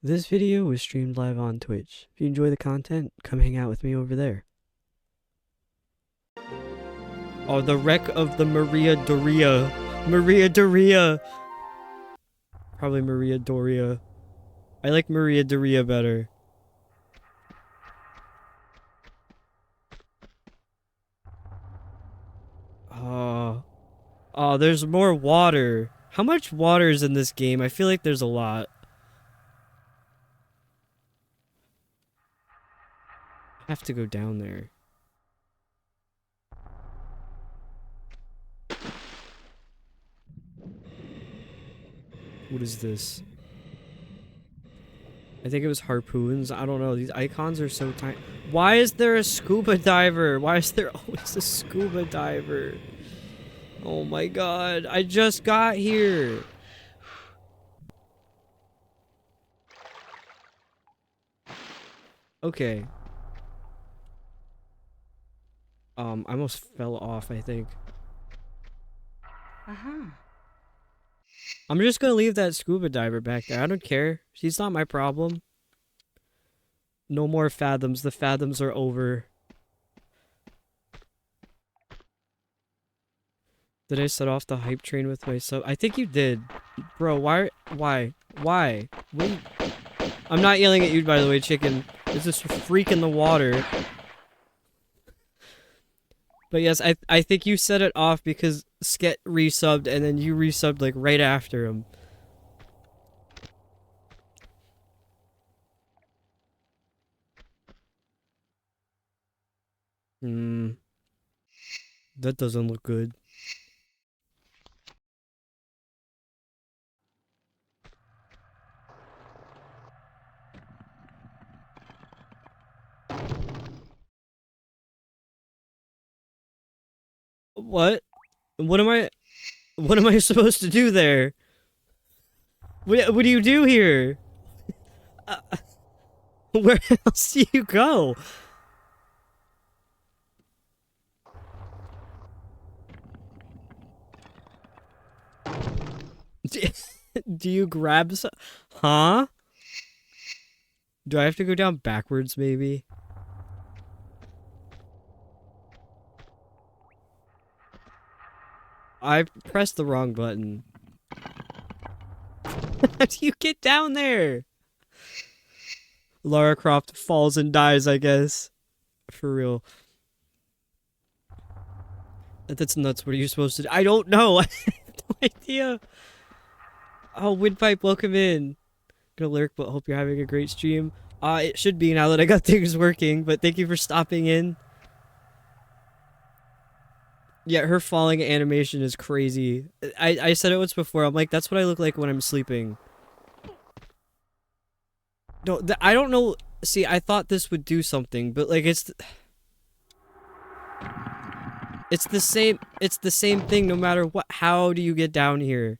This video was streamed live on Twitch. If you enjoy the content, come hang out with me over there. Oh, the wreck of the Maria Doria. Maria Doria! Probably Maria Doria. I like Maria Doria better. Oh, there's more water. How much water is in this game? I feel like there's a lot. I have to go down there. What is this? I think it was harpoons. I don't know. These icons are so tiny. Why is there a scuba diver? Why is there always a scuba diver? Oh my god. I just got here. Okay. I almost fell off, I think. I'm just gonna leave that scuba diver back there. I don't care. She's not my problem. No more fathoms. The fathoms are over. Did I set off the hype train with my sub? I think you did. Bro, why? Wait. I'm not yelling at you, by the way, chicken. There's this freak in the water. But yes, I think you set it off because Sket resubbed and then you resubbed like right after him. That doesn't look good. What? What am I supposed to do there? What do you do here? Where else do you go? Do you grab some? Huh? Do I have to go down backwards, maybe? I pressed the wrong button. How do you get down there? Lara Croft falls and dies, I guess. For real. That's nuts. What are you supposed to do? I don't know. I have no idea. Oh, Windpipe, welcome in. Gonna lurk, but hope you're having a great stream. It should be now that I got things working, but thank you for stopping in. Yeah, her falling animation is crazy. I said it once before. I'm like, that's what I look like when I'm sleeping. No, I don't know. See, I thought this would do something, but like it's the same. It's the same thing no matter what. How do you get down here?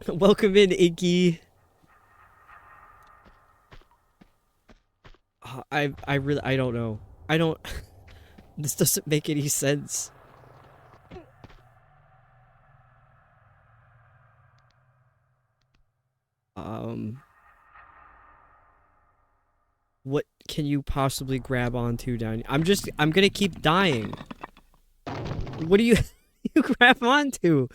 Welcome in, Inky. I don't know. I don't. This doesn't make any sense. What can you possibly grab onto down here? I'm gonna keep dying. What do you you grab onto?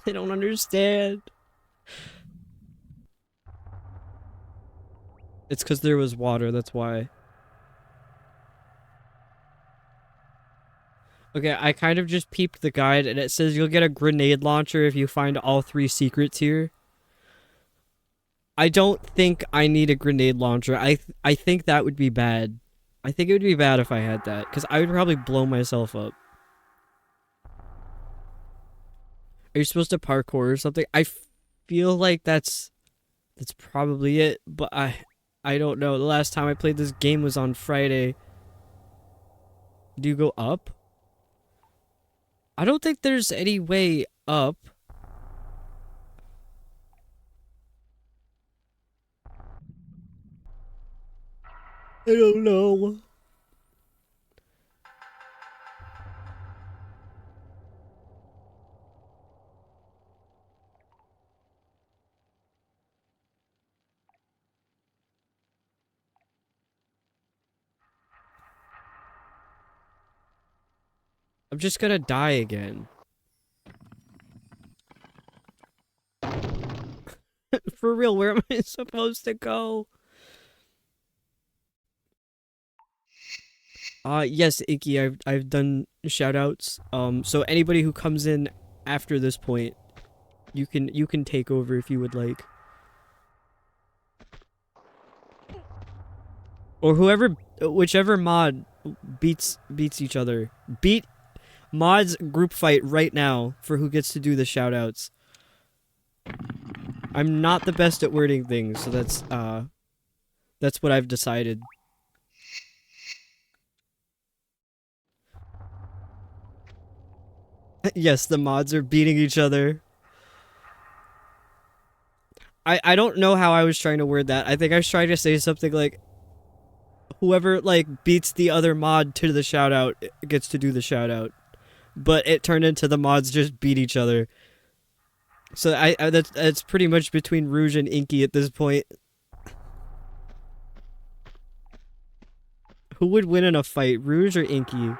I don't understand. It's because there was water, that's why. Okay, I kind of just peeped the guide and it says you'll get a grenade launcher if you find all 3 secrets here. I don't think I need a grenade launcher. I think that would be bad. I think it would be bad if I had that, because I would probably blow myself up. Are you supposed to parkour or something? I feel like that's probably it, but I don't know. The last time I played this game was on Friday. Do you go up? I don't think there's any way up. I don't know. I'm just gonna die again. For real, where am I supposed to go? Yes, Icky, I've done shout outs. So anybody who comes in after this point, you can take over if you would like. Or whichever mod beats each other. Beat mods group fight right now for who gets to do the shout outs. I'm not the best at wording things, so that's what I've decided. Yes, the mods are beating each other. I don't know how I was trying to word that. I think I was trying to say something like whoever like beats the other mod to the shout out gets to do the shout out. But it turned into the mods just beat each other. So that's pretty much between Rouge and Inky at this point. Who would win in a fight, Rouge or Inky?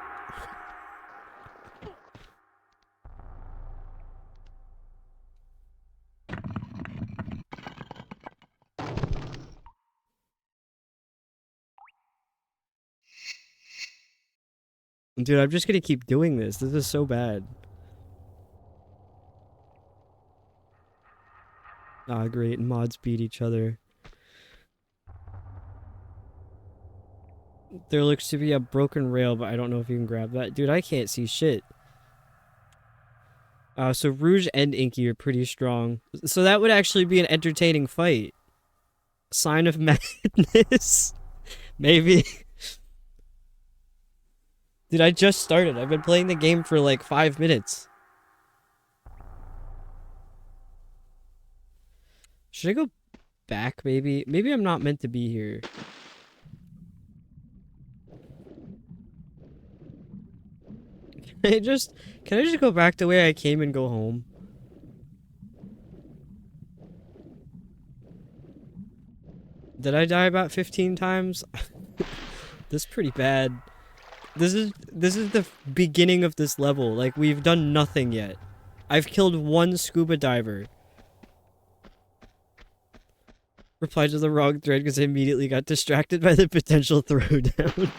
Dude, I'm just gonna keep doing this. This is so bad. Ah, great. Mods beat each other. There looks to be a broken rail, but I don't know if you can grab that. Dude, I can't see shit. So Rouge and Inky are pretty strong. So that would actually be an entertaining fight. Sign of madness? Maybe. Dude, I just started. I've been playing the game for like 5 minutes. Should I go back, maybe? Maybe I'm not meant to be here. Can I just go back the way I came and go home? Did I die about 15 times? This is pretty bad. This is the beginning of this level. Like, we've done nothing yet. I've killed one scuba diver. Replied to the wrong thread because I immediately got distracted by the potential throwdown.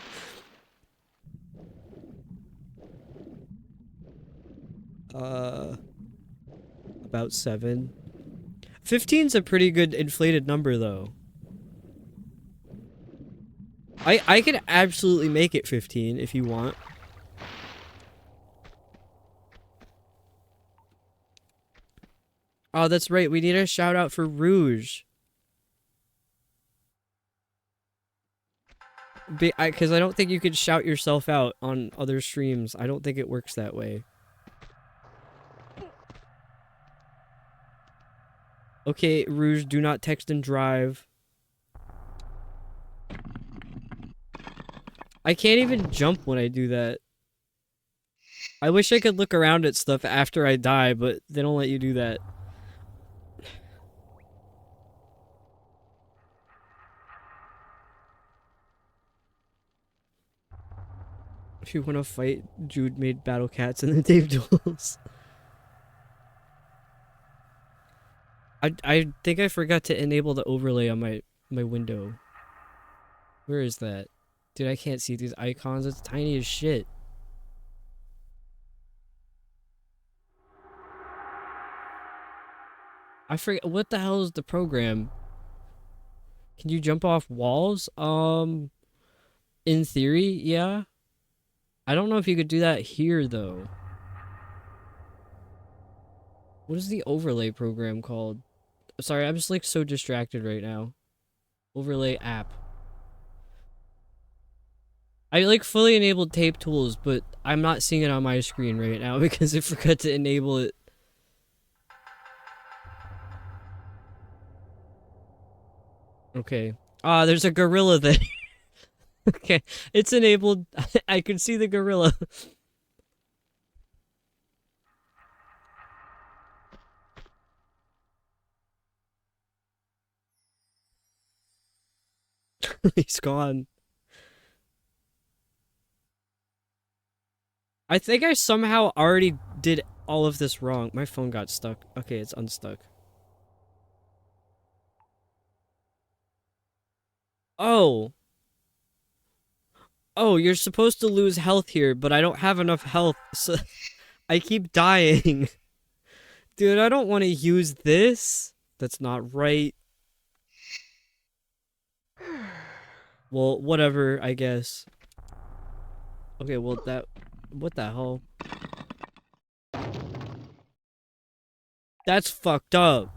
About 7. 15's a pretty good inflated number, though. I could absolutely make it 15 if you want. Oh, that's right. We need a shout out for Rouge. Because I don't think you could shout yourself out on other streams. I don't think it works that way. Okay, Rouge, do not text and drive. I can't even jump when I do that. I wish I could look around at stuff after I die, but they don't let you do that. If you want to fight, Jude made battle cats in the Dave duels. I think I forgot to enable the overlay on my window. Where is that? Dude, I can't see these icons. It's tiny as shit. I forget what the hell is the program? Can you jump off walls? In theory, yeah. I don't know if you could do that here though. What is the overlay program called? Sorry, I'm just like so distracted right now. Overlay app. I like fully enabled tape tools, but I'm not seeing it on my screen right now because I forgot to enable it. Okay. Ah, there's a gorilla there. Okay, it's enabled. I can see the gorilla. He's gone. I think I somehow already did all of this wrong. My phone got stuck. Okay, it's unstuck. Oh. Oh, you're supposed to lose health here, but I don't have enough health, so I keep dying. Dude, I don't want to use this. That's not right. Well, whatever, I guess. Okay, well, that... What the hell? That's fucked up.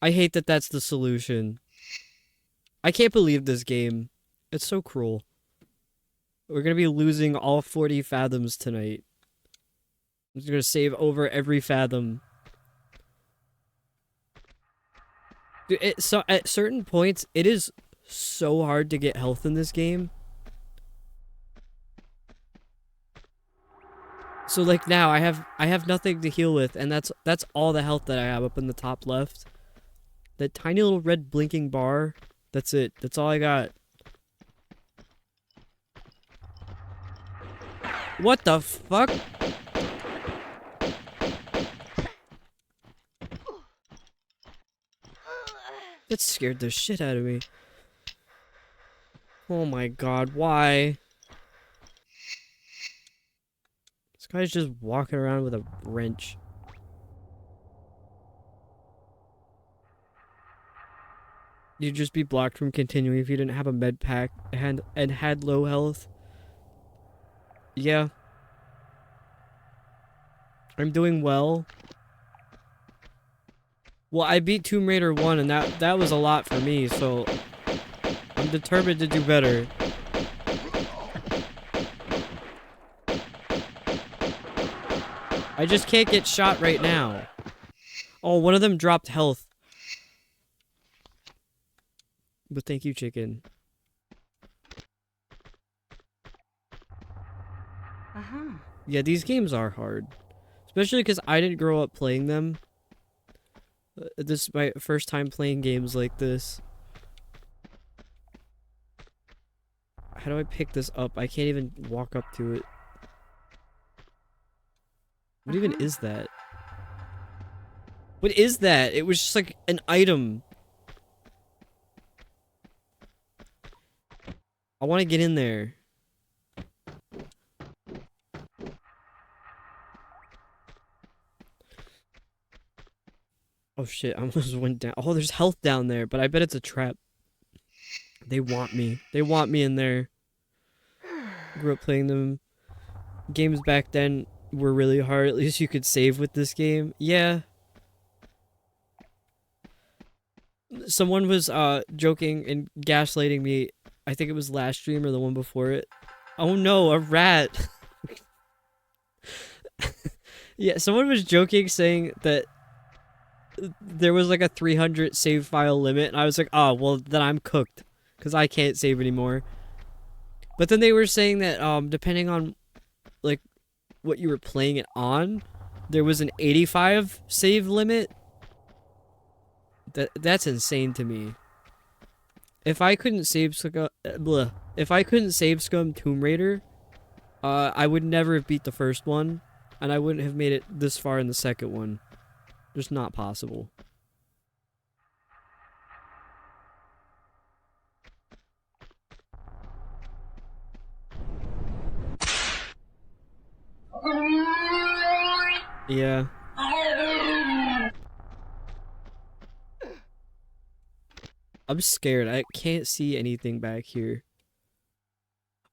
I hate that that's the solution. I can't believe this game. It's so cruel. We're gonna be losing all 40 fathoms tonight. I'm just gonna save over every fathom. Dude, so at certain points, it is so hard to get health in this game. So like now I have nothing to heal with, and that's all the health that I have up in the top left. That tiny little red blinking bar. That's it. That's all I got. What the fuck? That scared the shit out of me. Oh my god, why? This guy's just walking around with a wrench. You'd just be blocked from continuing if you didn't have a med pack and had low health. Yeah. I'm doing well. Well, I beat Tomb Raider 1 and that was a lot for me, so I'm determined to do better. I just can't get shot right now. Oh, one of them dropped health. But thank you, chicken. Yeah, these games are hard. Especially because I didn't grow up playing them. This is my first time playing games like this. How do I pick this up? I can't even walk up to it. What even is that? What is that? It was just like an item. I want to get in there. Oh shit, I almost went down. Oh, there's health down there, but I bet it's a trap. They want me. They want me in there. Grew up playing them. Games back then were really hard. At least you could save with this game. Yeah. Someone was joking and gaslighting me. I think it was last stream or the one before it. Oh no, a rat. Yeah, someone was joking saying that there was like a 300 save file limit, and I was like, oh, well, then I'm cooked, because I can't save anymore. But then they were saying that, depending on, like, what you were playing it on, there was an 85 save limit. That's insane to me. If I couldn't save if I couldn't save scum Tomb Raider, I would never have beat the first one, and I wouldn't have made it this far in the second one. Just not possible. Yeah. I'm scared. I can't see anything back here.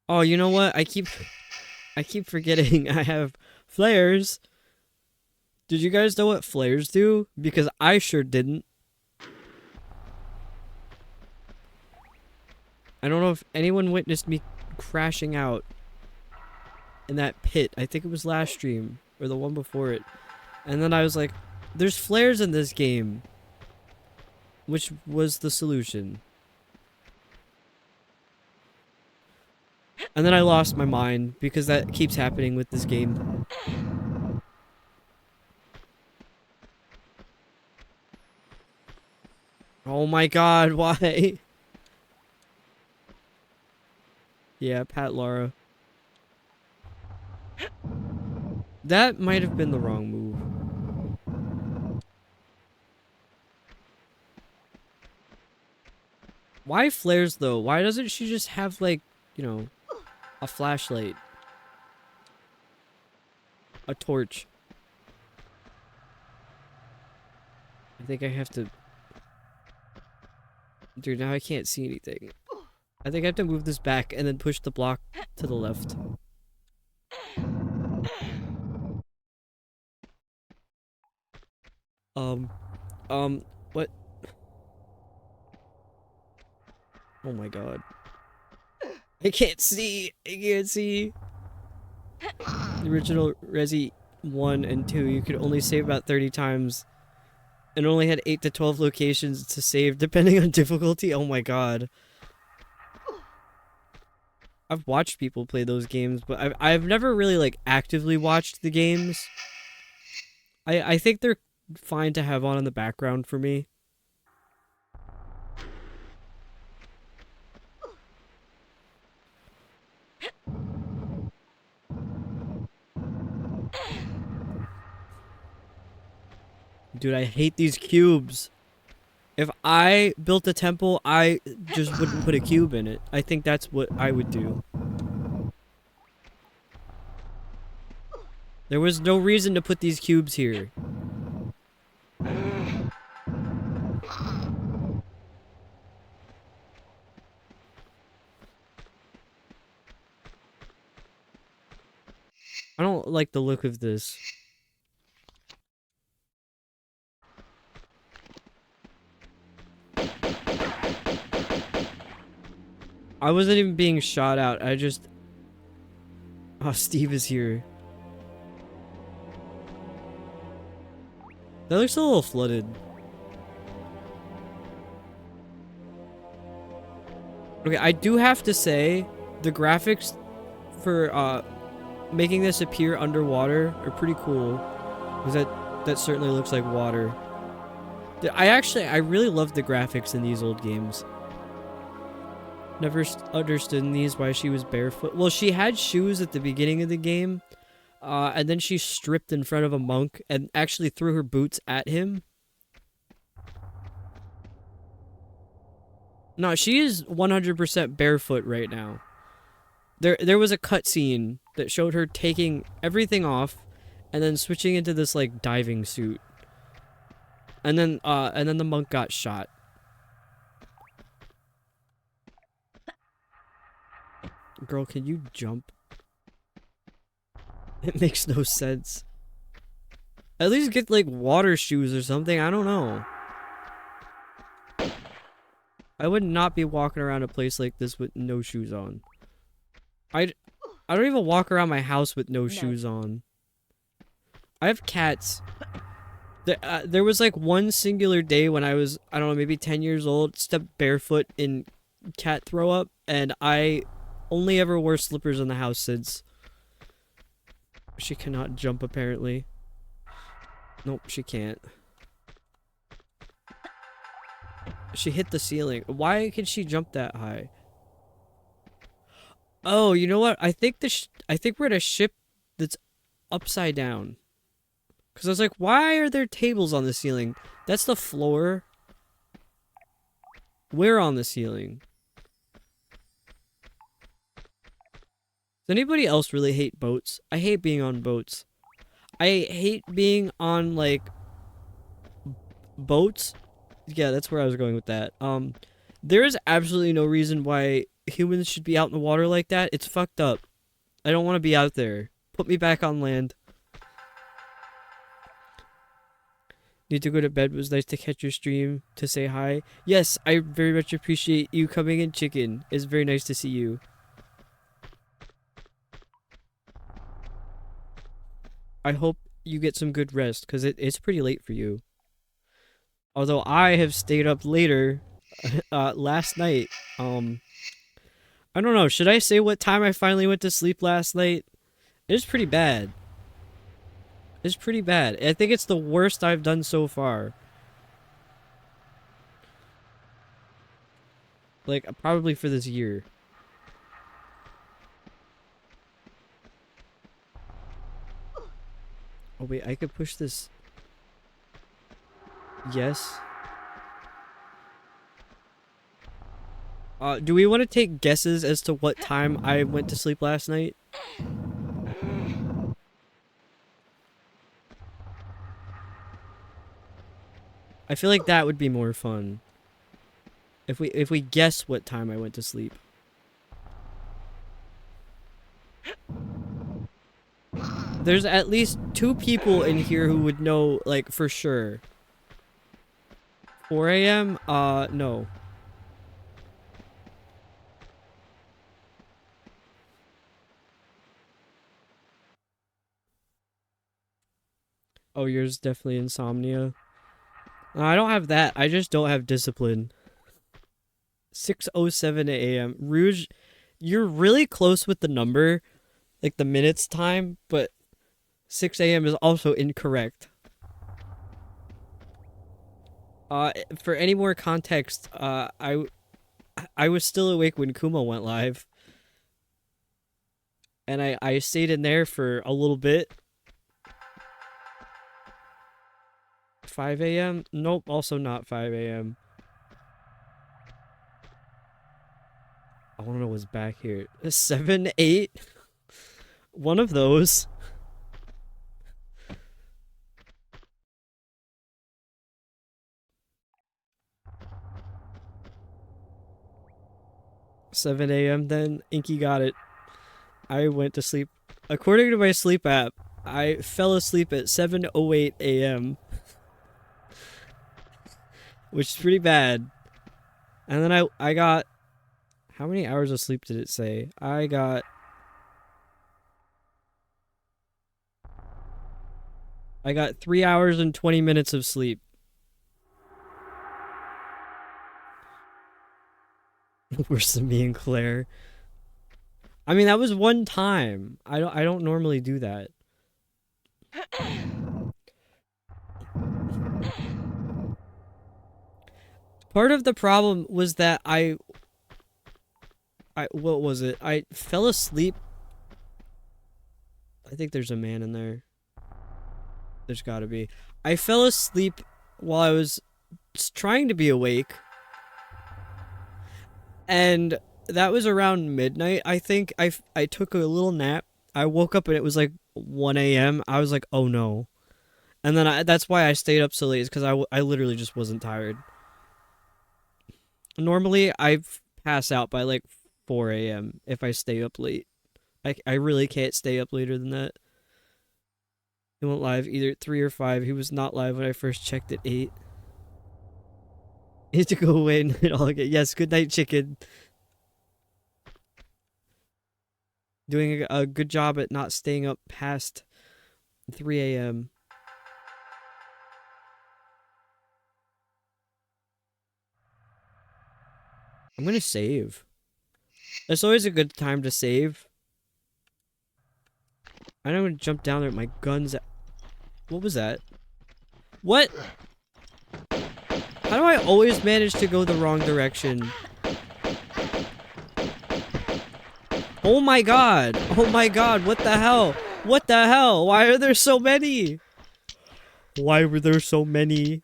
Oh, you know what? I keep forgetting I have flares. Did you guys know what flares do? Because I sure didn't. I don't know if anyone witnessed me crashing out in that pit. I think it was last stream or the one before it. And then I was like, there's flares in this game. which was the solution. And then I lost my mind because that keeps happening with this game. Oh my god, why? Yeah, Pat Lara. That might have been the wrong move. Why flares though? Why doesn't she just have like, you know, a flashlight? A torch. I think I have to... Dude, now I can't see anything. I think I have to move this back and then push the block to the left. What? Oh my god. I can't see! I can't see! The original Resi 1 and 2, you could only save about 30 times. And only had 8 to 12 locations to save, depending on difficulty. Oh my god. I've watched people play those games, but I've never really, like, actively watched the games. I think they're fine to have on in the background for me. Dude, I hate these cubes. If I built a temple, I just wouldn't put a cube in it. I think that's what I would do. There was no reason to put these cubes here. I don't like the look of this. I wasn't even being shot out. I just... Oh, Steve is here. That looks a little flooded. Okay, I do have to say, the graphics for making this appear underwater are pretty cool. Because that certainly looks like water. I really love the graphics in these old games. Never understood in these why she was barefoot. Well, she had shoes at the beginning of the game. And then she stripped in front of a monk and actually threw her boots at him. No, she is 100% barefoot right now. There was a cutscene that showed her taking everything off and then switching into this like diving suit. And then the monk got shot. Girl, can you jump? It makes no sense. At least get like water shoes or something, I don't know. I would not be walking around a place like this with no shoes on. I don't even walk around my house with no shoes on. I have cats. There was like one singular day when I was, I don't know, maybe 10 years old, stepped barefoot in cat throw up, and I only ever wore slippers in the house since. She cannot jump apparently. Nope, she can't. She hit the ceiling. Why can she jump that high? Oh, you know what? I think we're at a ship that's upside down. Cause I was like, why are there tables on the ceiling? That's the floor. We're on the ceiling. Does anybody else really hate boats? I hate being on boats. I hate being on like boats. Yeah, that's where I was going with that. There is absolutely no reason why humans should be out in the water like that. It's fucked up. I don't want to be out there. Put me back on land. Need to go to bed. It was nice to catch your stream to say hi. Yes, I very much appreciate you coming in, Chicken. It's very nice to see you. I hope you get some good rest, because it's pretty late for you. Although I have stayed up later last night. I don't know. Should I say what time I finally went to sleep last night? It's pretty bad. It's pretty bad. I think it's the worst I've done so far. Like, probably for this year. Oh, wait, I could push this. Yes. Do we want to take guesses as to what time I went to sleep last night? I feel like that would be more fun. If we guess what time I went to sleep. There's at least 2 people in here who would know, like, for sure. 4 a.m.? No. Oh, yours definitely insomnia. No, I don't have that. I just don't have discipline. 6:07 a.m. Rouge, you're really close with the number, like the minutes time, but 6 a.m. is also incorrect. For any more context, I was still awake when Kuma went live. And I stayed in there for a little bit. 5 a.m.? Nope, also not 5 a.m. I want to know what's back here. 7, 8? One of those. $7 a.m. then? Inky got it. I went to sleep. According to my sleep app, I fell asleep at 7:08 a.m. Which is pretty bad. And then I got... How many hours of sleep did it say? I got 3 hours and 20 minutes of sleep. Worse than me and Claire. I mean, that was one time. I don't normally do that. Part of the problem was that what was it? I fell asleep. I think there's a man in there. There's gotta be. I fell asleep while I was trying to be awake. And that was around midnight, I think. I took a little nap. I woke up and it was like 1 a.m. I was like, oh no. And then that's why I stayed up so late, is because I literally just wasn't tired. Normally, I pass out by like 4 a.m. if I stay up late. I really can't stay up later than that. He went live either at 3 or 5. He was not live when I first checked at 8. He had to go away and all again. Yes, good night, chicken. Doing a good job at not staying up past 3 a.m. I'm gonna save. It's always a good time to save. I don't want to jump down there with my guns. What was that? What? How do I always manage to go the wrong direction? Oh my god! Oh my god, what the hell? What the hell? Why are there so many? Why were there so many?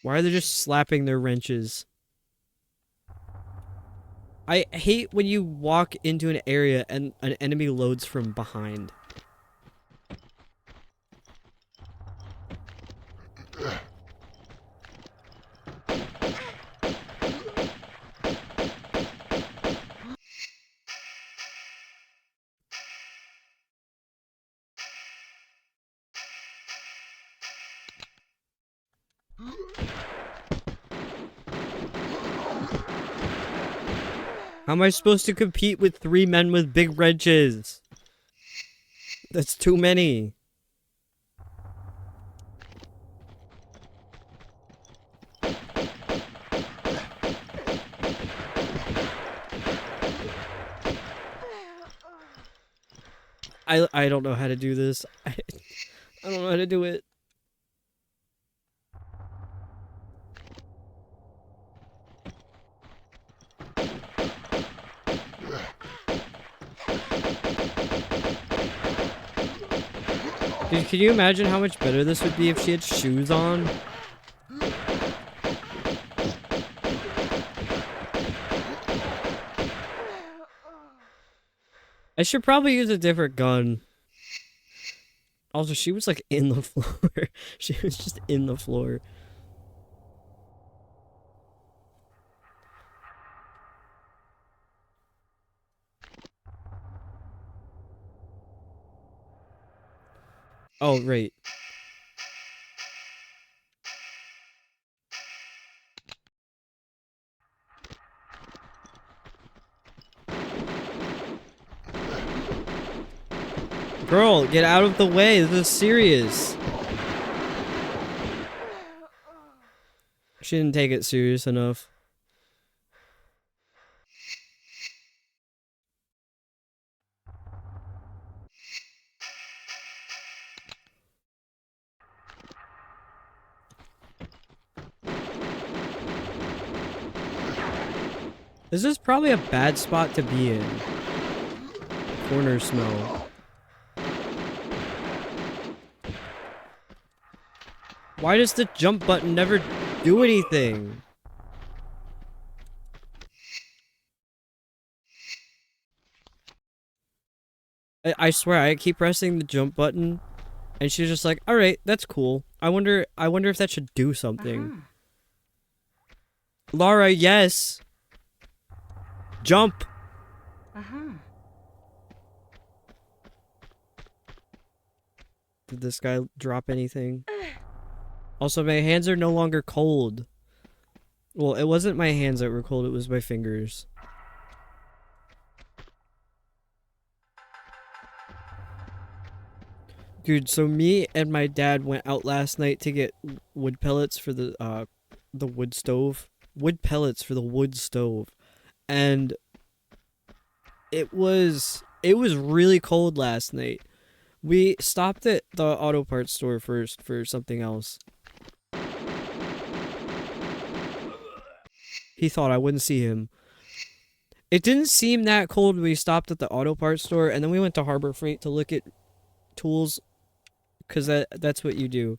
Why are they just slapping their wrenches? I hate when you walk into an area and an enemy loads from behind. How am I supposed to compete with 3 men with big wrenches? That's too many. I don't know how to do this. I don't know how to do it. Dude, can you imagine how much better this would be if she had shoes on? I should probably use a different gun. Also, she was like in the floor. She was just in the floor. Oh, right. Girl, get out of the way. This is serious. She didn't take it serious enough. This is probably a bad spot to be in. Corner smell. Why does the jump button never do anything? I swear, I keep pressing the jump button, and she's just like, "All right, that's cool. I wonder if that should do something." Laura, yes. Jump. Did this guy drop anything? Also, my hands are no longer cold. Well, it wasn't my hands that were cold, it was my fingers. Dude, so me and my dad went out last night to get wood pellets for the wood stove. Wood pellets for the wood stove. And it was really cold last night. We stopped at the auto parts store first for something else. He thought I wouldn't see him. It didn't seem that cold when we stopped at the auto parts store, and then we went to Harbor Freight to look at tools, because that's what you do.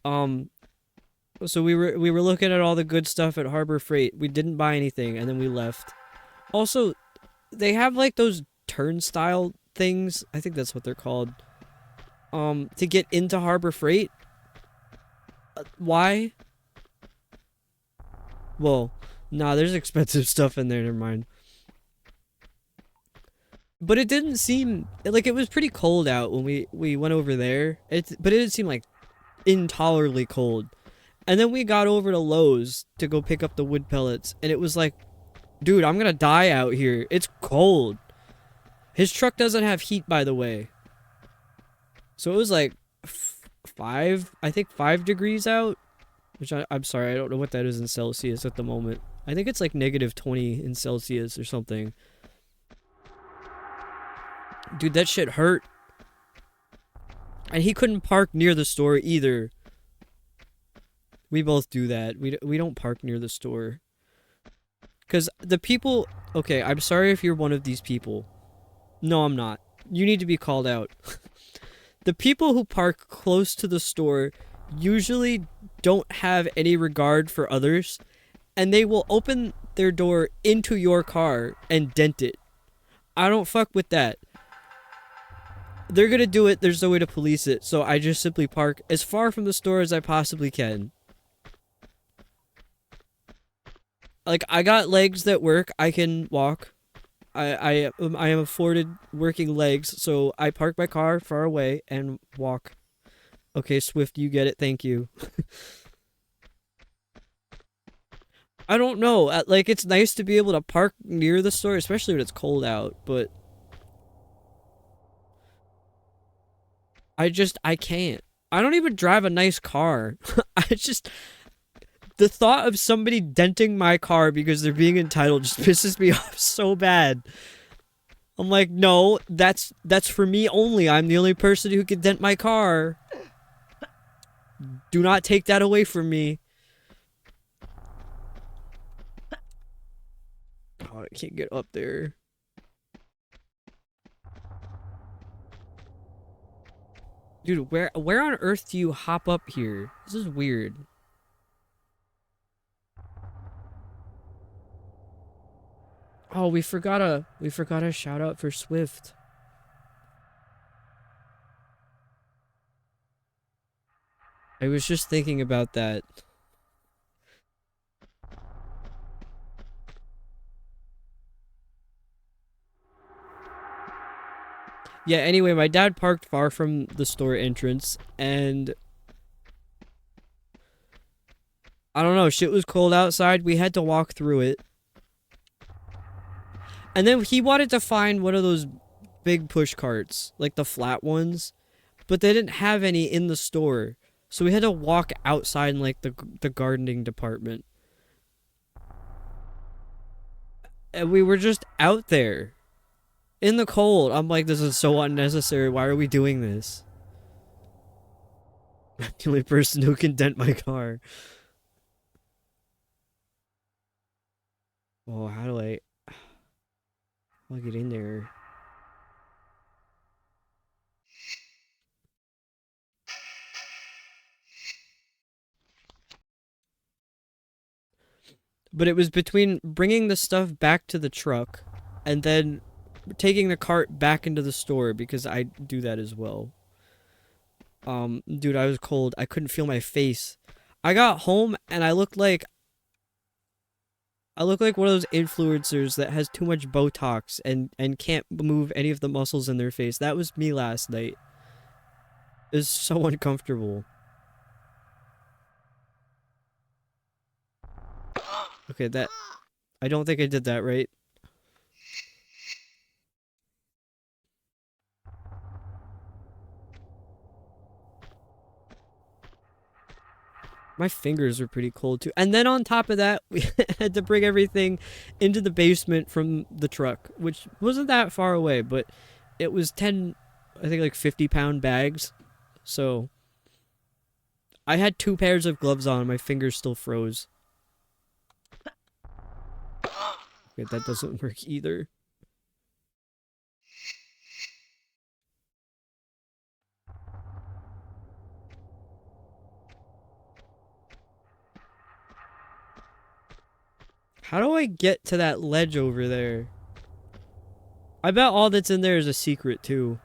So we were looking at all the good stuff at Harbor Freight. We didn't buy anything, and then we left. Also, they have like those turnstile things. I think that's what they're called. To get into Harbor Freight. Why? Well, nah, there's expensive stuff in there. Never mind. But it didn't seem like it was pretty cold out when we went over there. But it didn't seem like intolerably cold. And then we got over to Lowe's to go pick up the wood pellets, and it was like, dude, I'm gonna die out here. It's cold. His truck doesn't have heat, by the way. So it was like 5 degrees out. Which I'm sorry, I don't know what that is in Celsius at the moment. I think it's like -20 in Celsius or something. Dude, that shit hurt. And he couldn't park near the store either. We both do that. We don't park near the store. Because the people... Okay, I'm sorry if you're one of these people. No, I'm not. You need to be called out. The people who park close to the store usually don't have any regard for others, and they will open their door into your car and dent it. I don't fuck with that. They're gonna do it, there's no way to police it, so I just simply park as far from the store as I possibly can. Like, I got legs that work, I can walk. I am afforded working legs, so I park my car far away and walk. Okay, Swift, you get it, thank you. I don't know, like, it's nice to be able to park near the store, especially when it's cold out, but... I can't. I don't even drive a nice car. The thought of somebody denting my car because they're being entitled just pisses me off so bad. I'm like, no, that's for me only. I'm the only person who can dent my car. Do not take that away from me. Oh, I can't get up there. Dude, where on earth do you hop up here? This is weird. Oh, we forgot a shout out for Swift. I was just thinking about that. Yeah, anyway, my dad parked far from the store entrance, and I don't know, shit was cold outside. We had to walk through it. And then he wanted to find one of those big push carts, like the flat ones, but they didn't have any in the store. So we had to walk outside in like the gardening department. And we were just out there in the cold. I'm like, this is so unnecessary. Why are we doing this? I'm the only person who can dent my car. Oh, how do I'll get in there. But it was between bringing the stuff back to the truck and then taking the cart back into the store, because I do that as well. Dude, I was cold. I couldn't feel my face. I got home and I looked like one of those influencers that has too much Botox and can't move any of the muscles in their face. That was me last night. It was so uncomfortable. Okay, I don't think I did that right. My fingers were pretty cold too. And then on top of that, we had to bring everything into the basement from the truck, which wasn't that far away, but it was 10, I think like 50-pound bags. So I had 2 pairs of gloves on. My fingers still froze. Okay, that doesn't work either. How do I get to that ledge over there? I bet all that's in there is a secret too.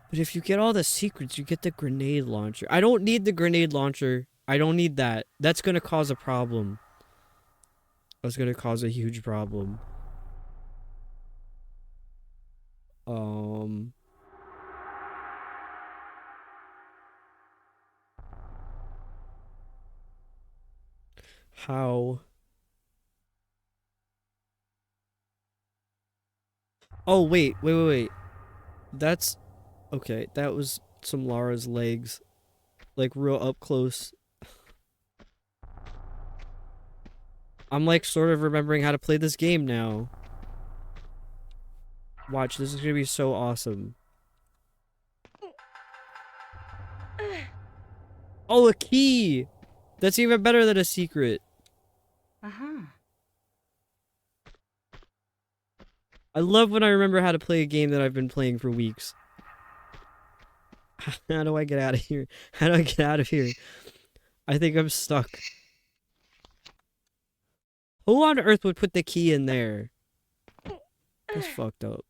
But if you get all the secrets, you get the grenade launcher. I don't need the grenade launcher. I don't need that. That's gonna cause a problem. That's gonna cause a huge problem. How? Oh, wait. That's... Okay, that was some Lara's legs. Like, real up close. I'm, like, sort of remembering how to play this game now. Watch, this is gonna be so awesome. Oh, a key! That's even better than a secret. Uh-huh. I love when I remember how to play a game that I've been playing for weeks. How do I get out of here? How do I get out of here? I think I'm stuck. Who on earth would put the key in there? That's fucked up.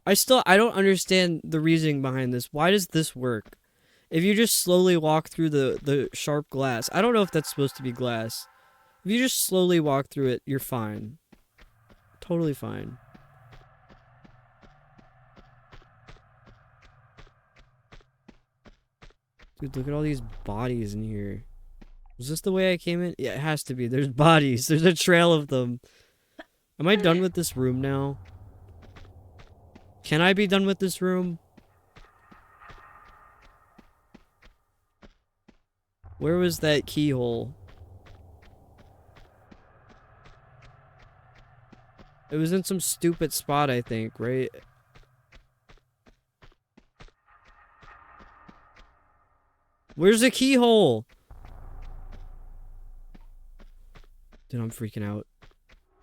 I don't understand the reasoning behind this. Why does this work? If you just slowly walk through the sharp glass. I don't know if that's supposed to be glass. If you just slowly walk through it, you're fine. Totally fine. Dude, look at all these bodies in here. Was this the way I came in? Yeah, it has to be. There's bodies. There's a trail of them. Am I done with this room now? Can I be done with this room? Where was that keyhole? It was in some stupid spot, I think, right? Where's the keyhole? Dude, I'm freaking out.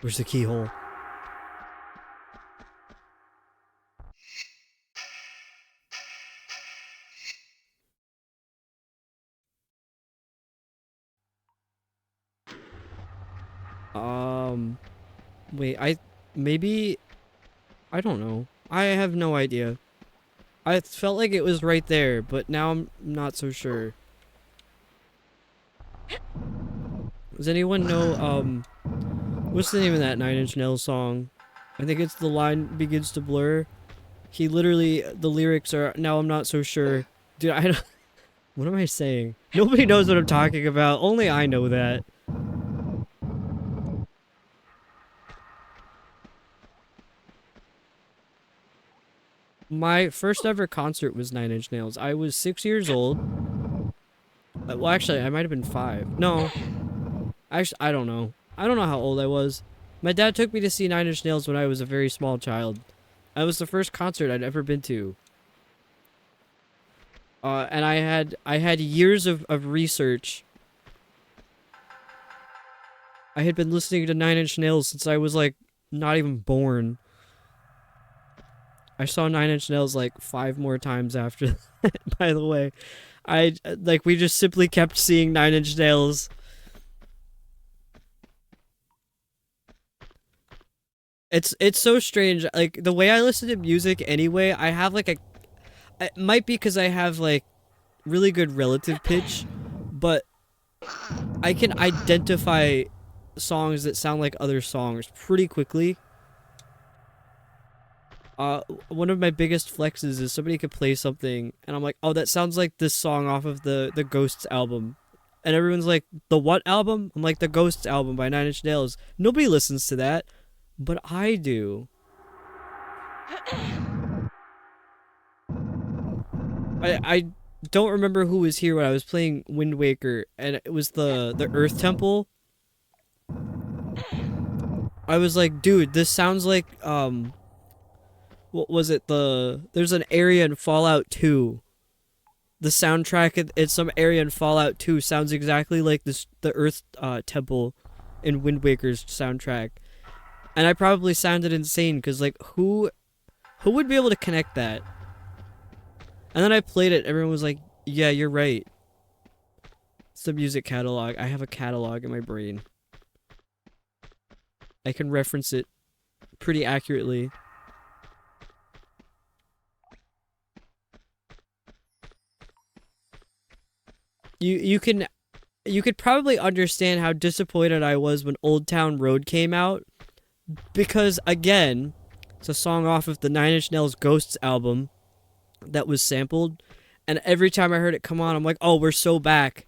Where's the keyhole? Wait, maybe, I don't know. I have no idea. I felt like it was right there, but now I'm not so sure. Does anyone know, what's the name of that Nine Inch Nails song? I think it's The Line Begins to Blur. He literally, the lyrics are, now I'm not so sure. Dude, I don't, what am I saying? Nobody knows what I'm talking about. Only I know that. My first ever concert was Nine Inch Nails. I was 6 years old. Well, actually, I might have been 5. No. Actually, I don't know. I don't know how old I was. My dad took me to see Nine Inch Nails when I was a very small child. That was the first concert I'd ever been to. And I had years of research. I had been listening to Nine Inch Nails since I was like not even born. I saw Nine Inch Nails like 5 more times after that, by the way. We just simply kept seeing Nine Inch Nails. It's so strange. Like the way I listen to music anyway, I have like a, it might be because I have like really good relative pitch, but I can identify songs that sound like other songs pretty quickly. One of my biggest flexes is somebody could play something and I'm like, oh, that sounds like this song off of the Ghosts album. And everyone's like, the what album? I'm like, the Ghosts album by Nine Inch Nails. Nobody listens to that, but I do. I don't remember who was here when I was playing Wind Waker, and it was the Earth Temple. I was like, dude, this sounds like what was it? There's an area in Fallout 2. The soundtrack in some area in Fallout 2 sounds exactly like the Earth Temple in Wind Waker's soundtrack. And I probably sounded insane because like who would be able to connect that? And then I played it, everyone was like, yeah, you're right. It's the music catalog. I have a catalog in my brain. I can reference it pretty accurately. You could probably understand how disappointed I was when Old Town Road came out, because again, it's a song off of the Nine Inch Nails Ghosts album that was sampled, and every time I heard it come on, I'm like, oh, we're so back.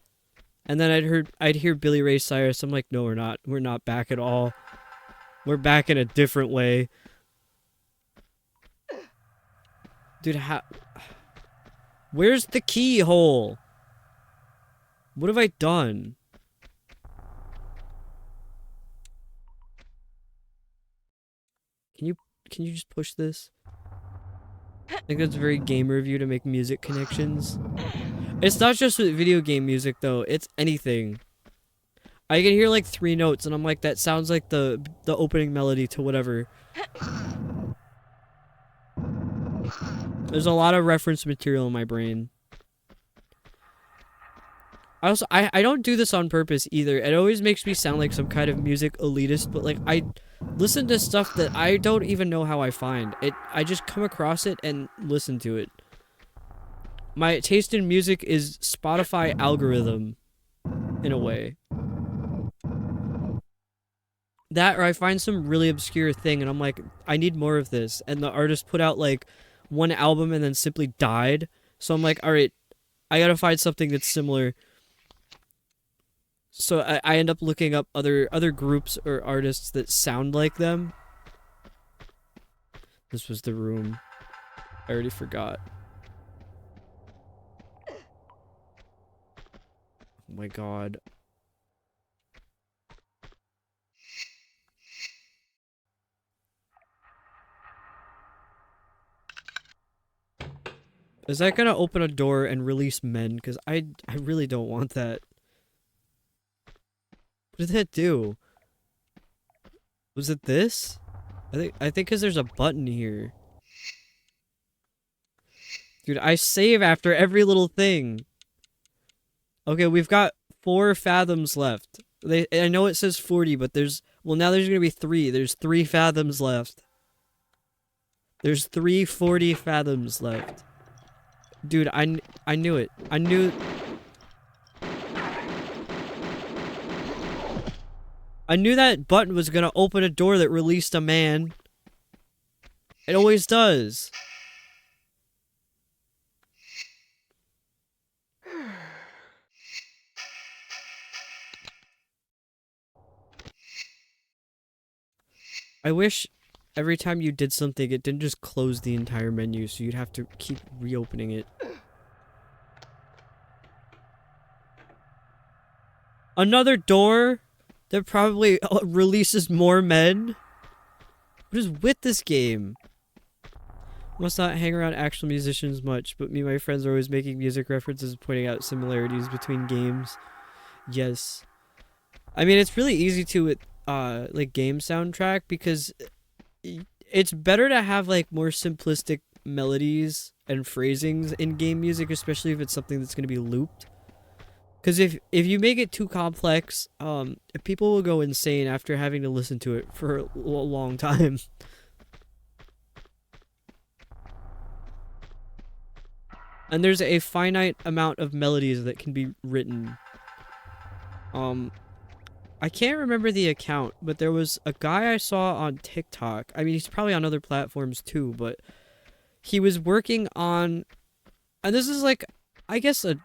And then I'd hear Billy Ray Cyrus. I'm like, no, we're not. We're not back at all. We're back in a different way. Dude, where's the keyhole? What have I done? Can you just push this? I think that's very gamer of you to make music connections. It's not just with video game music though, it's anything. I can hear like 3 notes and I'm like, that sounds like the opening melody to whatever. There's a lot of reference material in my brain. I don't do this on purpose either. It always makes me sound like some kind of music elitist, but like I listen to stuff that I don't even know how I find it. I just come across it and listen to it. My taste in music is Spotify algorithm, in a way. That, or I find some really obscure thing and I'm like, I need more of this. And the artist put out like 1 album and then simply died. So I'm like, alright, I gotta find something that's similar. So I end up looking up other groups or artists that sound like them. This was the room. I already forgot. Oh my god. Is that gonna open a door and release men? Because I really don't want that. What did that do? Was it this? I think because there's a button here. Dude, I save after every little thing. Okay, we've got 4 fathoms left. I know it says 40, but well, now there's gonna be 3. There's 3 fathoms left. There's 340 fathoms left. Dude, I knew it. I knew that button was gonna open a door that released a man. It always does. I wish every time you did something, it didn't just close the entire menu, so you'd have to keep reopening it. Another door that probably releases more men? What is with this game? Must not hang around actual musicians much, but me and my friends are always making music references, pointing out similarities between games. Yes. I mean, it's really easy to with like game soundtrack because it's better to have like more simplistic melodies and phrasings in game music, especially if it's something that's going to be looped. Because if you make it too complex, people will go insane after having to listen to it for a long time. And there's a finite amount of melodies that can be written. I can't remember the account, but there was a guy I saw on TikTok. I mean, he's probably on other platforms too, but he was working on, and this is like, I guess a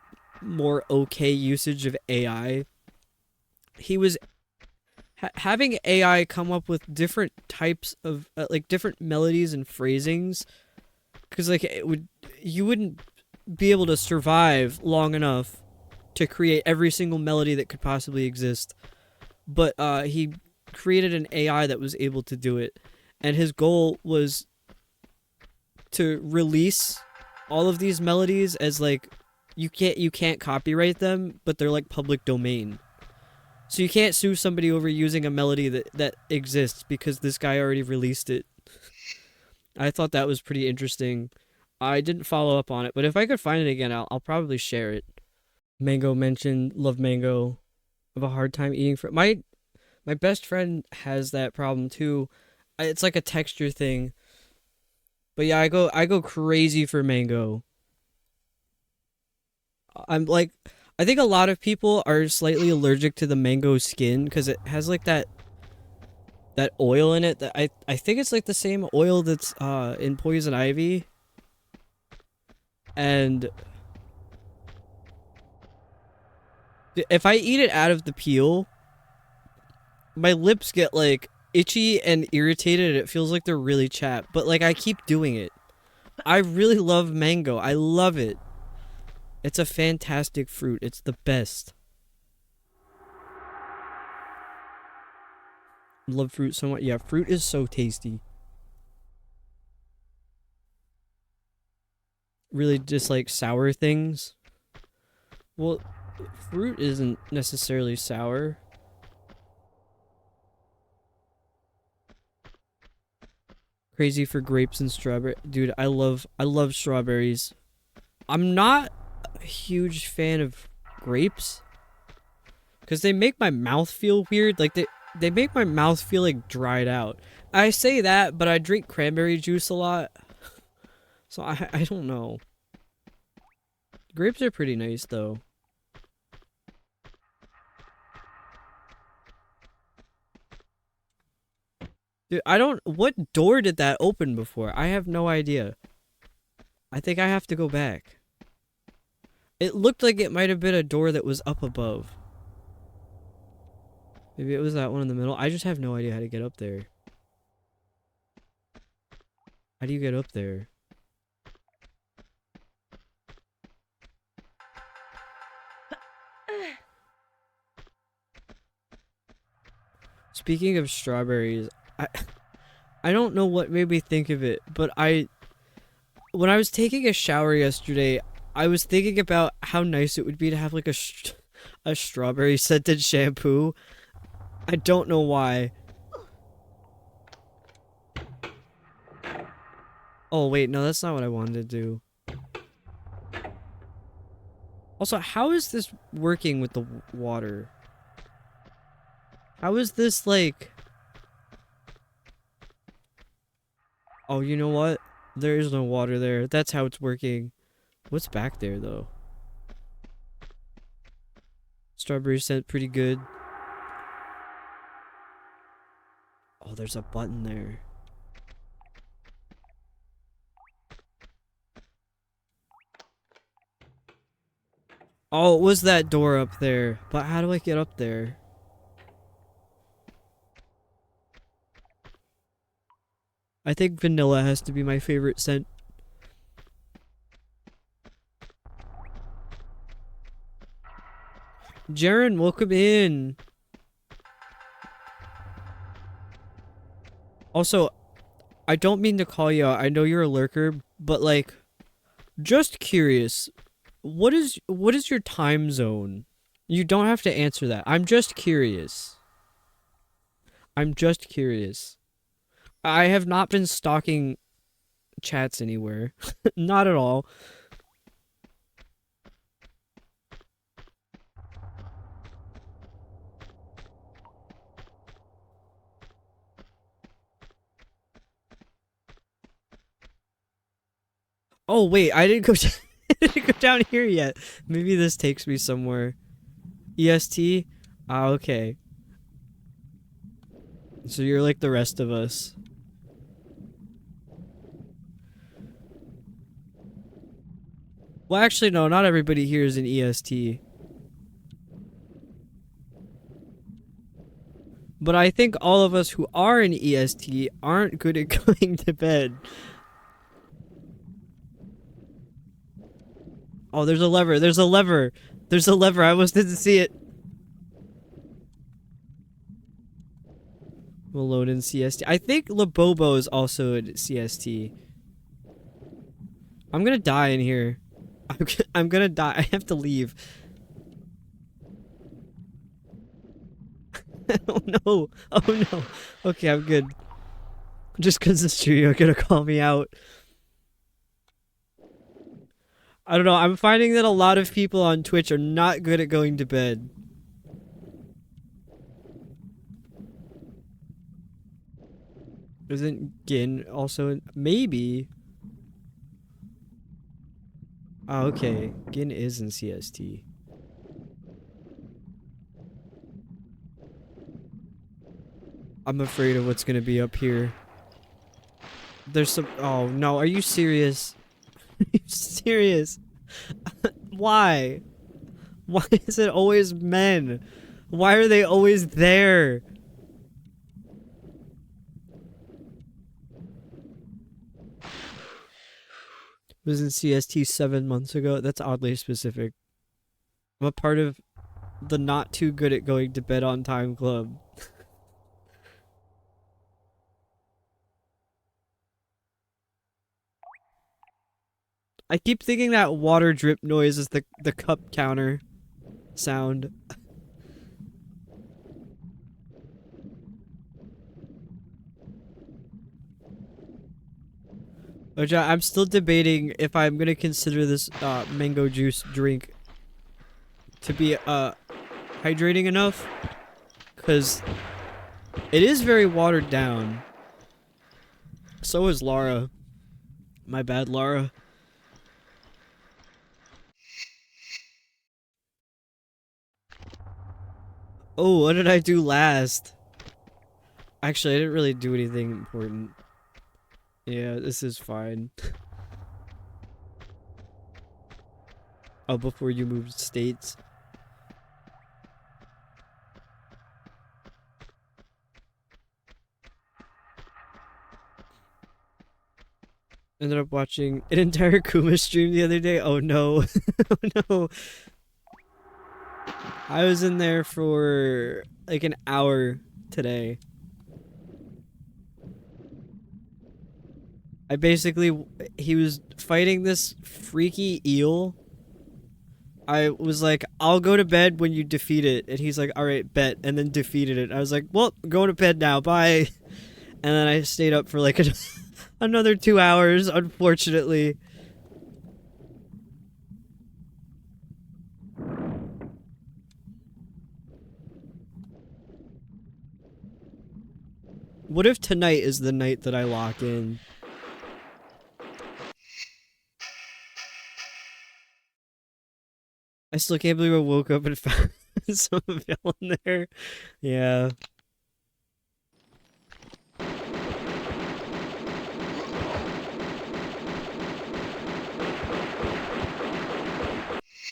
more okay usage of AI. He was having AI come up with different types of, like different melodies and phrasings. Cause like you wouldn't be able to survive long enough to create every single melody that could possibly exist. But he created an AI that was able to do it. And his goal was to release all of these melodies as like you can't copyright them, but they're like public domain. So you can't sue somebody over using a melody that exists because this guy already released it. I thought that was pretty interesting. I didn't follow up on it, but if I could find it again, I'll probably share it. Mango mentioned love mango. Have a hard time eating fruit. My best friend has that problem too. It's like a texture thing. But yeah, I go crazy for mango. I'm like, I think a lot of people are slightly allergic to the mango skin because it has like that oil in it that I think it's like the same oil that's in poison ivy. And if I eat it out of the peel, my lips get like itchy and irritated. It feels like they're really chapped, but like I keep doing it. I really love mango. I love it. It's a fantastic fruit. It's the best. Love fruit so much. Yeah, fruit is so tasty. Really just like sour things. Well, fruit isn't necessarily sour. Crazy for grapes and strawberry. Dude, I love strawberries. I'm not a huge fan of grapes because they make my mouth feel weird. Like they make my mouth feel like dried out. I say that, but I drink cranberry juice a lot. So I don't know. Grapes are pretty nice though. Dude, what door did that open before? I have no idea. I think I have to go back. It looked like it might have been a door that was up above. Maybe it was that one in the middle. I just have no idea how to get up there. How do you get up there? Speaking of strawberries, I don't know what made me think of it, but I when I was taking a shower yesterday, I was thinking about how nice it would be to have like a strawberry scented shampoo. I don't know why. Oh wait, no, that's not what I wanted to do. Also, how is this working with the water? How is this like... Oh, you know what? There is no water there. That's how it's working. What's back there, though? Strawberry scent, pretty good. Oh, there's a button there. Oh, it was that door up there. But how do I get up there? I think vanilla has to be my favorite scent. Jaren, welcome in. Also, I don't mean to call you out. I know you're a lurker, but like, just curious. What is your time zone? You don't have to answer that. I'm just curious. I'm just curious. I have not been stalking chats anywhere. Not at all. Oh wait, I didn't go I didn't go down here yet. Maybe this takes me somewhere. EST? Ah, okay. So you're like the rest of us. Well, actually, no, not everybody here is an EST. But I think all of us who are an EST aren't good at going to bed. Oh, there's a lever. There's a lever. There's a lever. I almost didn't see it. Malone in CST. I think Labobo is also in CST. I'm gonna die in here. I'm gonna die. I have to leave. Oh no. Oh no. Okay, I'm good. Just because the studio are gonna call me out. I don't know. I'm finding that a lot of people on Twitch are not good at going to bed. Isn't Gin also in? Maybe. Oh, okay. Gin is in CST. I'm afraid of what's gonna be up here. There's some. Oh no, are you serious? Are you serious? Why? Why is it always men? Why are they always there? Was in CST 7 months ago. That's oddly specific. I'm a part of the not too good at going to bed on time club. I keep thinking that water drip noise is the cup counter sound. Which I'm still debating if I'm gonna consider this mango juice drink to be hydrating enough, because it is very watered down. So is Lara. My bad, Lara. Oh, what did I do last? Actually, I didn't really do anything important. Yeah, this is fine. Oh, before you moved states. Ended up watching an entire Kuma stream the other day. Oh no. Oh no. I was in there for like an hour today. I basically he was fighting this freaky eel. I was like, I'll go to bed when you defeat it. And he's like, alright, bet. And then defeated it. I was like, well, going to bed now. Bye. And then I stayed up for like another 2 hours, unfortunately. What if tonight is the night that I lock in? I still can't believe I woke up and found some villain there. Yeah.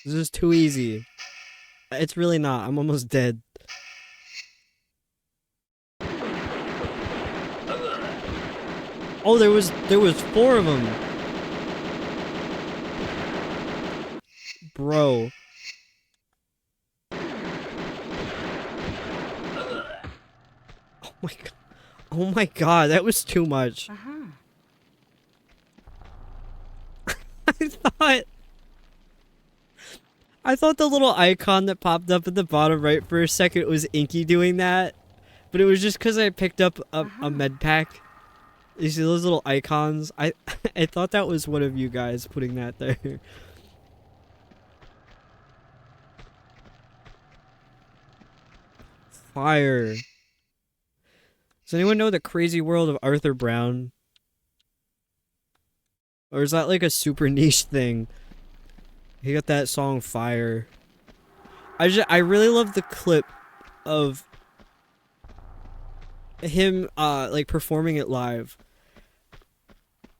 This is too easy. It's really not. I'm almost dead. Oh, there was 4 of them. Bro. Oh my god. Oh my god, that was too much. I thought the little icon that popped up at the bottom right for a second was Inky doing that, but it was just because I picked up a med pack. You see those little icons? I thought that was one of you guys putting that there. Fire. Does anyone know the crazy world of Arthur Brown? Or is that like a super niche thing? He got that song Fire. I really love the clip of him like performing it live.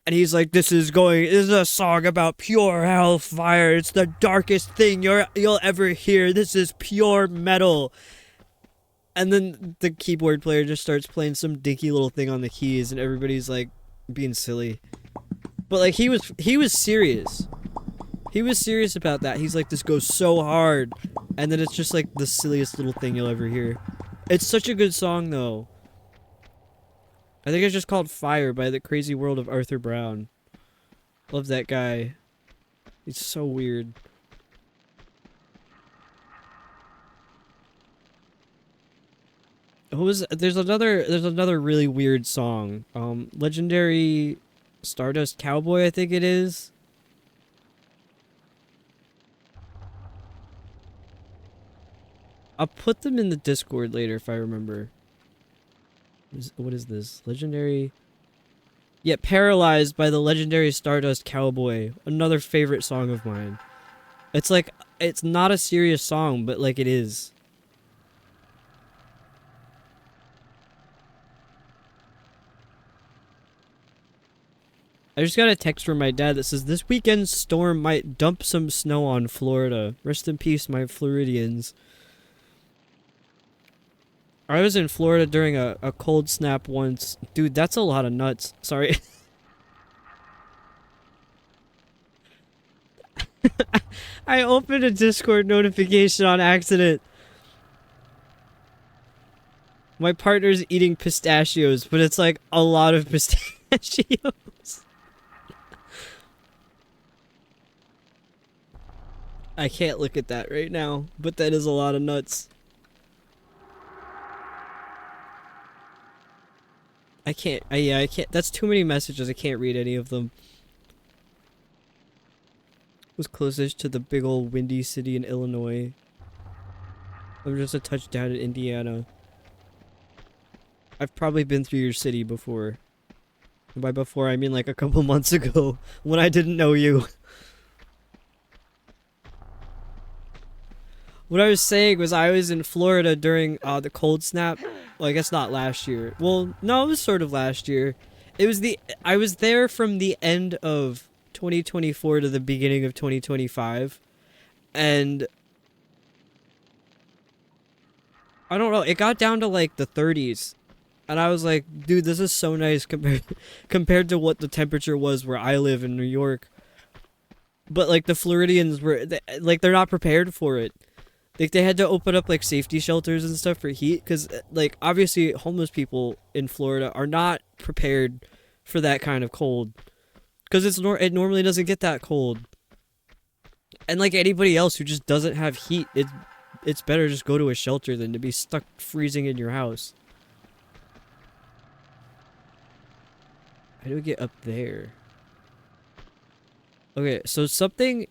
And he's like, this is a song about pure hellfire. It's the darkest thing you'll ever hear. This is pure metal. And then the keyboard player just starts playing some dinky little thing on the keys and everybody's like being silly. But like he was serious. He was serious about that. He's like, this goes so hard. And then it's just like the silliest little thing you'll ever hear. It's such a good song though. I think it's just called Fire by the Crazy World of Arthur Brown. Love that guy. He's so weird. There's another really weird song. Legendary Stardust Cowboy, I think it is. I'll put them in the Discord later if I remember. What is this? Legendary... Yeah, Paralyzed by the Legendary Stardust Cowboy. Another favorite song of mine. It's like, it's not a serious song, but like it is. I just got a text from my dad that says, this weekend's storm might dump some snow on Florida. Rest in peace, my Floridians. I was in Florida during a cold snap once. Dude, that's a lot of nuts. Sorry. I opened a Discord notification on accident. My partner's eating pistachios, but it's like a lot of pistachios. I can't look at that right now, but that is a lot of nuts. I can't, yeah, I can't, that's too many messages, I can't read any of them. Was closest to the big old windy city in Illinois. I'm just a touchdown in Indiana. I've probably been through your city before. And by before, I mean like a couple months ago, when I didn't know you. What I was saying was I was in Florida during the cold snap. Well, I guess not last year. Well, no, it was sort of last year. I was there from the end of 2024 to the beginning of 2025. And I don't know, it got down to like the 30s. And I was like, dude, this is so nice compared to what the temperature was where I live in New York. But like the Floridians were, like they're not prepared for it. Like, they had to open up, like, safety shelters and stuff for heat, because, like, obviously homeless people in Florida are not prepared for that kind of cold. Because it normally doesn't get that cold. And like anybody else who just doesn't have heat, it's better just go to a shelter than to be stuck freezing in your house. How do we get up there? Okay, so something...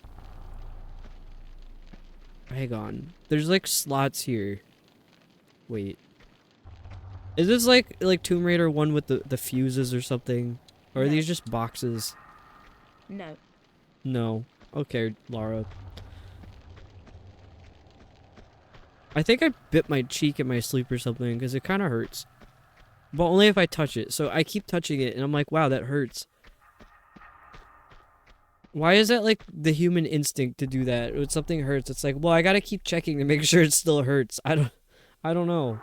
Hang on. There's like slots here. Wait. Is this like Tomb Raider 1 with the fuses or something? Or are these just boxes? No. No. Okay, Lara. I think I bit my cheek in my sleep or something because it kind of hurts. But only if I touch it. So I keep touching it and I'm like, wow, that hurts. Why is that like the human instinct to do that? When something hurts, it's like, well, I gotta keep checking to make sure it still hurts. I don't know.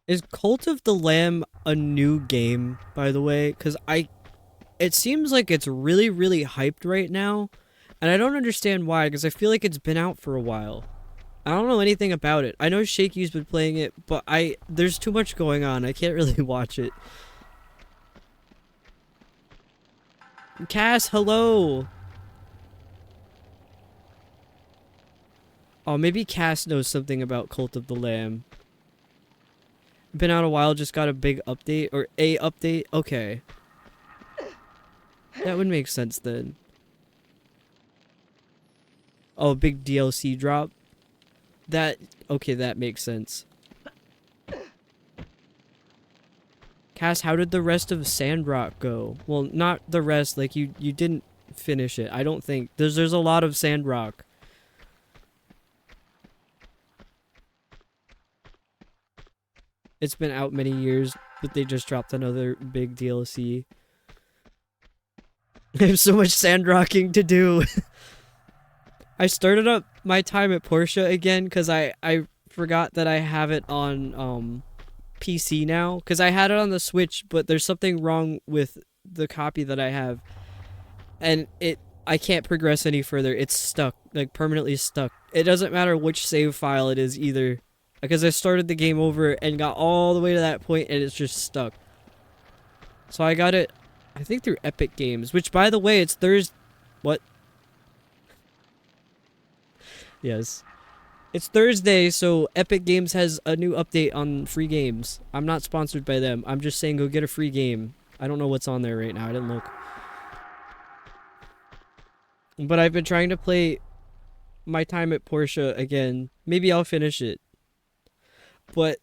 Is Cult of the Lamb a new game, by the way? Because it seems like it's really, really hyped right now. And I don't understand why, because I feel like it's been out for a while. I don't know anything about it. I know Shaky's been playing it, but there's too much going on. I can't really watch it. Cass, hello! Oh, maybe Cass knows something about Cult of the Lamb. Been out a while, just got a big update, or a update? Okay. That would make sense then. Oh, big DLC drop? Okay, that makes sense. Cass, how did the rest of Sandrock go? Well, not the rest, like you didn't finish it, I don't think. There's a lot of Sandrock. It's been out many years, but they just dropped another big DLC. I have so much sandrocking to do. I started up my time at Porsche again because I forgot that I have it on PC now. Because I had it on the Switch, but there's something wrong with the copy that I have. And I can't progress any further. It's stuck. Like, permanently stuck. It doesn't matter which save file it is either. Because I started the game over and got all the way to that point and it's just stuck. So I got it, I think through Epic Games. Which, by the way, it's Thursday. What? Yes. It's Thursday, so Epic Games has a new update on free games. I'm not sponsored by them. I'm just saying go get a free game. I don't know what's on there right now. I didn't look. But I've been trying to play my time at Porsche again. Maybe I'll finish it. But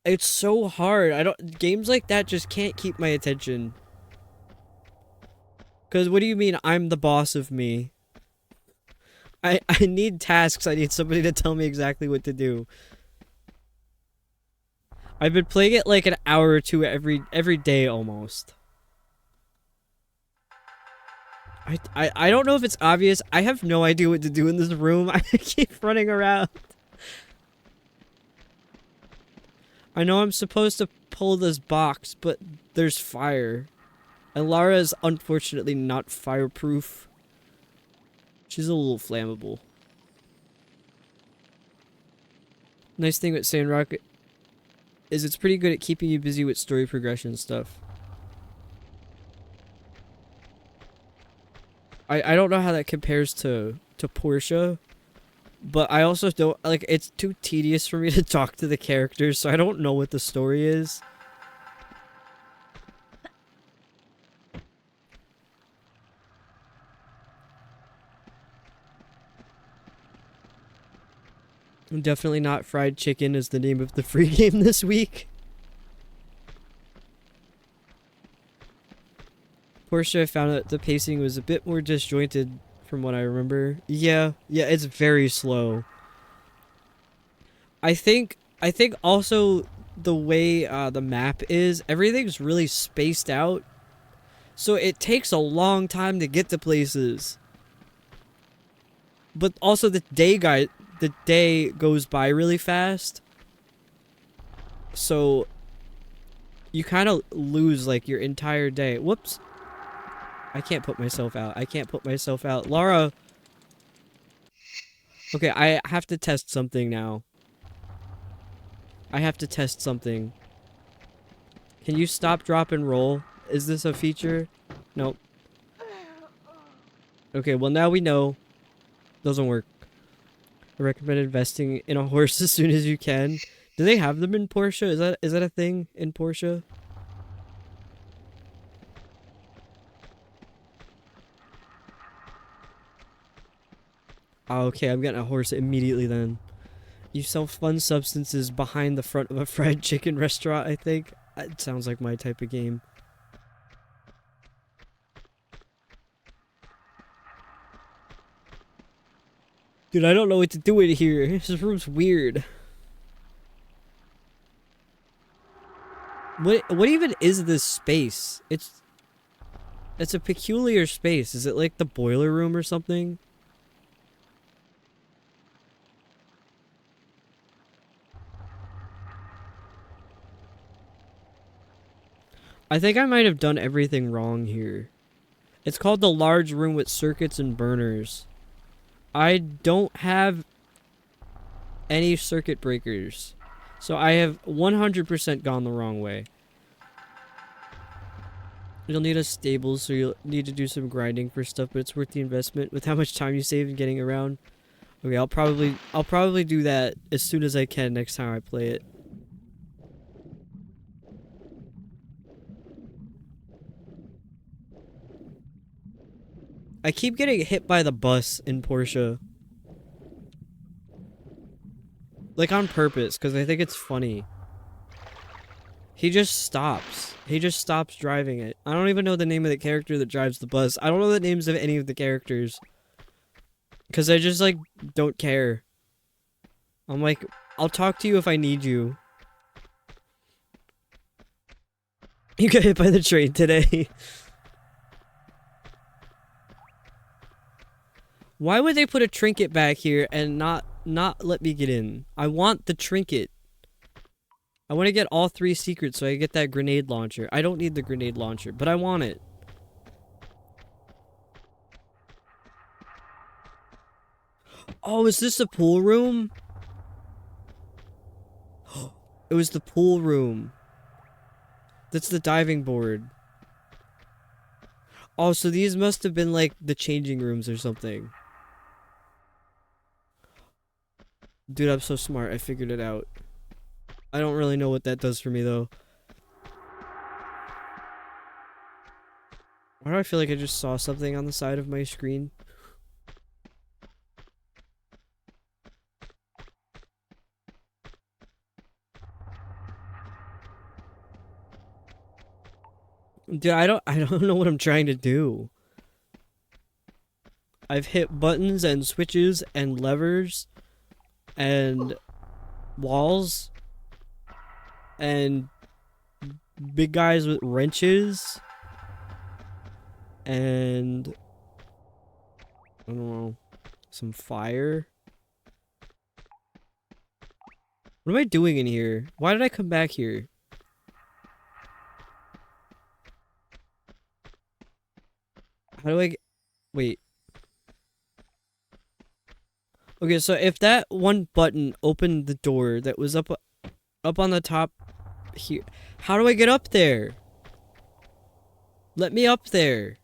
it's so hard. Games like that just can't keep my attention. Cause what do you mean I'm the boss of me? I need tasks. I need somebody to tell me exactly what to do. I've been playing it like an hour or two every day almost. I don't know if it's obvious. I have no idea what to do in this room. I keep running around. I know I'm supposed to pull this box, but there's fire. And Lara is unfortunately not fireproof. She's a little flammable. Nice thing with Sandrock is it's pretty good at keeping you busy with story progression stuff. I don't know how that compares to Portia. But I also don't, like, it's too tedious for me to talk to the characters, so I don't know what the story is. Definitely not fried chicken is the name of the free game this week. Portia found that the pacing was a bit more disjointed from what I remember. Yeah, it's very slow. I think also the way the map is, everything's really spaced out. So it takes a long time to get to places. But also the day goes by really fast. So you kind of lose like your entire day. Whoops. I can't put myself out. Lara. Okay, I have to test something now. I have to test something. Can you stop, drop, and roll? Is this a feature? Nope. Okay, well now we know. Doesn't work. I recommend investing in a horse as soon as you can. Do they have them in Porsche? Is that a thing in Porsche? Oh, okay, I'm getting a horse immediately then. You sell fun substances behind the front of a fried chicken restaurant, I think. It sounds like my type of game. Dude, I don't know what to do in here. This room's weird. What even is this space? It's a peculiar space. Is it like the boiler room or something? I think I might have done everything wrong here. It's called the large room with circuits and burners. I don't have any circuit breakers. So I have 100% gone the wrong way. You'll need a stable, so you'll need to do some grinding for stuff, but it's worth the investment with how much time you save in getting around. Okay, I'll probably do that as soon as I can next time I play it. I keep getting hit by the bus in Porsche. Like on purpose, because I think it's funny. He just stops. He just stops driving it. I don't even know the name of the character that drives the bus. I don't know the names of any of the characters. Because I just, like, don't care. I'm like, I'll talk to you if I need you. You got hit by the train today. Why would they put a trinket back here and not let me get in? I want the trinket. I want to get all 3 secrets so I get that grenade launcher. I don't need the grenade launcher, but I want it. Oh, is this the pool room? It was the pool room. That's the diving board. Oh, so these must have been like the changing rooms or something. Dude, I'm so smart. I figured it out. I don't really know what that does for me, though. Why do I feel like I just saw something on the side of my screen? Dude, I don't know what I'm trying to do. I've hit buttons and switches and levers and walls and big guys with wrenches and I don't know, some fire. What am I doing in here? Why did I come back here? How do I get... Wait. Okay, so if that one button opened the door that was up on the top here, how do I get up there? Let me up there.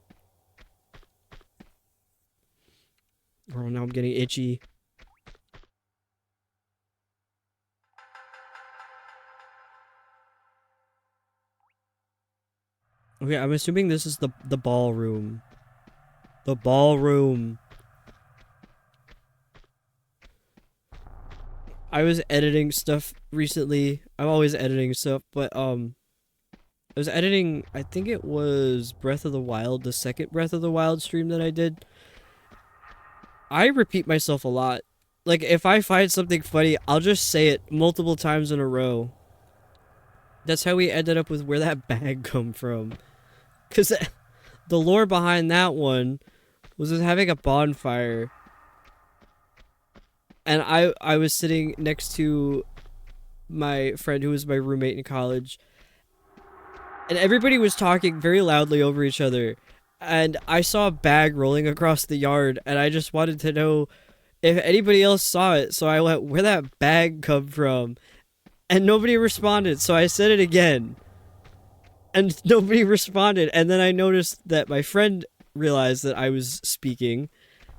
Oh, now I'm getting itchy. Okay, I'm assuming this is the ballroom. The ballroom. I was editing stuff recently. I'm always editing stuff, but I was editing, I think it was Breath of the Wild, the second Breath of the Wild stream that I did. I repeat myself a lot. Like, if I find something funny, I'll just say it multiple times in a row. That's how we ended up with where that bag come from. Because the lore behind that one was just having a bonfire. And I was sitting next to my friend who was my roommate in college. And everybody was talking very loudly over each other. And I saw a bag rolling across the yard. And I just wanted to know if anybody else saw it. So I went, where that bag come from? And nobody responded. So I said it again. And nobody responded. And then I noticed that my friend realized that I was speaking.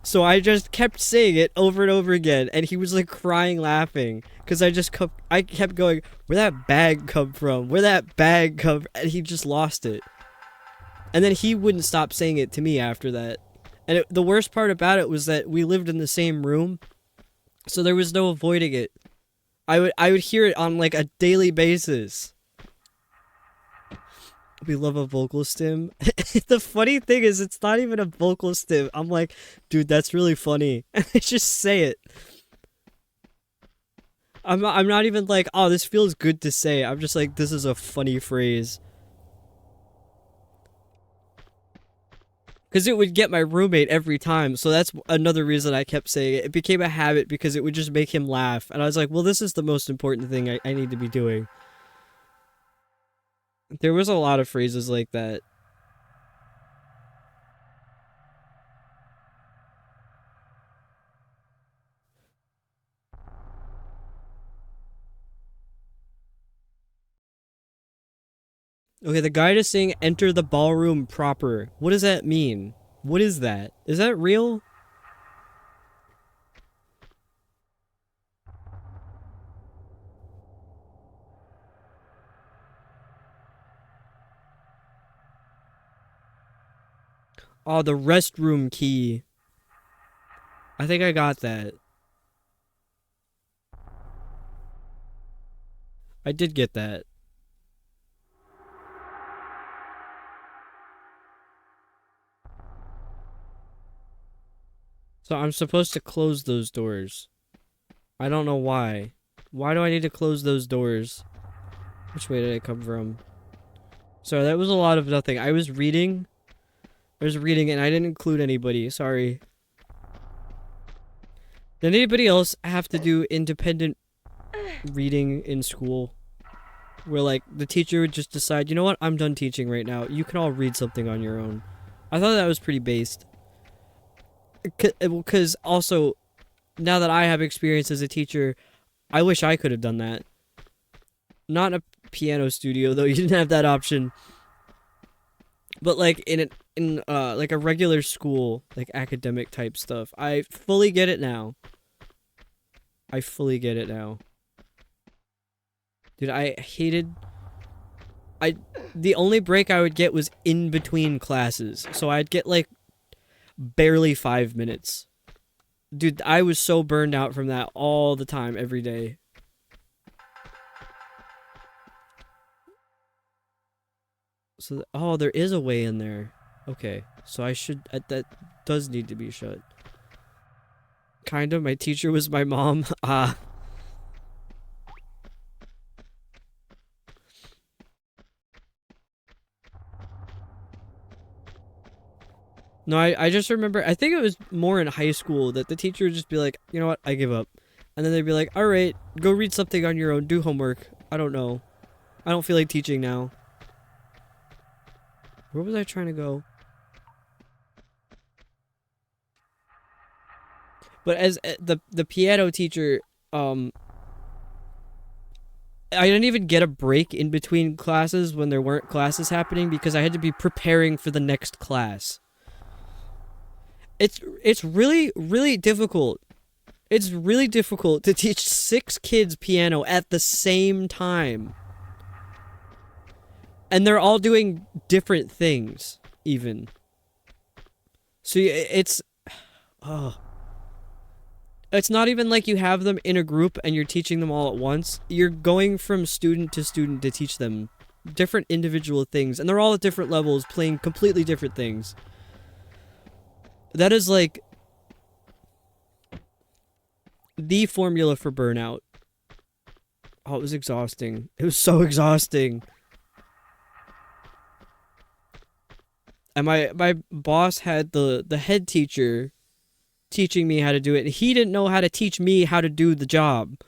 So I just kept saying it over and over again. And he was like crying laughing. Because I kept going, where that bag come from? Where that bag come from? And he just lost it. And then he wouldn't stop saying it to me after that. And the worst part about it was that we lived in the same room. So there was no avoiding it. I would hear it on like a daily basis. We love a vocal stim. The funny thing is, it's not even a vocal stim. I'm like, dude, that's really funny. And I just say it. I'm not even like, oh, this feels good to say. I'm just like, this is a funny phrase. Because it would get my roommate every time. So that's another reason I kept saying it. It became a habit because it would just make him laugh. And I was like, well, this is the most important thing I need to be doing. There was a lot of phrases like that. Okay, the guide is saying enter the ballroom proper. What does that mean? What is that? Is that real? Oh, the restroom key. I think I got that. I did get that. So I'm supposed to close those doors. I don't know why. Why do I need to close those doors? Which way did I come from? Sorry, that was a lot of nothing. I was reading and I didn't include anybody. Sorry. Did anybody else have to do independent reading in school? Where, like, the teacher would just decide, you know what, I'm done teaching right now. You can all read something on your own. I thought that was pretty based. Because also, now that I have experience as a teacher, I wish I could have done that. Not in a piano studio, though. You didn't have that option. But like in like a regular school, like academic type stuff, I fully get it now. I fully get it now. Dude, I hated... the only break I would get was in between classes. So I'd get like barely 5 minutes. Dude, I was so burned out from that all the time, every day. So, oh, there is a way in there. Okay, so I should... that does need to be shut. Kind of. My teacher was my mom. No, I just remember, I think it was more in high school that the teacher would just be like, you know what, I give up. And then they'd be like, alright, go read something on your own, do homework. I don't know. I don't feel like teaching now. Where was I trying to go? But as the piano teacher, I didn't even get a break in between classes when there weren't classes happening because I had to be preparing for the next class. It's really, really difficult. It's really difficult to teach 6 kids piano at the same time. And they're all doing different things, even. So it's... Oh. It's not even like you have them in a group and you're teaching them all at once. You're going from student to student to teach them different individual things. And they're all at different levels, playing completely different things. That is like the formula for burnout. Oh, it was exhausting. It was so exhausting. And my boss had the head teacher teaching me how to do it. And he didn't know how to teach me how to do the job.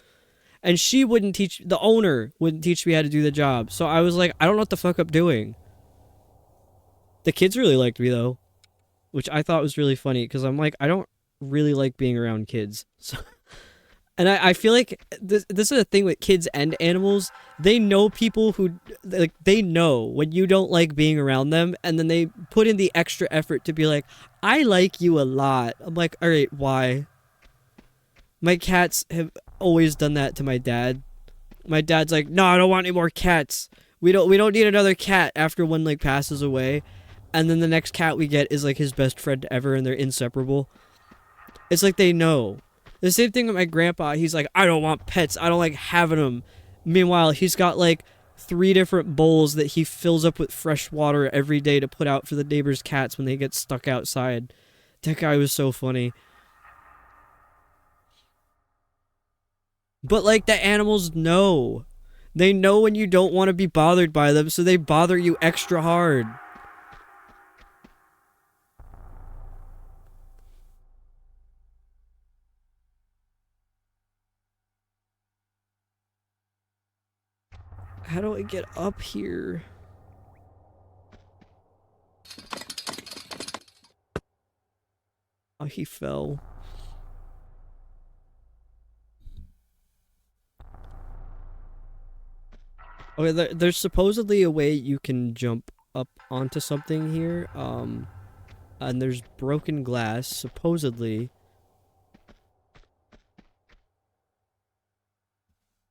And she wouldn't teach, the owner wouldn't teach me how to do the job. So I was like, I don't know what the fuck I'm doing. The kids really liked me though. Which I thought was really funny, because I'm like, I don't really like being around kids. So, and I feel like this is a thing with kids and animals. They know people who, like, they know when you don't like being around them, and then they put in the extra effort to be like, I like you a lot. I'm like, all right, why? My cats have always done that to my dad. My dad's like, no, I don't want any more cats. We don't need another cat after one like passes away. And then the next cat we get is like his best friend ever, and they're inseparable. It's like they know. The same thing with my grandpa. He's like, I don't want pets. I don't like having them. Meanwhile, he's got like 3 different bowls that he fills up with fresh water every day to put out for the neighbors' cats when they get stuck outside. That guy was so funny. But like the animals know. They know when you don't want to be bothered by them, so they bother you extra hard. How do I get up here? Oh, he fell. Okay, there's supposedly a way you can jump up onto something here. And there's broken glass, supposedly.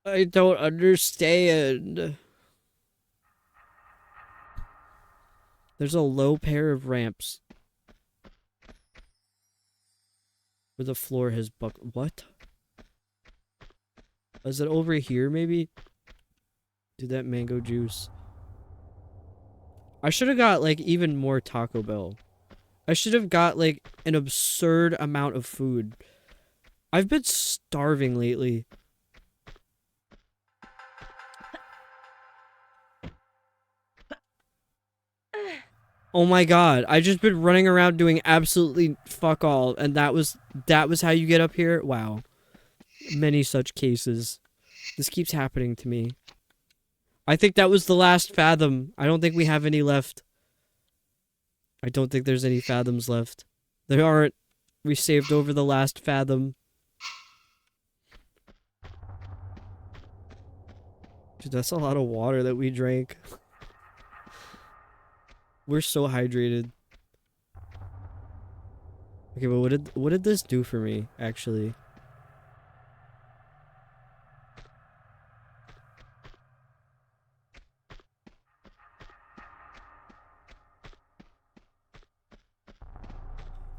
I don't understand. There's a low pair of ramps where the floor has what? Is it over here, maybe? Dude, that mango juice. I should have got, like, even more Taco Bell. I should have got, like, an absurd amount of food. I've been starving lately. Oh my god, I just been running around doing absolutely fuck all, and that was how you get up here? Wow. Many such cases. This keeps happening to me. I think that was the last fathom. I don't think we have any left. I don't think there's any fathoms left. There aren't. We saved over the last fathom. Dude, that's a lot of water that we drank. We're so hydrated. Okay, but what did this do for me, actually?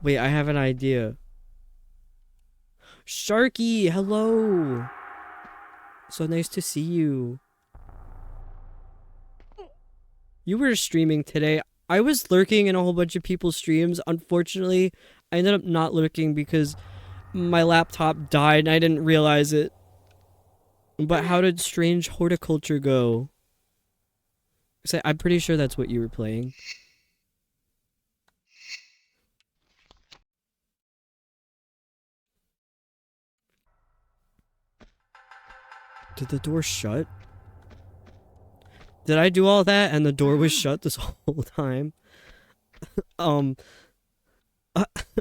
Wait, I have an idea. Sharky, hello! So nice to see you. You were streaming today. I was lurking in a whole bunch of people's streams. Unfortunately, I ended up not lurking because my laptop died and I didn't realize it. But how did Strange Horticulture go? I'm pretty sure that's what you were playing. Did the door shut? Did I do all that and the door was shut this whole time?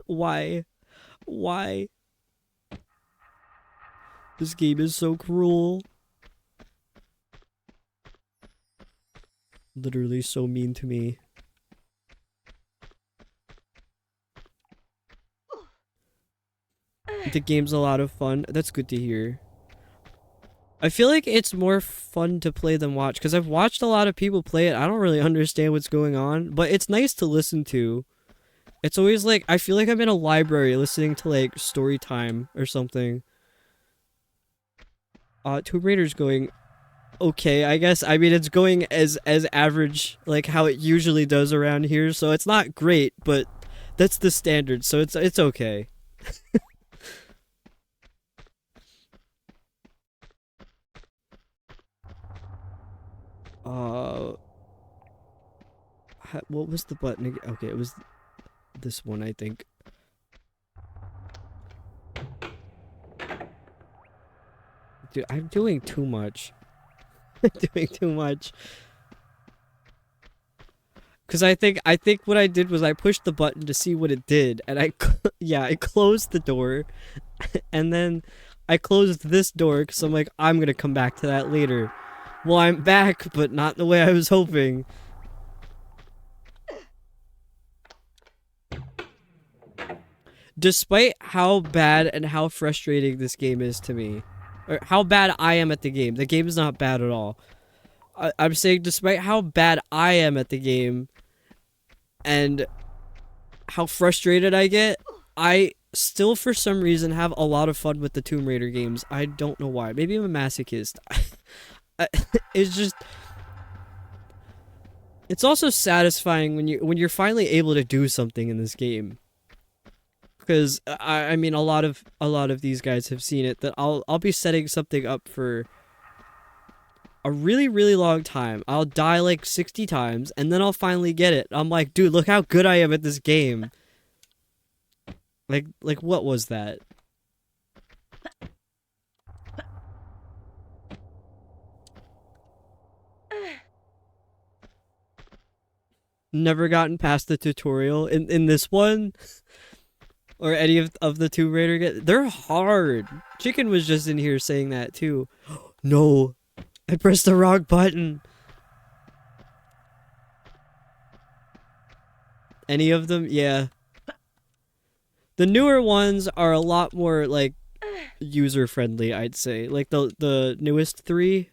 Why? Why? This game is so cruel. Literally so mean to me. The game's a lot of fun. That's good to hear. I feel like it's more fun to play than watch, because I've watched a lot of people play it. I don't really understand what's going on, but it's nice to listen to. It's always like, I feel like I'm in a library listening to like story time or something. Tomb Raider's going okay, I guess. I mean, it's going as average, like how it usually does around here, so it's not great, but that's the standard, so it's okay. What was the button again? Okay, it was this one, I think. Dude, I'm doing too much. I'm doing too much. Cause I think what I did was I pushed the button to see what it did, and yeah, I closed the door, and then I closed this door because I'm like, I'm gonna come back to that later. Well, I'm back, but not the way I was hoping. Despite how bad and how frustrating this game is to me, or how bad I am at the game is not bad at all. I'm saying despite how bad I am at the game and how frustrated I get, I still for some reason have a lot of fun with the Tomb Raider games. I don't know why. Maybe I'm a masochist. It's just, it's also satisfying when you're finally able to do something in this game. Because I mean a lot of these guys have seen it, that I'll be setting something up for a really, really long time. I'll die like 60 times, and then I'll finally get it. I'm like, dude, look how good I am at this game. Like what was that? Never gotten past the tutorial in this one? Or any of the Tomb Raider games? They're hard. Chicken was just in here saying that too. No, I pressed the wrong button. Any of them? Yeah. The newer ones are a lot more like user friendly, I'd say. Like the newest three.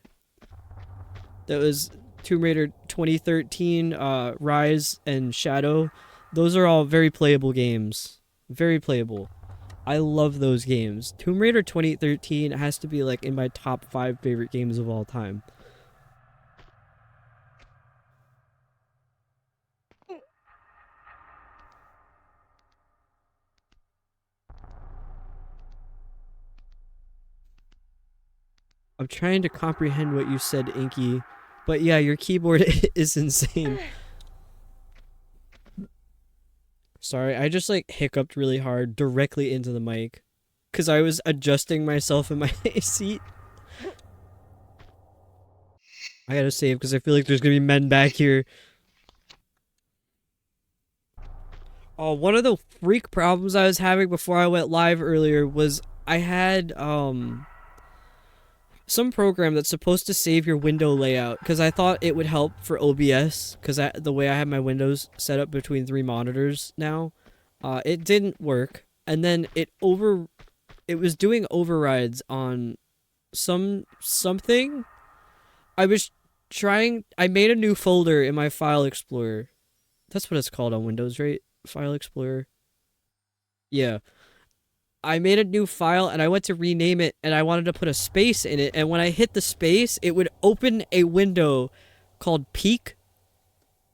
That was Tomb Raider 2013, Rise, and Shadow. Those are all very playable games. Very playable. I love those games. Tomb Raider 2013 has to be like in my top 5 favorite games of all time. I'm trying to comprehend what you said, Inky. But yeah, your keyboard is insane. Sorry, I just like hiccuped really hard directly into the mic. Because I was adjusting myself in my seat. I gotta save because I feel like there's gonna be men back here. Oh, one of the freak problems I was having before I went live earlier was I had, some program that's supposed to save your window layout because I thought it would help for OBS because the way I have my windows set up between 3 monitors now, it didn't work, and then it was doing overrides on something. I made a new folder in my file explorer. That's what it's called on Windows, right? File explorer. Yeah. I made a new file and I went to rename it and I wanted to put a space in it, and when I hit the space it would open a window called Peek.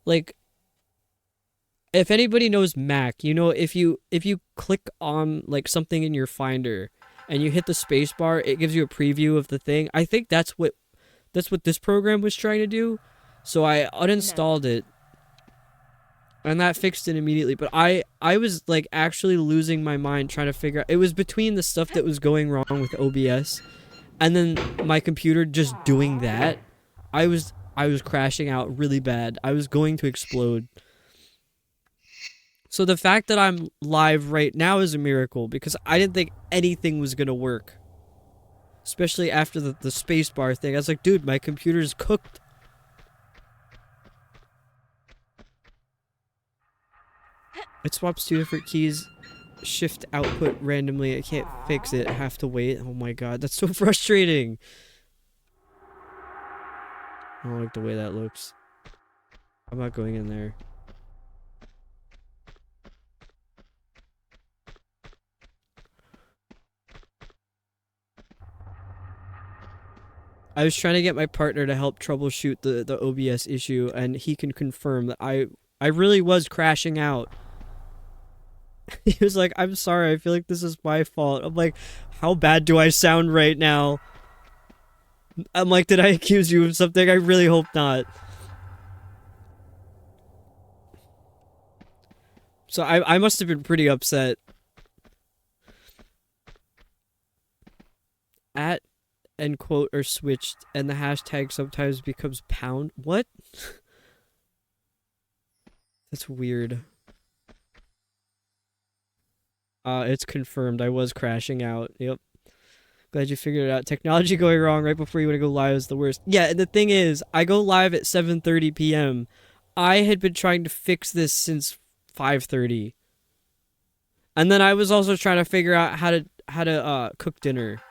Like, if anybody knows Mac, you know, if you click on like something in your Finder and you hit the space bar, it gives you a preview of the thing. I think that's what this program was trying to do. So I uninstalled it. And that fixed it immediately. But I was like actually losing my mind trying to figure out. It was between the stuff that was going wrong with OBS and then my computer just doing that. I was crashing out really bad. I was going to explode. So the fact that I'm live right now is a miracle because I didn't think anything was going to work. Especially after the spacebar thing. I was like, dude, my computer's cooked. It swaps 2 different keys. Shift output randomly. I can't fix it. I have to wait. Oh my god, that's so frustrating. I don't like the way that looks. I'm not going in there. I was trying to get my partner to help troubleshoot the OBS issue, and he can confirm that I really was crashing out. He was like, I'm sorry, I feel like this is my fault. I'm like, how bad do I sound right now? I'm like, did I accuse you of something? I really hope not. So I must have been pretty upset. At and quote are switched, and the hashtag sometimes becomes pound. What? That's weird. It's confirmed. I was crashing out. Yep. Glad you figured it out. Technology going wrong right before you want to go live is the worst. Yeah, and the thing is, I go live at 7:30 p.m. I had been trying to fix this since 5:30. And then I was also trying to figure out how to cook dinner.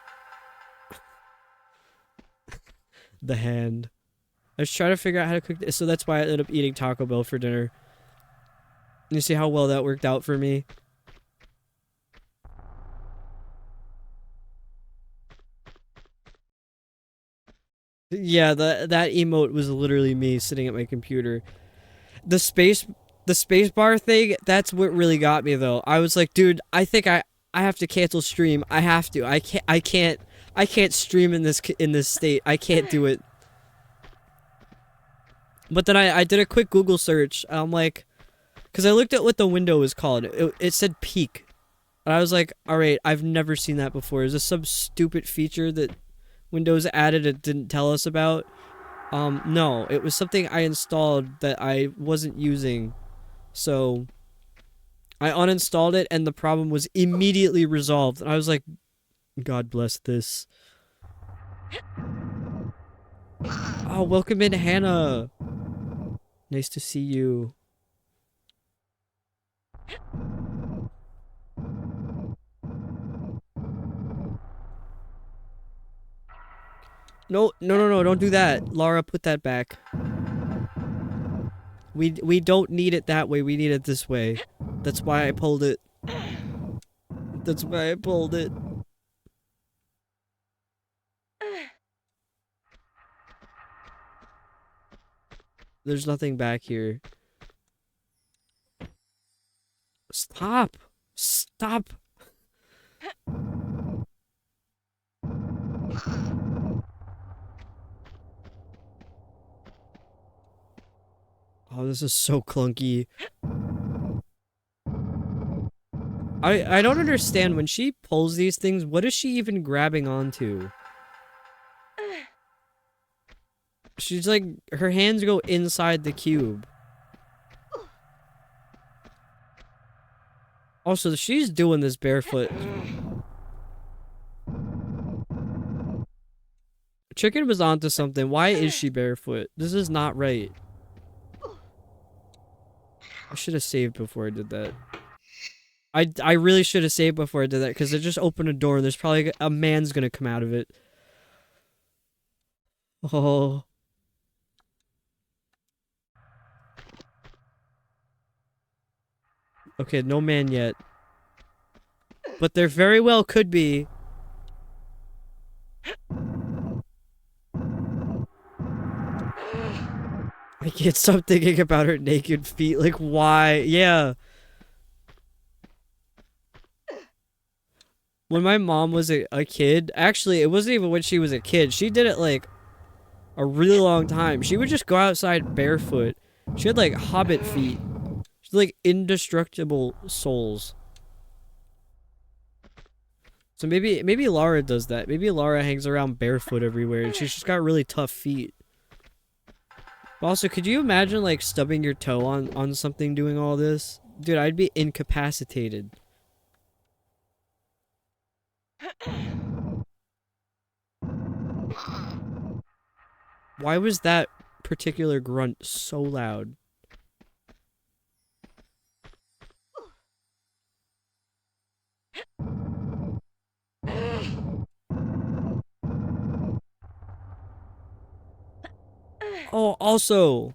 The hand. I was trying to figure out how to cook this, so that's why I ended up eating Taco Bell for dinner. You see how well that worked out for me? Yeah, that emote was literally me sitting at my computer. The space the space bar thing, that's what really got me though. I was like, dude, I think I have to cancel stream. I have to. I can't stream in this state. I can't do it. But then I did a quick Google search. I'm like, cuz I looked at what the window was called. It said peak. And I was like, all right, I've never seen that before. Is this some stupid feature that Windows added and didn't tell us about? No, it was something I installed that I wasn't using. So I uninstalled it and the problem was immediately resolved. And I was like, God bless this. Oh, welcome in, Hannah. Nice to see you. No, no, no, no, don't do that. Laura, put that back. We don't need it that way. We need it this way. That's why I pulled it. That's why I pulled it. There's nothing back here. Stop. Stop. Oh, this is so clunky. I don't understand. When she pulls these things, what is she even grabbing onto? She's like, her hands go inside the cube. Also, she's doing this barefoot. Chicken was onto something. Why is she barefoot? This is not right. I should have saved before I did that. I really should have saved before I did that, because it just opened a door and there's probably a man's gonna come out of it. Oh. Okay, no man yet. But there very well could be. I can't stop thinking about her naked feet. Like, why? Yeah. When my mom was a kid, actually, it wasn't even when she was a kid. She did it, like, a really long time. She would just go outside barefoot. She had, like, hobbit feet. She's like indestructible souls. So maybe Lara does that. Maybe Lara hangs around barefoot everywhere and she's just got really tough feet. But also, could you imagine like stubbing your toe on something doing all this? Dude, I'd be incapacitated. Why was that particular grunt so loud? Oh, also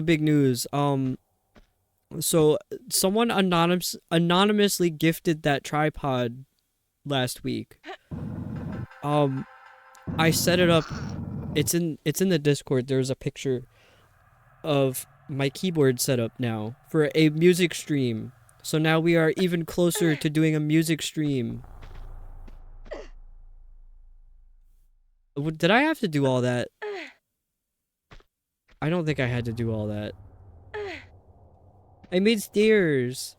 big news. So someone anonymously gifted that tripod last week. I set it up. It's in the Discord. There's a picture of my keyboard setup now for a music stream. So now we are even closer to doing a music stream. Did I have to do all that? I don't think I had to do all that. I made stairs.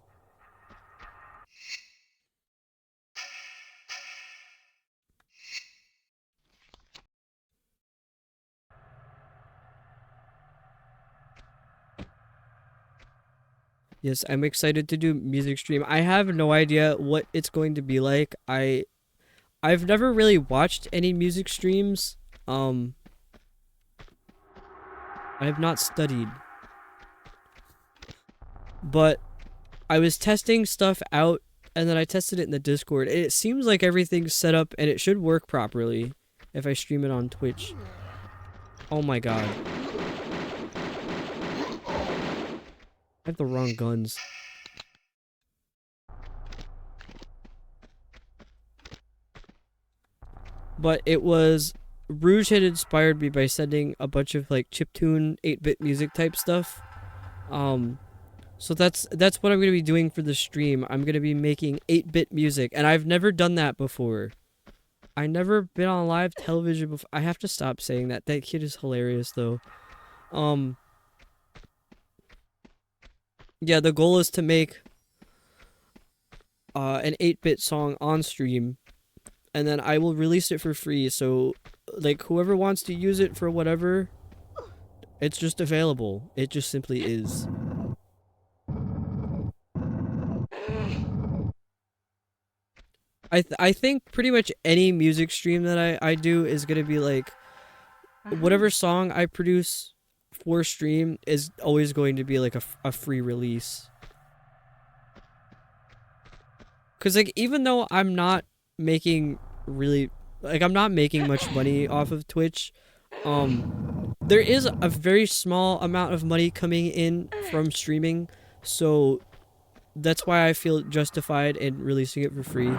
Yes, I'm excited to do music stream. I have no idea what it's going to be like. I've never really watched any music streams. Um, I have not studied, but I was testing stuff out and then I tested it in the Discord. It seems like everything's set up and it should work properly if I stream it on Twitch. Oh my god. I have the wrong guns. But it was... Rouge had inspired me by sending a bunch of like chiptune 8-bit music type stuff. So that's what I'm going to be doing for the stream. I'm going to be making 8-bit music, and I've never done that before. I never been on live television before. I have to stop saying that. That kid is hilarious though. Yeah, the goal is to make an 8-bit song on stream, and then I will release it for free. So like whoever wants to use it for whatever, it's just available. It just simply is. I think pretty much any music stream that I do is gonna be like, whatever song I produce for stream is always going to be like a free release. Cause like even though I'm not making really, like I'm not making much money off of Twitch, there is a very small amount of money coming in from streaming, so that's why I feel justified in releasing it for free.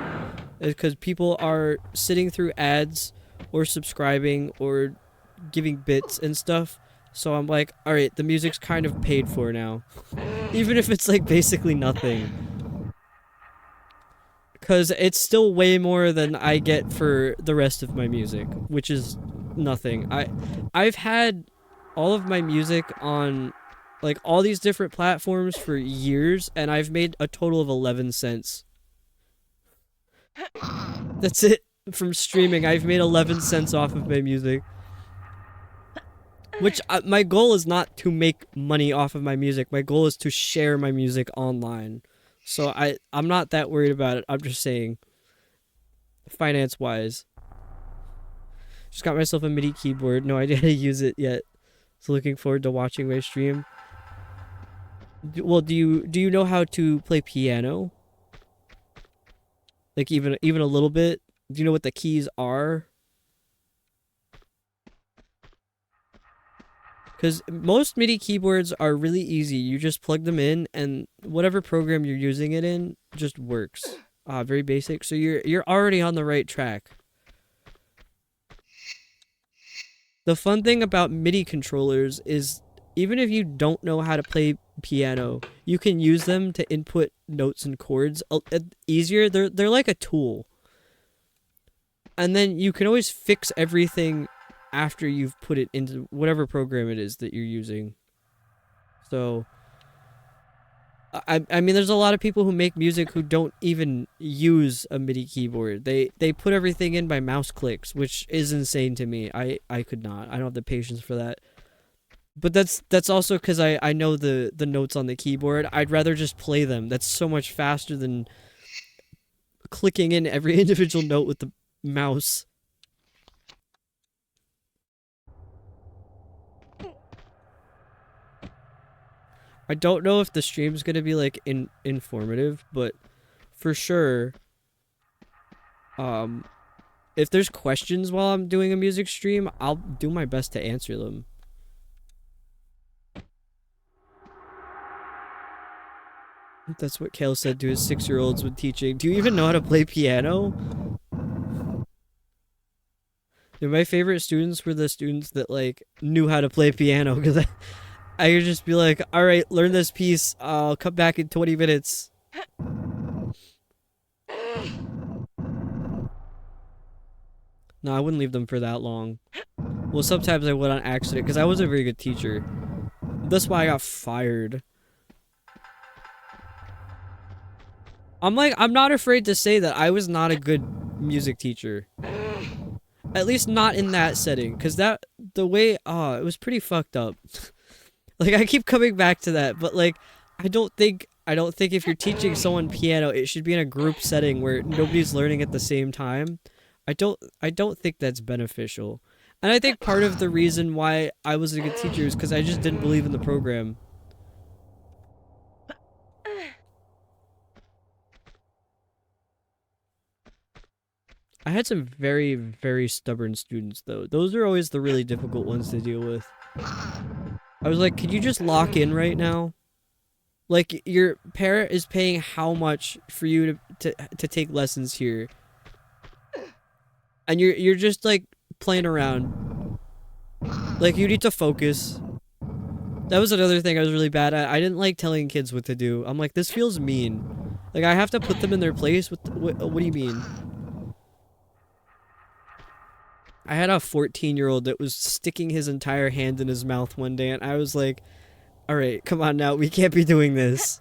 Is because people are sitting through ads or subscribing or giving bits and stuff. So I'm like, alright, the music's kind of paid for now. Even if it's like basically nothing. Because it's still way more than I get for the rest of my music, which is nothing. I've had all of my music on like all these different platforms for years, and I've made a total of 11 cents. That's it. From streaming, I've made 11 cents off of my music. Which, my goal is not to make money off of my music. My goal is to share my music online. So I'm not that worried about it. I'm just saying, finance-wise. Just got myself a MIDI keyboard. No idea how to use it yet. So looking forward to watching my stream. Well, do you know how to play piano? Like even a little bit? Do you know what the keys are? Because most MIDI keyboards are really easy. You just plug them in, and whatever program you're using it in just works. Very basic. So you're already on the right track. The fun thing about MIDI controllers is even if you don't know how to play piano, you can use them to input notes and chords easier. They're like a tool. And then you can always fix everything after you've put it into whatever program it is that you're using. So I mean there's a lot of people who make music who don't even use a MIDI keyboard. They put everything in by mouse clicks, which is insane to me. I could not. I don't have the patience for that. But that's also because I know the notes on the keyboard. I'd rather just play them. That's so much faster than clicking in every individual note with the mouse. I don't know if the stream's gonna be like informative, but for sure, if there's questions while I'm doing a music stream, I'll do my best to answer them. That's what Kale said to his 6-year-olds when teaching. Do you even know how to play piano? Yeah, my favorite students were the students that like knew how to play piano, because I could just be like, alright, learn this piece, I'll come back in 20 minutes. No, I wouldn't leave them for that long. Well, sometimes I would on accident, because I was a very good teacher. That's why I got fired. I'm not afraid to say that I was not a good music teacher. At least not in that setting, because it was pretty fucked up. Like, I keep coming back to that, but like, I don't think I don't think if you're teaching someone piano, it should be in a group setting where nobody's learning at the same time. I don't think that's beneficial. And I think part of the reason why I was a good teacher is because I just didn't believe in the program. I had some very, very stubborn students, though. Those are always the really difficult ones to deal with. I was like, can you just lock in right now? Like, your parent is paying how much for you to take lessons here? And you're just, like, playing around. Like, you need to focus. That was another thing I was really bad at. I didn't like telling kids what to do. I'm like, this feels mean. Like, I have to put them in their place. What do you mean? I had a 14-year-old that was sticking his entire hand in his mouth one day, and I was like, alright, come on now, we can't be doing this.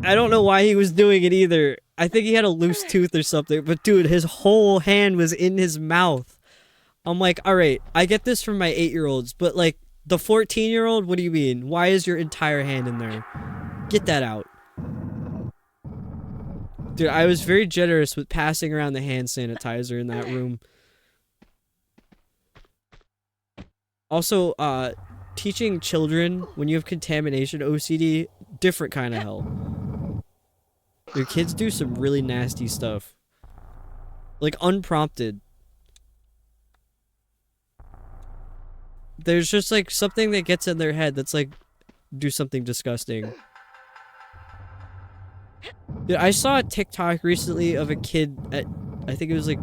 I don't know why he was doing it either. I think he had a loose tooth or something, but dude, his whole hand was in his mouth. I'm like, alright, I get this from my 8-year-olds, but like, the 14-year-old, what do you mean? Why is your entire hand in there? Get that out. Dude, I was very generous with passing around the hand sanitizer in that room. Also, teaching children when you have contamination OCD, different kind of hell. Your kids do some really nasty stuff. Like, unprompted. There's just, like, something that gets in their head that's like, do something disgusting. Dude, I saw a TikTok recently of a kid at, I think it was like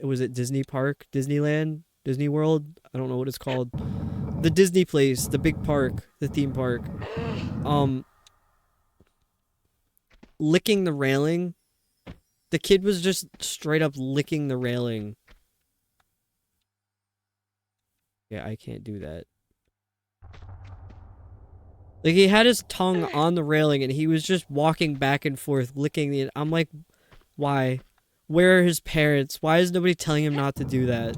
was it Disney Park? Disneyland? Disney World? I don't know what it's called. The Disney place, the big park, the theme park. Licking the railing. The kid was just straight up licking the railing. Yeah, I can't do that. Like, he had his tongue on the railing and he was just walking back and forth, licking the... I'm like, why? Where are his parents? Why is nobody telling him not to do that?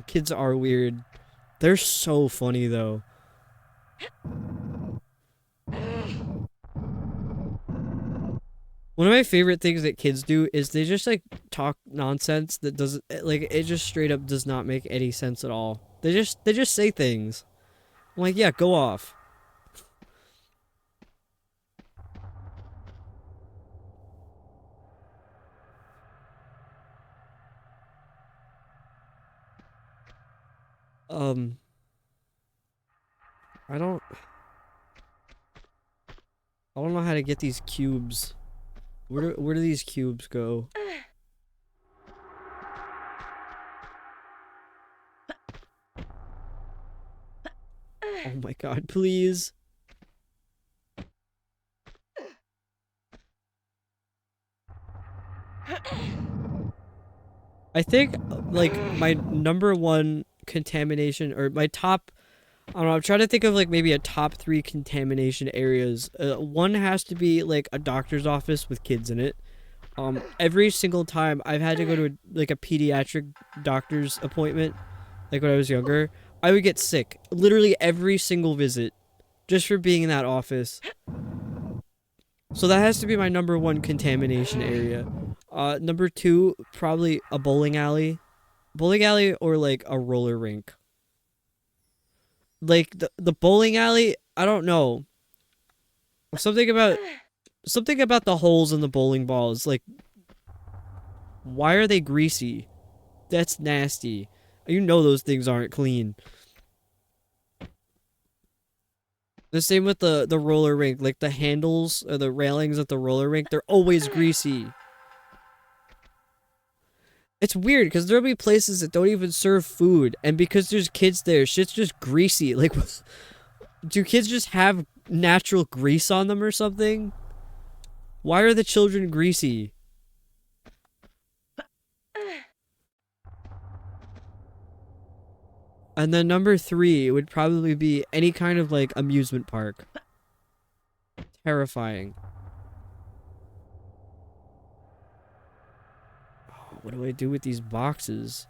Kids are weird. They're so funny, though. One of my favorite things that kids do is they just, like, talk nonsense that doesn't, like, it just straight up does not make any sense at all. They just say things. I'm like, yeah, go off. I don't know how to get these cubes. Where do these cubes go? Oh my god, please. I think, like, my number one contamination, or my top, I don't know, I'm trying to think of, like, maybe a top 3 contamination areas. One has to be, like, a doctor's office with kids in it. Every single time I've had to go to, like, a pediatric doctor's appointment, like, when I was younger, I would get sick. Literally every single visit. Just for being in that office. So that has to be my number 1 contamination area. Number 2, probably a bowling alley. Bowling alley or, like, a roller rink. Like, the bowling alley, I don't know. Something about the holes in the bowling balls. Like, why are they greasy? That's nasty. You know those things aren't clean. The same with the roller rink. Like, the handles or the railings at the roller rink, they're always greasy. It's weird, because there'll be places that don't even serve food, and because there's kids there, shit's just greasy. Like, do kids just have natural grease on them or something? Why are the children greasy? And then number 3 would probably be any kind of, like, amusement park. Terrifying. What do I do with these boxes?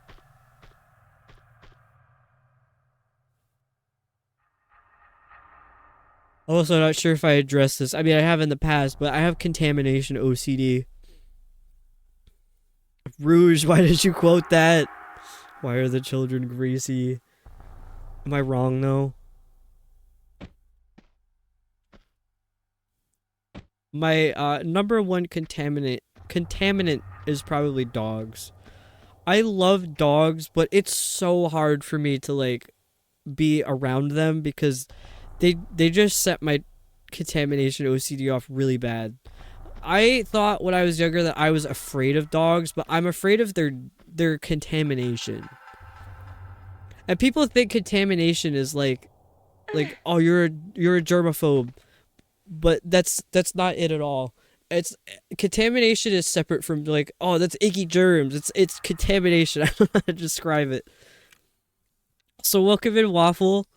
I'm also not sure if I addressed this. I mean, I have in the past, but I have contamination OCD. Rouge, why did you quote that? Why are the children greasy? Am I wrong, though? My number one contaminant is probably dogs. I love dogs, but it's so hard for me to like be around them because they just set my contamination OCD off really bad. I thought when I was younger that I was afraid of dogs, but I'm afraid of their contamination. And people think contamination is like oh you're a germaphobe, but that's not it at all. It's contamination is separate from like oh that's icky germs. It's contamination. I don't know how to describe it. So welcome in, Waffle.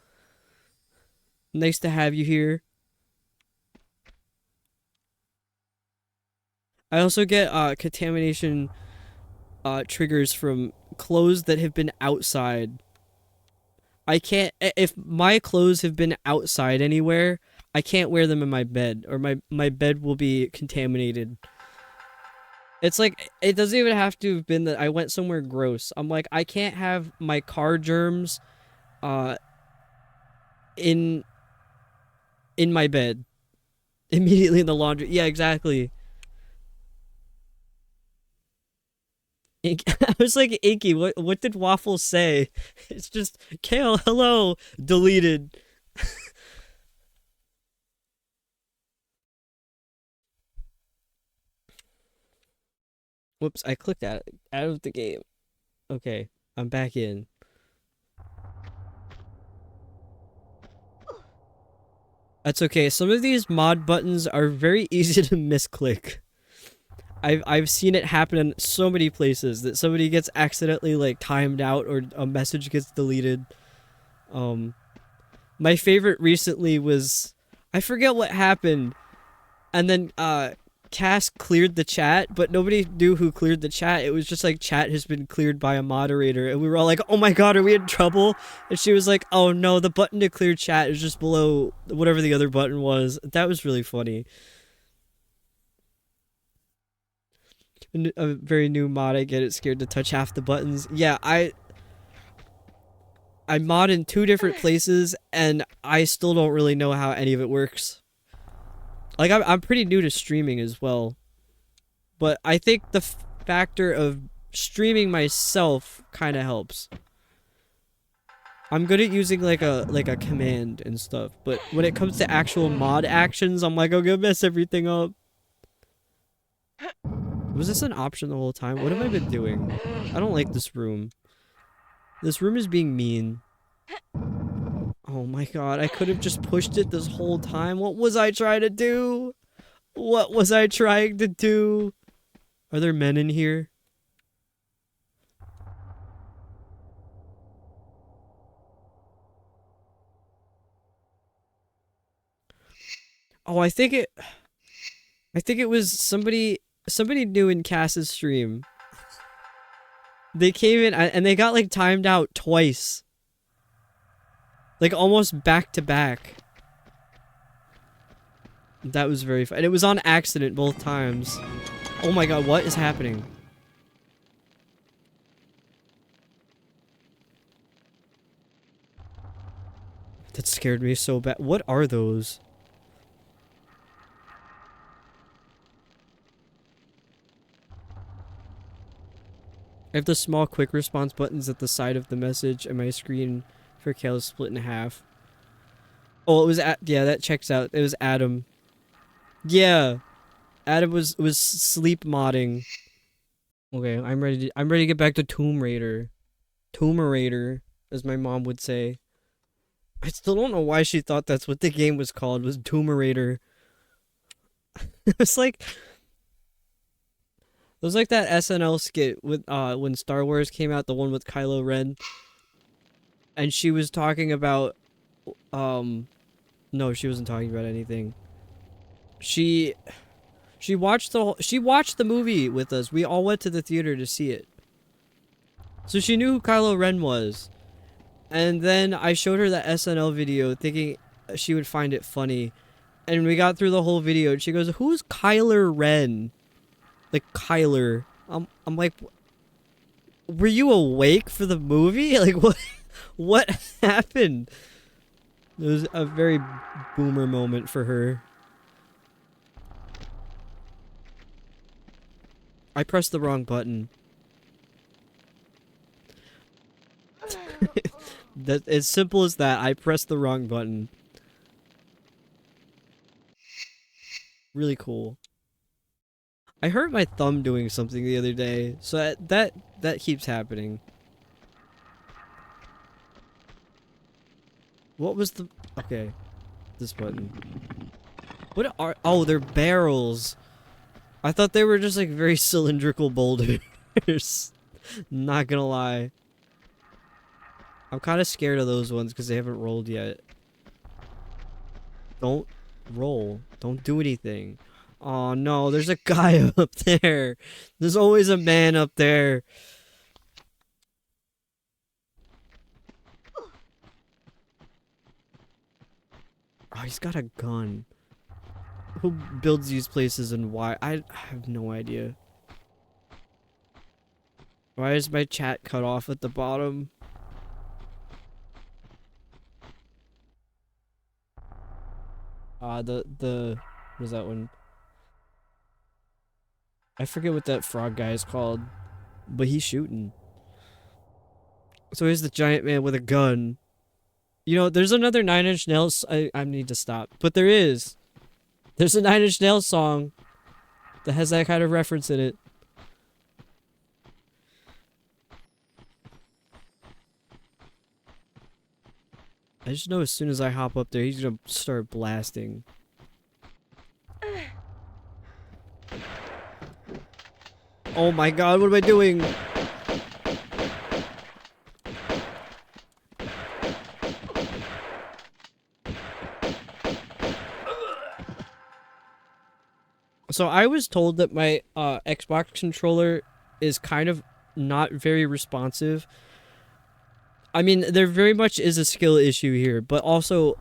Nice to have you here. I also get contamination triggers from clothes that have been outside. I can't if my clothes have been outside anywhere, I can't wear them in my bed or my bed will be contaminated. It's like it doesn't even have to have been that I went somewhere gross. I'm like I can't have my car germs uh in my bed immediately in the laundry. Yeah, exactly. I was like, Inky, what did Waffle say? It's just, Kale, hello, deleted. Whoops, I clicked out of the game. Okay, I'm back in. That's okay. Some of these mod buttons are very easy to misclick. I've seen it happen in so many places that somebody gets accidentally like timed out or a message gets deleted. Um my favorite recently was I forget what happened and then Cass cleared the chat, but nobody knew who cleared the chat. It was just like chat has been cleared by a moderator and we were all like, "Oh my god, are we in trouble?" And she was like, "Oh no, the button to clear chat is just below whatever the other button was." That was really funny. A very new mod, I get it, scared to touch half the buttons. Yeah, I mod in 2 different places and I still don't really know how any of it works. Like I'm pretty new to streaming as well. But I think the factor of streaming myself kind of helps. I'm good at using like a command and stuff, but when it comes to actual mod actions, I'm like, I'm gonna mess everything up. Was this an option the whole time? What have I been doing? I don't like this room. This room is being mean. Oh my god, I could have just pushed it this whole time. What was I trying to do? What was I trying to do? Are there men in here? Oh, I think it was somebody new in Cass's stream. They came in and they got like timed out twice. Like almost back to back. That was very fun. And it was on accident both times. Oh my god, what is happening? That scared me so bad. What are those? I have the small quick response buttons at the side of the message and my screen for Kale is split in half. Oh, it was yeah, that checks out. It was Adam. Yeah. Adam was sleep modding. Okay, I'm ready to get back to Tomb Raider. Tomb Raider, as my mom would say. I still don't know why she thought that's what the game was called, was Tomb Raider. It's like it was like that SNL skit with when Star Wars came out, the one with Kylo Ren. And she was talking about no, she wasn't talking about anything. She She watched the movie with us. We all went to the theater to see it. So she knew who Kylo Ren was. And then I showed her that SNL video thinking she would find it funny. And we got through the whole video and she goes, "Who's Kyler Ren?" Like Kyler. I'm like, were you awake for the movie? Like what happened? It was a very boomer moment for her. I pressed the wrong button. That as simple as that. I pressed the wrong button. Really cool. I hurt my thumb doing something the other day, so that keeps happening. What was the... Okay. This button. What are... Oh, they're barrels. I thought they were just like very cylindrical boulders. Not gonna lie. I'm kind of scared of those ones because they haven't rolled yet. Don't roll. Don't do anything. Oh no, there's a guy up there. There's always a man up there. Oh, he's got a gun. Who builds these places and why? I have no idea. Why is my chat cut off at the bottom? What is that one? I forget what that frog guy is called, but he's shooting. So here's the giant man with a gun. You know, there's another Nine Inch Nails. I need to stop, but there is. There's a Nine Inch Nails song that has that kind of reference in it. I just know as soon as I hop up there, he's gonna start blasting. Oh my god, what am I doing? So I was told that my Xbox controller is kind of not very responsive. I mean, there very much is a skill issue here, but also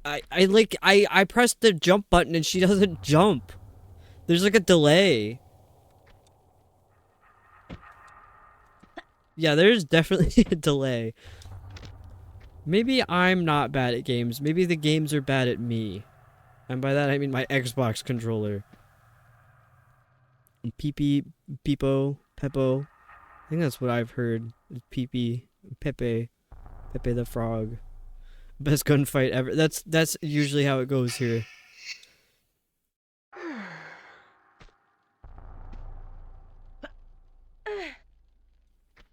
I pressed the jump button and she doesn't jump. There's like a delay. Yeah, there's definitely a delay. Maybe I'm not bad at games. Maybe the games are bad at me. And by that I mean my Xbox controller. Peepee, Peepo, Peppo. I think that's what I've heard. Peepee, Pepe, Pepe the Frog. Best gunfight ever. That's usually how it goes here.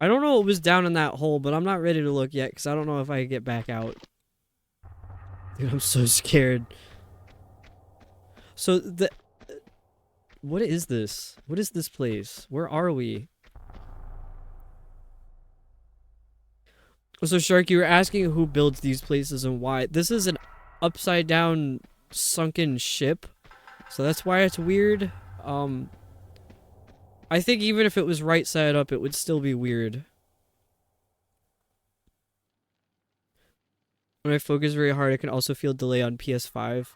I don't know what was down in that hole, but I'm not ready to look yet because I don't know if I can get back out. Dude, I'm so scared. So what is this? What is this place? Where are we? So Shark, you were asking who builds these places and why. This is an upside down sunken ship. So that's why it's weird. I think even if it was right side up, it would still be weird. When I focus very hard, I can also feel delay on PS5.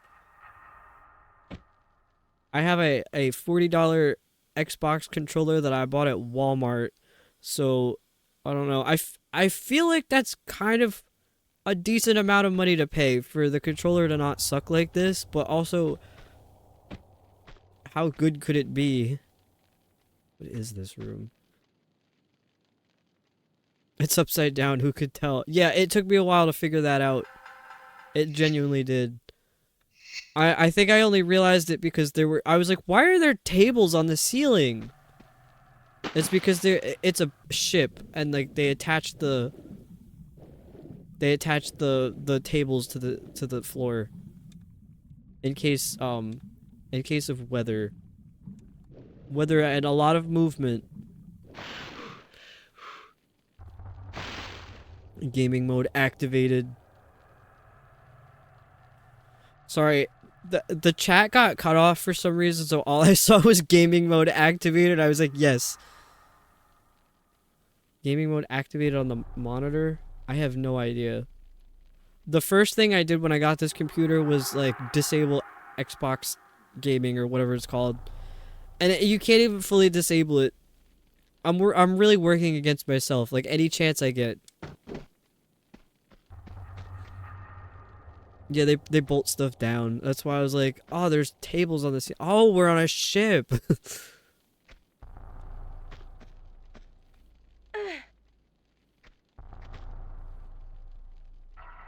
I have a $40 Xbox controller that I bought at Walmart. So, I don't know. I feel like that's kind of a decent amount of money to pay for the controller to not suck like this, but also, how good could it be? What is this room? It's upside down, who could tell? Yeah, it took me a while to figure that out. It genuinely did. I think I only realized it because I was like, why are there tables on the ceiling? It's because it's a ship and like they attach the tables to the floor in case of weather and a lot of movement. Gaming mode activated. Sorry, The chat got cut off for some reason, so all I saw was gaming mode activated. I was like, yes. Gaming mode activated on the monitor? I have no idea. The first thing I did when I got this computer was like disable Xbox gaming or whatever it's called. And you can't even fully disable it. I'm really working against myself, like any chance I get. Yeah, they bolt stuff down. That's why I was like, oh, there's tables on this. Oh, we're on a ship.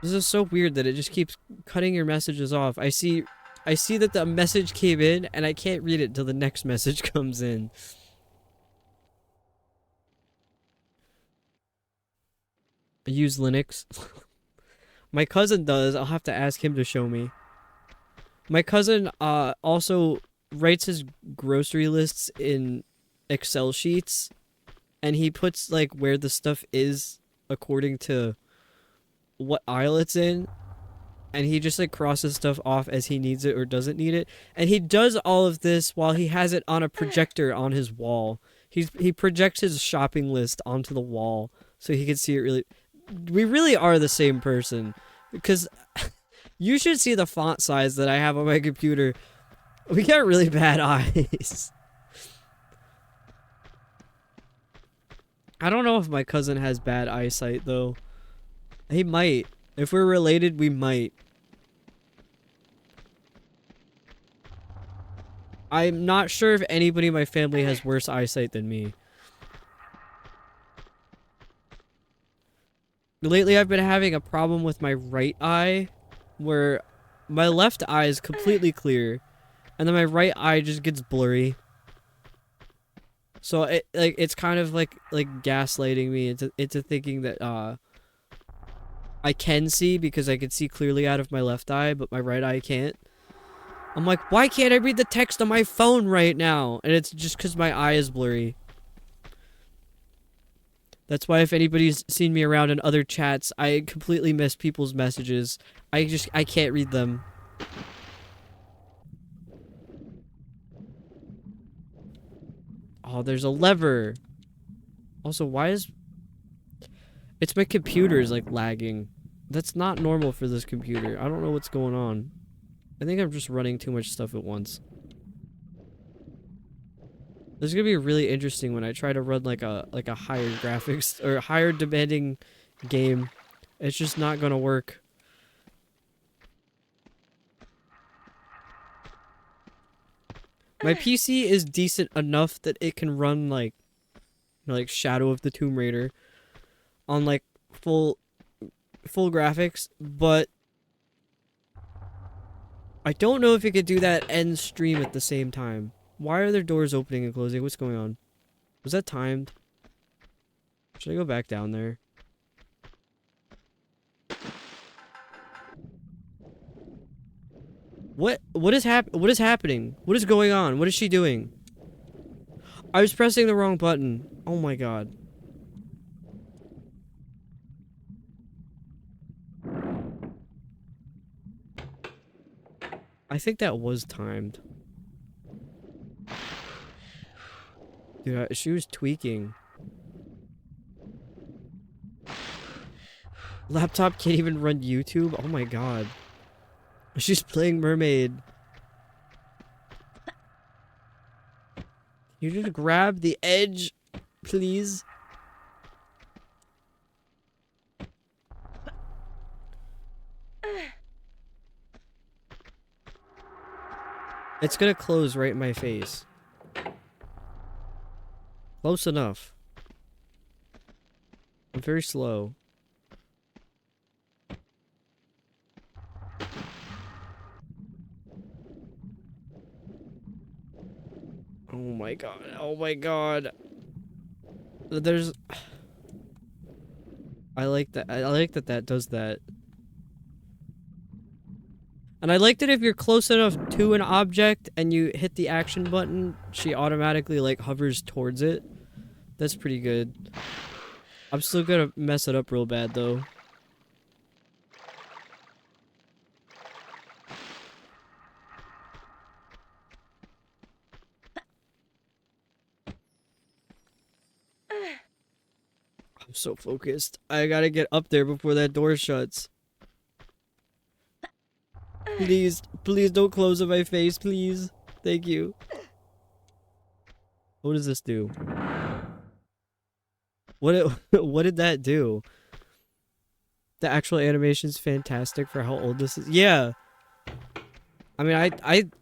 This is so weird that it just keeps cutting your messages off. I see that the message came in and I can't read it till the next message comes in. I use Linux. My cousin does. I'll have to ask him to show me. My cousin also writes his grocery lists in Excel sheets, and he puts like where the stuff is according to what aisle it's in, and he just like crosses stuff off as he needs it or doesn't need it. And he does all of this while he has it on a projector on his wall. He projects his shopping list onto the wall so he can see it really. We really are the same person, because you should see the font size that I have on my computer. We got really bad eyes. I don't know if my cousin has bad eyesight, though. He might. If we're related, we might. I'm not sure if anybody in my family has worse eyesight than me. Lately, I've been having a problem with my right eye, where my left eye is completely clear, and then my right eye just gets blurry. So it's kind of like gaslighting me into thinking that I can see because I can see clearly out of my left eye, but my right eye can't. I'm like, why can't I read the text on my phone right now? And it's just because my eye is blurry. That's why if anybody's seen me around in other chats, I completely miss people's messages. I can't read them. Oh, there's a lever. Also, why is... It's my computer's like lagging. That's not normal for this computer. I don't know what's going on. I think I'm just running too much stuff at once. This is gonna be really interesting when I try to run like a higher graphics or higher demanding game. It's just not gonna work. My PC is decent enough that it can run like, you know, like Shadow of the Tomb Raider on like full graphics, but I don't know if it could do that and stream at the same time. Why are there doors opening and closing? What's going on? Was that timed? Should I go back down there? What is happening? What is going on? What is she doing? I was pressing the wrong button. Oh my god. I think that was timed. Dude, she was tweaking. Laptop can't even run YouTube? Oh my god. She's playing Mermaid. You just grab the edge, please? It's gonna close right in my face. Close enough. I'm very slow. Oh my god. Oh my god. There's... I like that. I like that that does that. And I like that if you're close enough to an object and you hit the action button, she automatically like hovers towards it. That's pretty good. I'm still gonna mess it up real bad though. so focused. I gotta get up there before that door shuts. Please, please don't close on my face, please. Thank you. What does this do? What did that do? The actual animation's fantastic for how old this is. Yeah. I mean,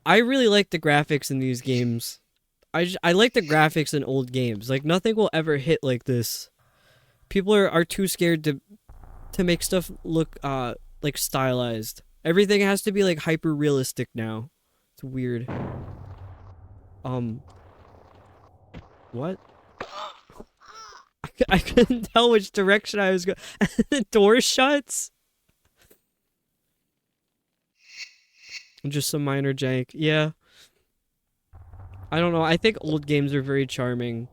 I really like the graphics in these games. I like the graphics in old games. Like, nothing will ever hit like this. People are too scared to make stuff look like stylized. Everything has to be like hyper realistic now. It's weird. What? I couldn't tell which direction I was going. The door shuts. Just some minor jank. Yeah. I don't know. I think old games are very charming.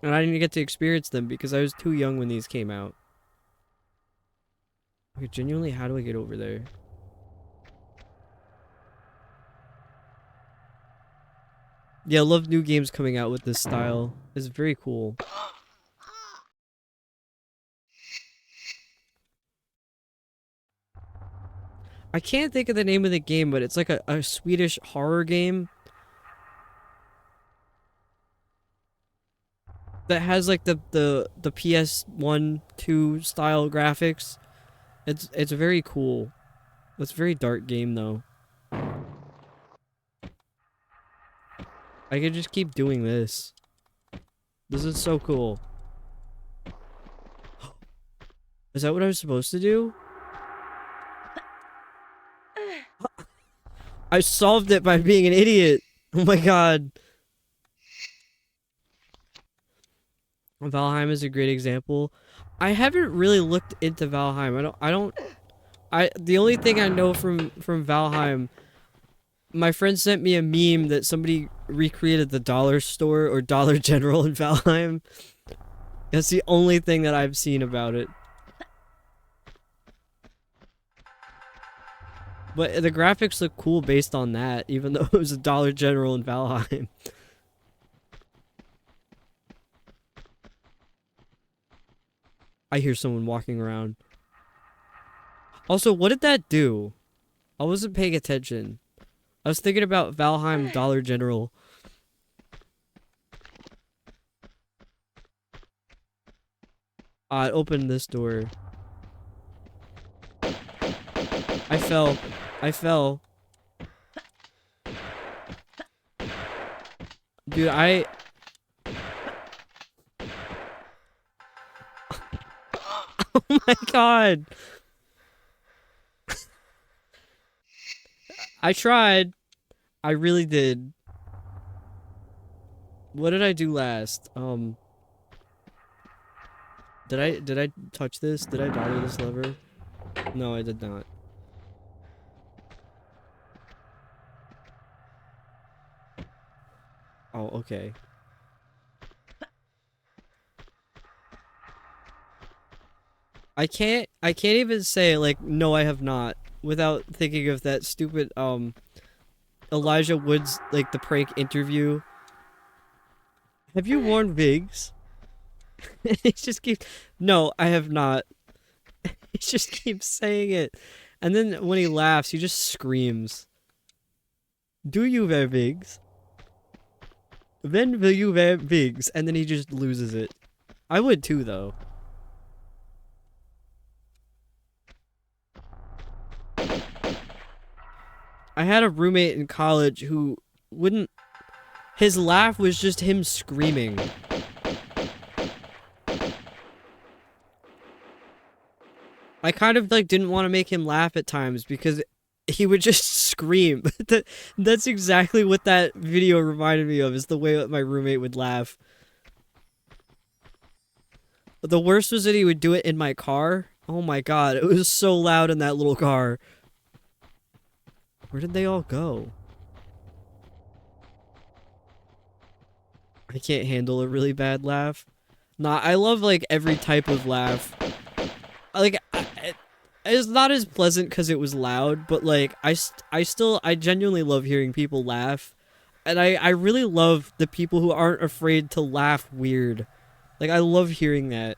And I didn't get to experience them because I was too young when these came out. Okay, genuinely, how do I get over there? Yeah, I love new games coming out with this style. It's very cool. I can't think of the name of the game, but it's like a Swedish horror game that has like the PS1, 2 style graphics. It's very cool. It's a very dark game though. I could just keep doing this. This is so cool. Is that what I was supposed to do? I solved it by being an idiot. Oh my god. Valheim is a great example. I haven't really looked into Valheim. The only thing I know from Valheim, my friend sent me a meme that somebody recreated the dollar store or Dollar General in Valheim. That's the only thing that I've seen about it. But the graphics look cool based on that, even though it was a Dollar General in Valheim. I hear someone walking around. Also, what did that do? I wasn't paying attention. I was thinking about Valheim Dollar General. It opened this door. I fell. I fell. Dude, oh my god. I tried. I really did. What did I do last? Did I touch this? Did I dollar this lever? No, I did not. Oh, okay. I can't even say like no I have not without thinking of that stupid Elijah Wood's like the prank interview. Have you worn Vigs? He just keeps no, I have not. He just keeps saying it. And then when he laughs, he just screams. Do you wear Vigs? When will you wear Vigs? And then he just loses it. I would too though. I had a roommate in college who wouldn't... His laugh was just him screaming. I kind of like didn't want to make him laugh at times because he would just scream. That's exactly what that video reminded me of, is the way that my roommate would laugh. The worst was that he would do it in my car. Oh my god, it was so loud in that little car. Where did they all go? I can't handle a really bad laugh. Nah, I love like every type of laugh. Like, it's not as pleasant because it was loud, but like, I genuinely love hearing people laugh. And I really love the people who aren't afraid to laugh weird. Like, I love hearing that.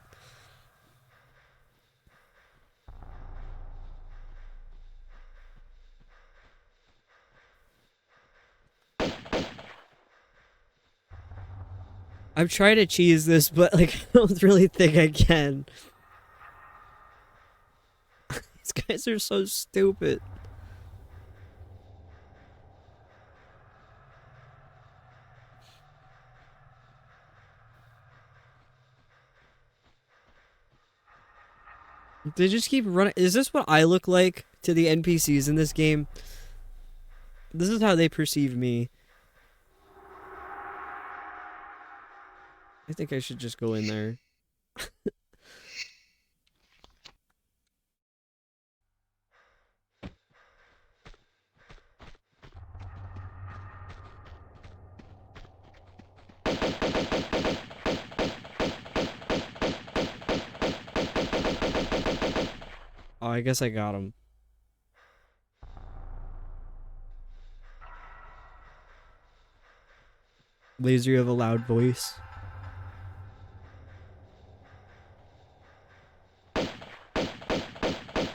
I'm trying to cheese this, but like I don't really think I can. These guys are so stupid. They just keep running. Is this what I look like to the NPCs in this game? This is how they perceive me. I think I should just go in there. Oh, I guess I got him. Laser, you have a loud voice.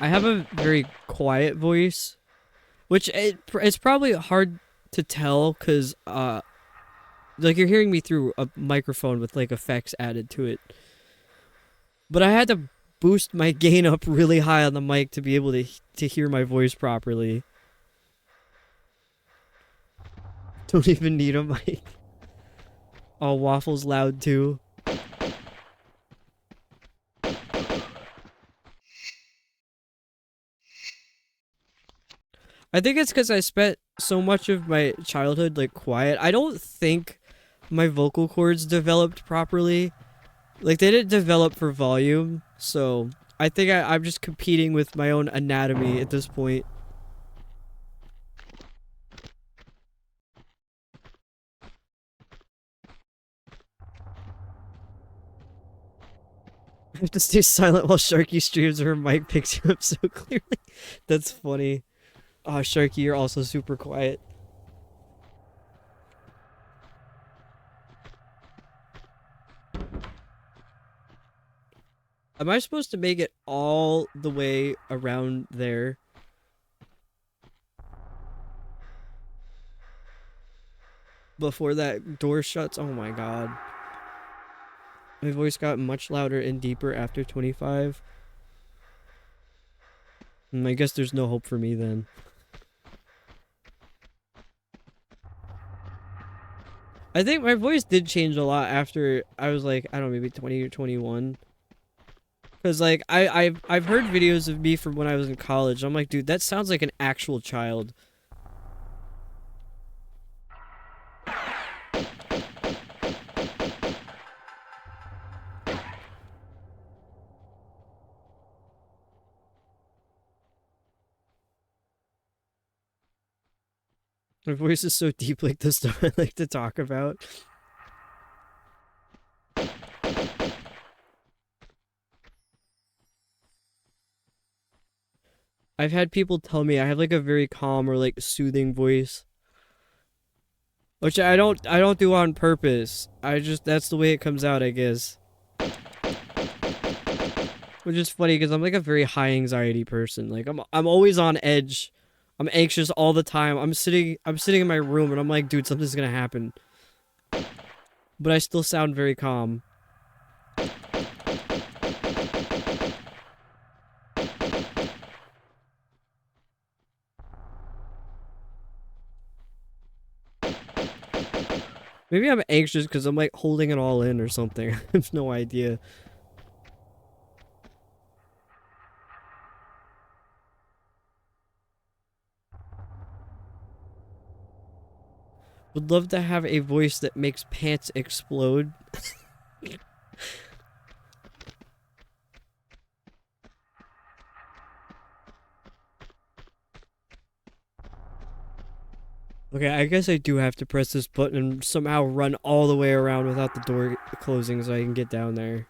I have a very quiet voice, which it's probably hard to tell because like you're hearing me through a microphone with like effects added to it. But I had to boost my gain up really high on the mic to be able to hear my voice properly. Don't even need a mic. Oh, Waffle's loud too. I think it's because I spent so much of my childhood like quiet. I don't think my vocal cords developed properly. Like they didn't develop for volume, so I think I'm just competing with my own anatomy at this point. I have to stay silent while Sharky streams or her mic picks you up so clearly. That's funny. Oh, Sharky, you're also super quiet. Am I supposed to make it all the way around there? Before that door shuts? Oh my god. My voice got much louder and deeper after 25. I guess there's no hope for me then. I think my voice did change a lot after I was like, I don't know, maybe 20 or 21. Cause like I've heard videos of me from when I was in college. I'm like, dude, that sounds like an actual child. My voice is so deep, like the stuff I like to talk about. I've had people tell me I have like a very calm or like soothing voice. Which I don't do on purpose. I just that's the way it comes out, I guess. Which is funny because I'm like a very high anxiety person. Like I'm always on edge. I'm anxious all the time. I'm sitting in my room and I'm like, dude, something's gonna happen. But I still sound very calm. Maybe I'm anxious because I'm like holding it all in or something. I have no idea. Would love to have a voice that makes pants explode. Okay, I guess I do have to press this button and somehow run all the way around without the door closing so I can get down there.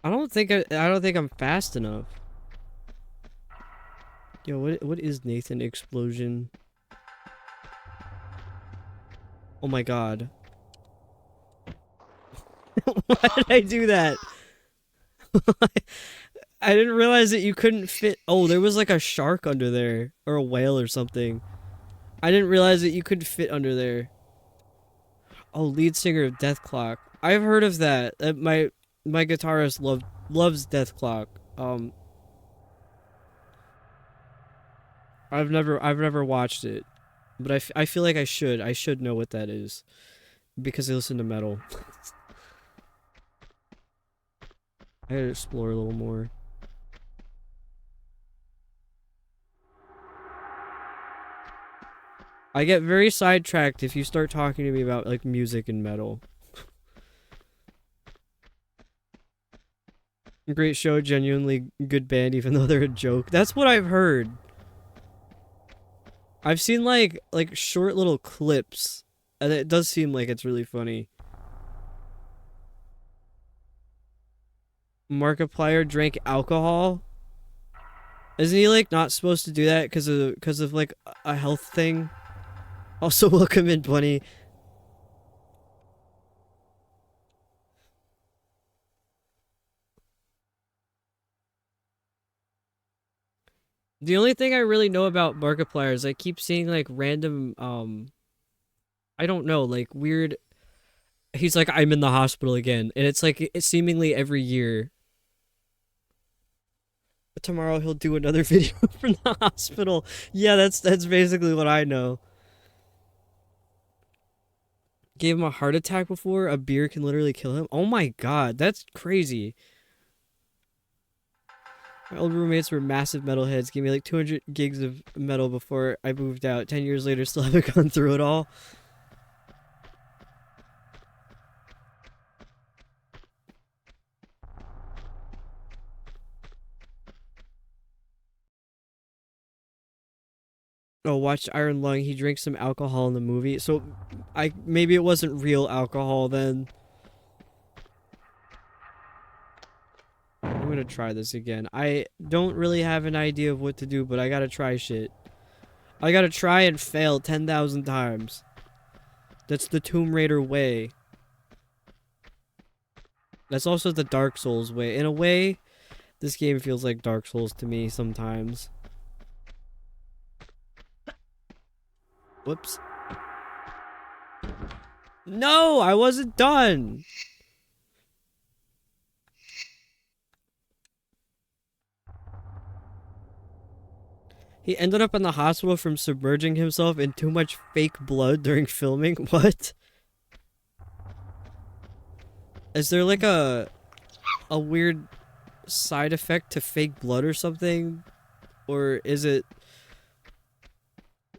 I don't think I'm fast enough. Yo, what is Nathan Explosion? Oh my god. Why did I do that? I didn't realize that you couldn't fit. Oh, there was like a shark under there. Or a whale or something. I didn't realize that you couldn't fit under there. Oh, lead singer of Death Clock. I've heard of that. My guitarist loves Death Clock. I've never watched it, but I feel like I should. I should know what that is because I listen to metal. I gotta explore a little more. I get very sidetracked if you start talking to me about like music and metal. Great show, genuinely good band, even though they're a joke. That's what I've heard. I've seen like short little clips, and it does seem like it's really funny. Markiplier drank alcohol. Isn't he like not supposed to do that because of like a health thing? Also, welcome in, Bunny. The only thing I really know about Markiplier is I keep seeing like random I don't know, like weird. He's like, I'm in the hospital again, and it's like it's seemingly every year. But tomorrow he'll do another video from the hospital. Yeah, that's basically what I know. Gave him a heart attack before. A beer can literally kill him. Oh my god, that's crazy. My old roommates were massive metalheads. Gave me like 200 gigs of metal before I moved out. 10 years later, still haven't gone through it all. Oh, watched Iron Lung. He drank some alcohol in the movie. So, maybe it wasn't real alcohol then. I'm gonna try this again. I don't really have an idea of what to do, but I gotta try shit. I gotta try and fail 10,000 times. That's the Tomb Raider way. That's also the Dark Souls way. In a way, this game feels like Dark Souls to me sometimes. Whoops. No, I wasn't done. He ended up in the hospital from submerging himself in too much fake blood during filming. What? Is there like a weird side effect to fake blood or something? Or is it...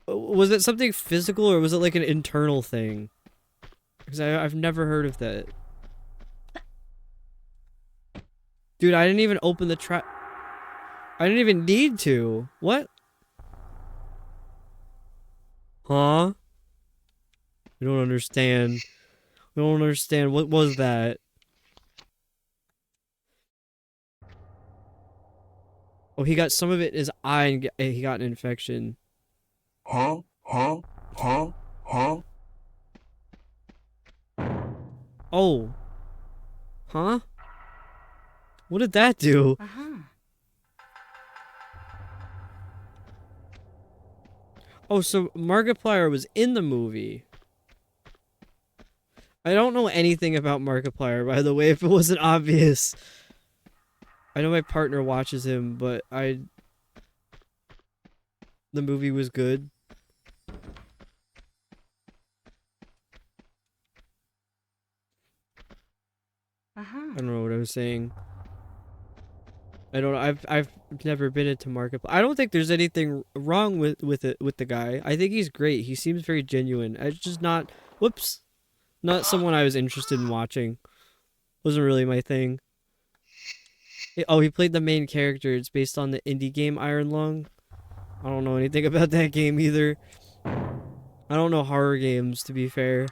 Was it something physical or was it like an internal thing? Because I've never heard of that. Dude, I didn't even open the trap. I didn't even need to. What? Huh? I don't understand. I don't understand. What was that? Oh, he got some of it in his eye and he got an infection. Huh? Huh? Huh? Huh? Oh. Huh? What did that do? Oh, so Markiplier was in the movie. I don't know anything about Markiplier, by the way, if it wasn't obvious. I know my partner watches him, but the movie was good. I don't know what I was saying. I don't know. I've never been into Markiplier. I don't think there's anything wrong with the guy. I think he's great. He seems very genuine. It's just not. Whoops. Not someone I was interested in watching. Wasn't really my thing. Oh, he played the main character. It's based on the indie game Iron Lung. I don't know anything about that game either. I don't know horror games, to be fair.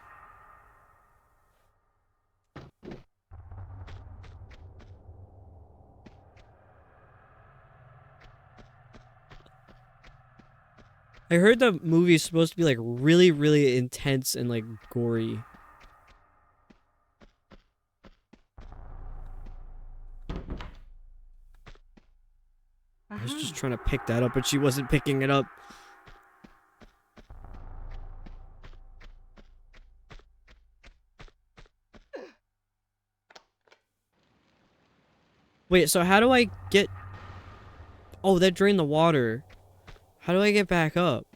I heard the movie's supposed to be like really, really intense and like gory. I was just trying to pick that up, but she wasn't picking it up. Wait, so how do I get... Oh, that drained the water. How do I get back up?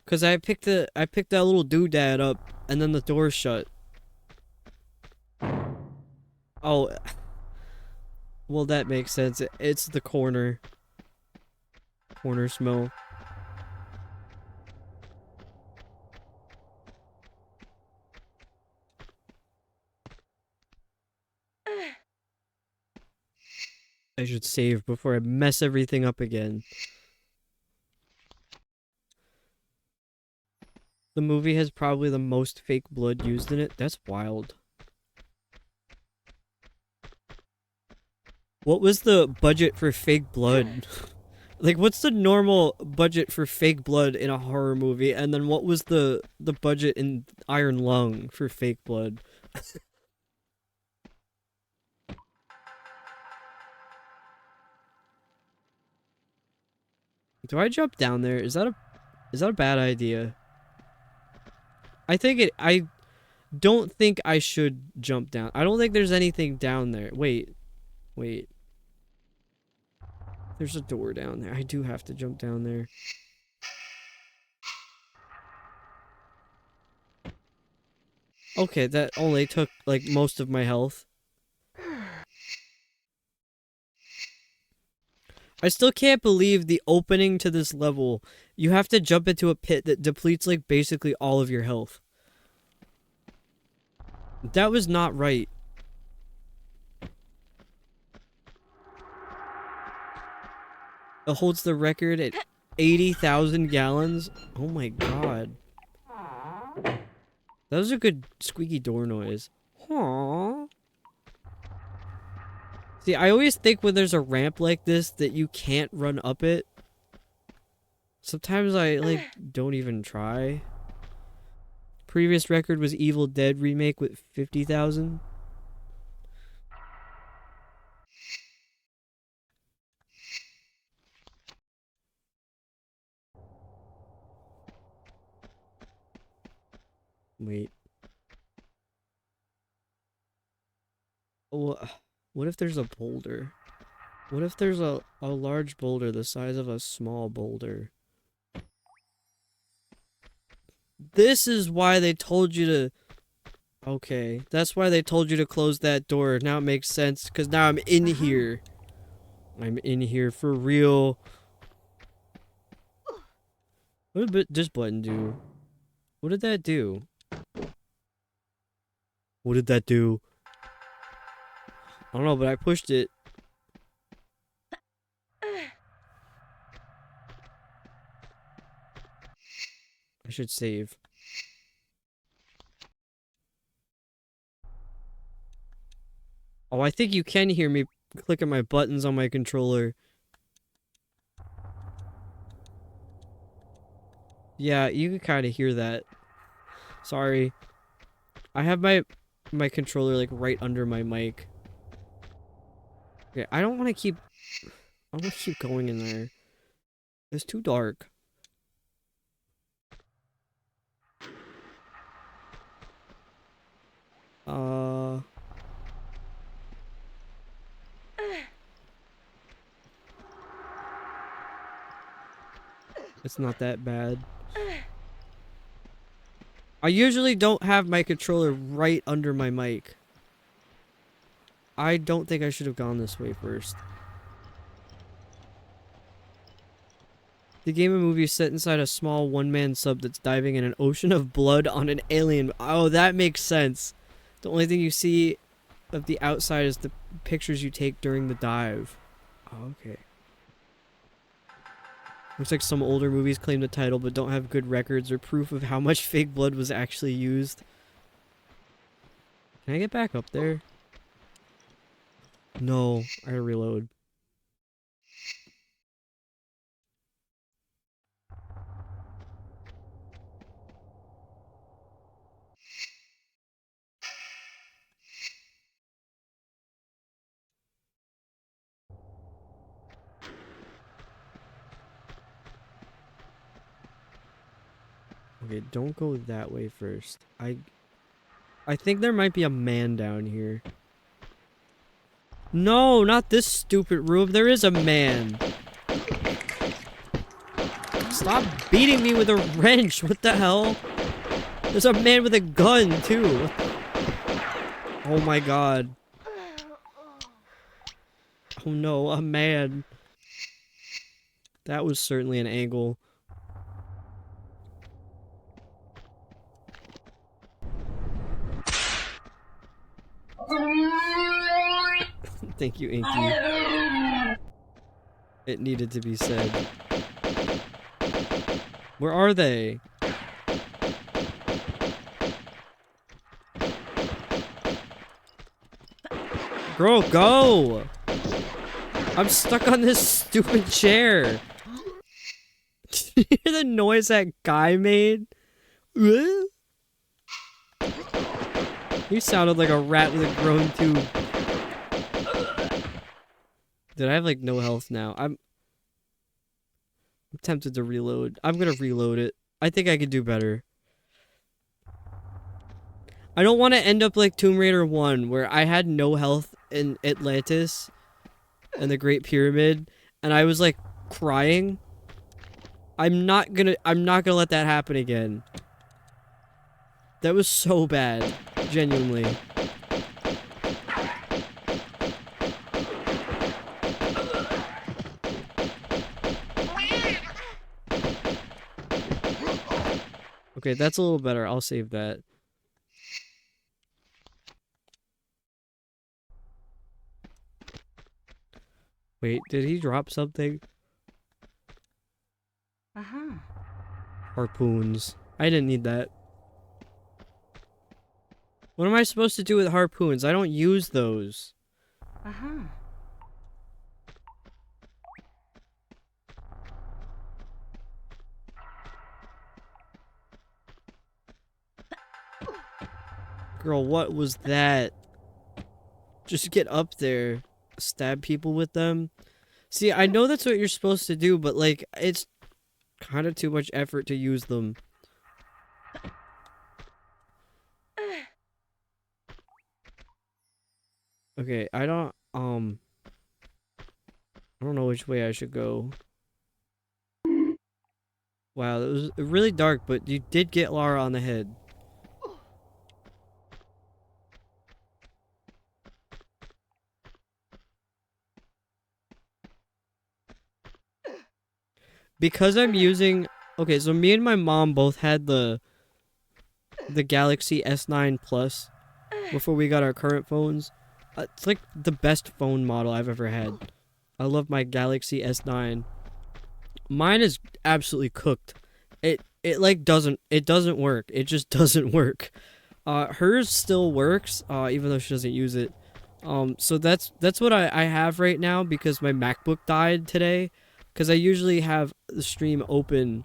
Cause I picked that little doodad up, and then the door shut. Oh, well that makes sense. It's the corner smell. I should save before I mess everything up again. The movie has probably the most fake blood used in it. That's wild. What was the budget for fake blood? Like, what's the normal budget for fake blood in a horror movie? And then what was the budget in Iron Lung for fake blood? Do I jump down there? Is that a bad idea? I don't think I should jump down. I don't think there's anything down there. Wait. There's a door down there. I do have to jump down there. Okay, that only took, like, most of my health. I still can't believe the opening to this level. You have to jump into a pit that depletes, like, basically all of your health. That was not right. It holds the record at 80,000 gallons. Oh my god. That was a good squeaky door noise. Aww. See, I always think when there's a ramp like this that you can't run up it. Sometimes I, like, don't even try. Previous record was Evil Dead remake with 50,000. Wait. What if there's a boulder? What if there's a large boulder the size of a small boulder? This is why they told you to... Okay, that's why they told you to close that door. Now it makes sense, because now I'm in here. I'm in here for real. What did this button do? What did that do? What did that do? I don't know, but I pushed it. I should save. Oh, I think you can hear me clicking my buttons on my controller. Yeah, you can kind of hear that. Sorry. I have my controller like right under my mic. Okay, I don't want to keep... I want to keep going in there. It's too dark. It's not that bad. I usually don't have my controller right under my mic. I don't think I should have gone this way first. The game and movie is set inside a small one-man sub that's diving in an ocean of blood on an alien. Oh, that makes sense. The only thing you see of the outside is the pictures you take during the dive. Oh, okay. Looks like some older movies claim the title but don't have good records or proof of how much fake blood was actually used. Can I get back up there? No, I gotta reload. Okay, don't go that way first. I think there might be a man down here. No, not this stupid room. There is a man. Stop beating me with a wrench. What the hell? There's a man with a gun, too. Oh my god. Oh no, a man. That was certainly an angle. Thank you, Inky. It needed to be said. Where are they? Girl, go! I'm stuck on this stupid chair. Did you hear the noise that guy made? You sounded like a rat with a grown tube. Did I have like no health now? I'm tempted to reload. I'm gonna reload it. I think I could do better. I don't want to end up like Tomb Raider 1, where I had no health in Atlantis and the Great Pyramid, and I was like crying. I'm not gonna let that happen again. That was so bad. Genuinely. Okay, that's a little better. I'll save that. Wait, did he drop something? Harpoons. I didn't need that. What am I supposed to do with harpoons? I don't use those. Girl, what was that? Just get up there. Stab people with them. See, I know that's what you're supposed to do, but like, it's kind of too much effort to use them. Okay, I don't know which way I should go. Wow, it was really dark, but you did get Lara on the head. Because I'm using... Okay, so me and my mom both had the Galaxy S9 Plus before we got our current phones. It's like the best phone model I've ever had. I love my Galaxy S9. Mine is absolutely cooked. It like doesn't work. It just doesn't work. Hers still works, even though she doesn't use it. So that's what I have right now because my MacBook died today. Because I usually have the stream open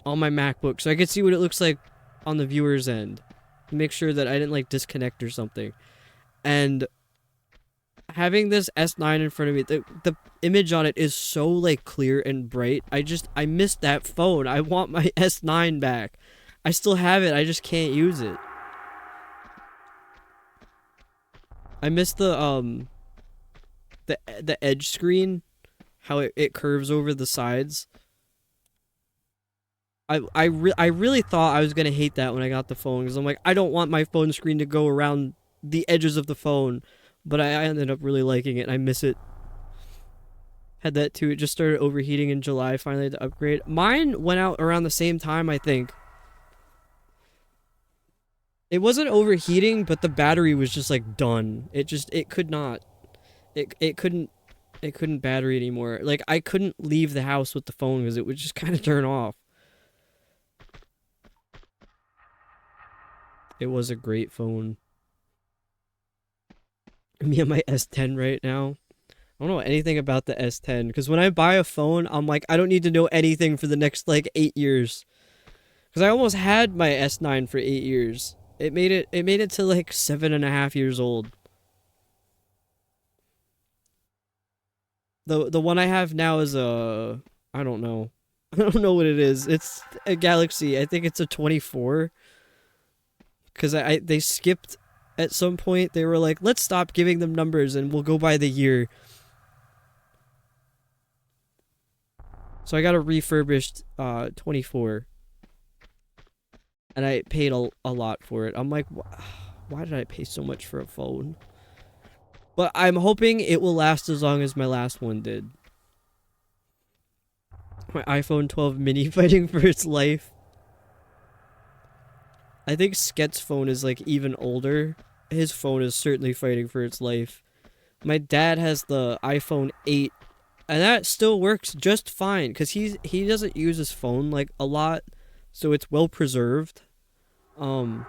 on my MacBook so I can see what it looks like on the viewer's end. Make sure that I didn't like disconnect or something. And having this S9 in front of me, the image on it is so like clear and bright. I missed that phone. I want my S9 back. I still have it. I just can't use it. I missed the edge screen. How it curves over the sides. I really thought I was gonna hate that when I got the phone because I'm like, I don't want my phone screen to go around the edges of the phone, but I ended up really liking it. I miss it. Had that too. It just started overheating in July. Finally had to upgrade. Mine went out around the same time, I think. It wasn't overheating, but the battery was just like done. It could not. It couldn't battery anymore. Like, I couldn't leave the house with the phone because it would just kind of turn off. It was a great phone. Me and my S10 right now. I don't know anything about the S10 because when I buy a phone, I'm like, I don't need to know anything for the next like 8 years. Because I almost had my S9 for 8 years. It made it to like 7.5 years old. The one I have now is I don't know. I don't know what it is. It's a Galaxy. I think it's a 24. Because they skipped at some point. They were like, let's stop giving them numbers and we'll go by the year. So I got a refurbished 24. And I paid a lot for it. I'm like, why did I pay so much for a phone? But I'm hoping it will last as long as my last one did. My iPhone 12 mini fighting for its life. I think Sket's phone is like even older. His phone is certainly fighting for its life. My dad has the iPhone 8 and that still works just fine because he doesn't use his phone like a lot, so it's well preserved. The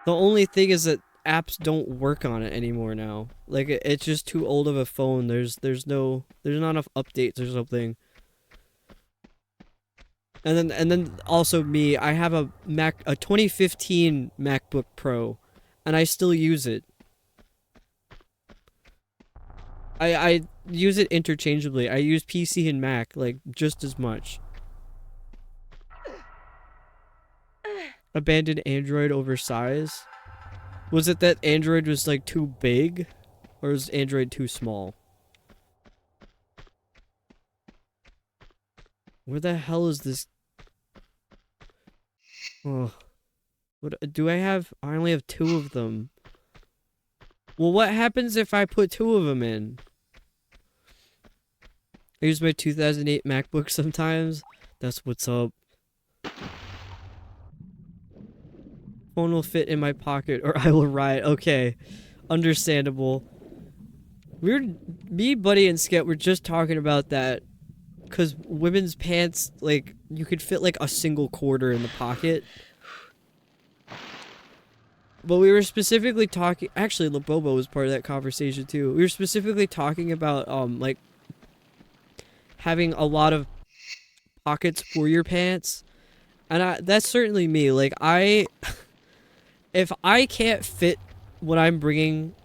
only thing is that apps don't work on it anymore now. Like it's just too old of a phone. There's not enough updates or something. And then also me, I have a 2015 MacBook Pro, and I still use it. I use it interchangeably. I use PC and Mac like just as much. Abandoned Android over size. Was it that Android was like too big, or was Android too small? Where the hell is this? Oh, what do I have? I only have 2 of them. Well, what happens if I put 2 of them in? I use my 2008 MacBook sometimes. That's what's up. Phone will fit in my pocket or I will riot. Okay, understandable. Me, Buddy, and Sket were just talking about that. Because women's pants, like, you could fit like a single quarter in the pocket. But we were specifically talking, actually Labobo was part of that conversation too. We were specifically talking about, like, having a lot of pockets for your pants. And that's certainly me. Like, if I can't fit what I'm bringing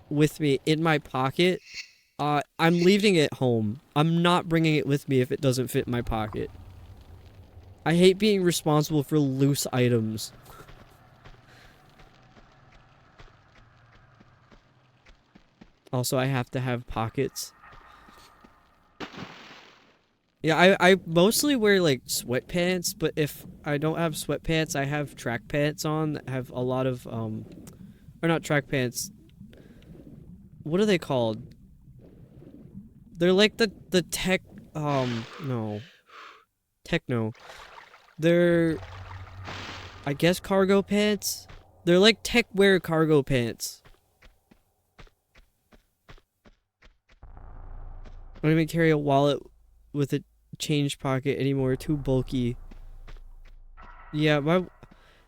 with me in my pocket, I'm leaving it home. I'm not bringing it with me if it doesn't fit in my pocket. I hate being responsible for loose items. Also, I have to have pockets. Yeah, I mostly wear like sweatpants, but if I don't have sweatpants, I have track pants on that have a lot of or not track pants. What are they called? They're like the tech no. Techno. They're I guess cargo pants. They're like tech wear cargo pants. I don't even carry a wallet with a change pocket anymore. Too bulky. Yeah,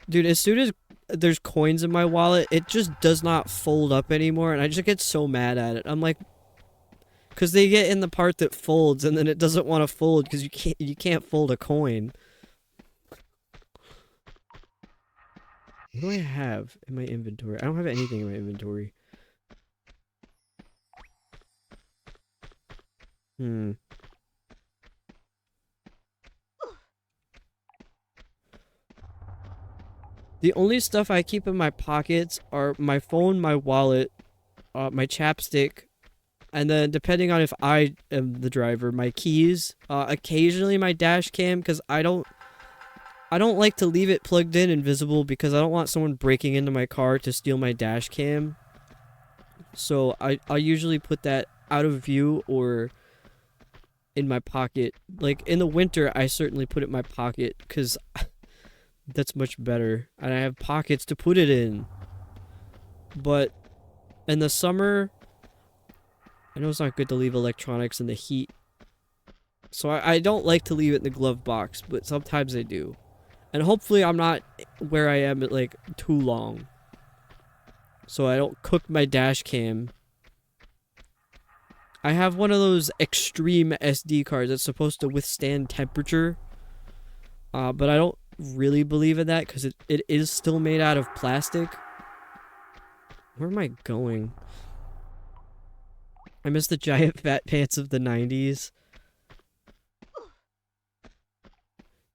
dude, as soon as there's coins in my wallet, it just does not fold up anymore, and I just get so mad at it. I'm like, because they get in the part that folds, and then it doesn't want to fold because you can't fold a coin. What do I have in my inventory? I don't have anything in my inventory. The only stuff I keep in my pockets are my phone, my wallet, my chapstick, and then depending on if I am the driver, my keys, occasionally my dash cam, because I don't like to leave it plugged in and visible because I don't want someone breaking into my car to steal my dash cam. So I usually put that out of view or in my pocket. Like in the winter, I certainly put it in my pocket because that's much better. And I have pockets to put it in. But in the summer, I know it's not good to leave electronics in the heat. So I don't like to leave it in the glove box, but sometimes I do. And hopefully I'm not where I am at like too long. So I don't cook my dash cam. I have one of those extreme SD cards that's supposed to withstand temperature. But I don't really believe in that because it is still made out of plastic. Where am I going? I miss the giant fat pants of the 90s.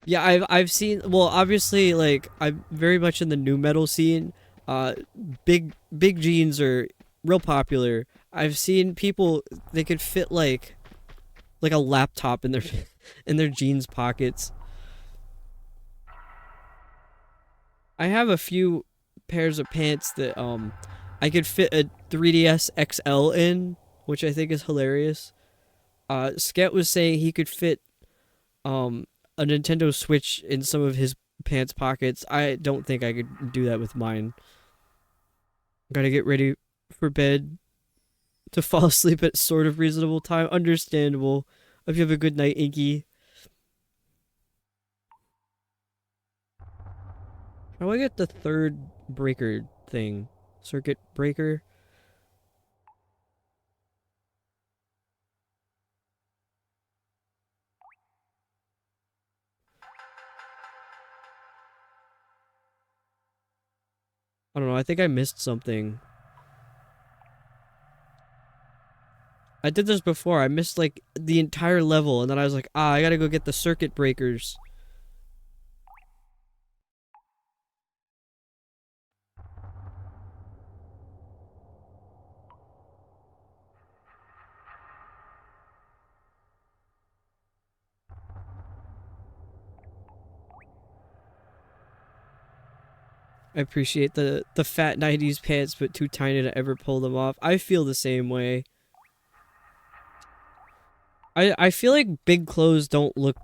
Yeah, I've seen. Well, obviously, like I'm very much in the new metal scene. Uh, big jeans are real popular. I've seen people they could fit like a laptop in their in their jeans pockets. I have a few pairs of pants that I could fit a 3DS XL in, which I think is hilarious. Sket was saying he could fit um a Nintendo Switch in some of his pants pockets. I don't think I could do that with mine. Gotta get ready for bed to fall asleep at sort of reasonable time. Understandable. Hope you have a good night, Inky. How do I get the third breaker thing? Circuit breaker? I don't know. I think I missed something. I did this before. I missed like the entire level, and then I was like, I gotta go get the circuit breakers. I appreciate the fat 90s pants, but too tiny to ever pull them off. I feel the same way. I feel like big clothes don't look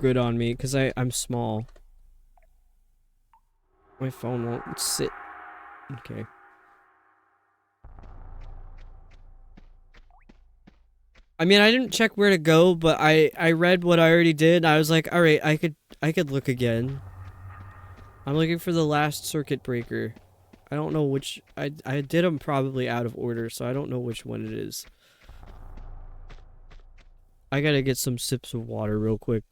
good on me because I'm small. My phone won't sit. Okay. I mean, I didn't check where to go, but I read what I already did. I was like, all right, I could look again. I'm looking for the last circuit breaker. I don't know which. I did them probably out of order, so I don't know which one it is. I gotta get some sips of water real quick.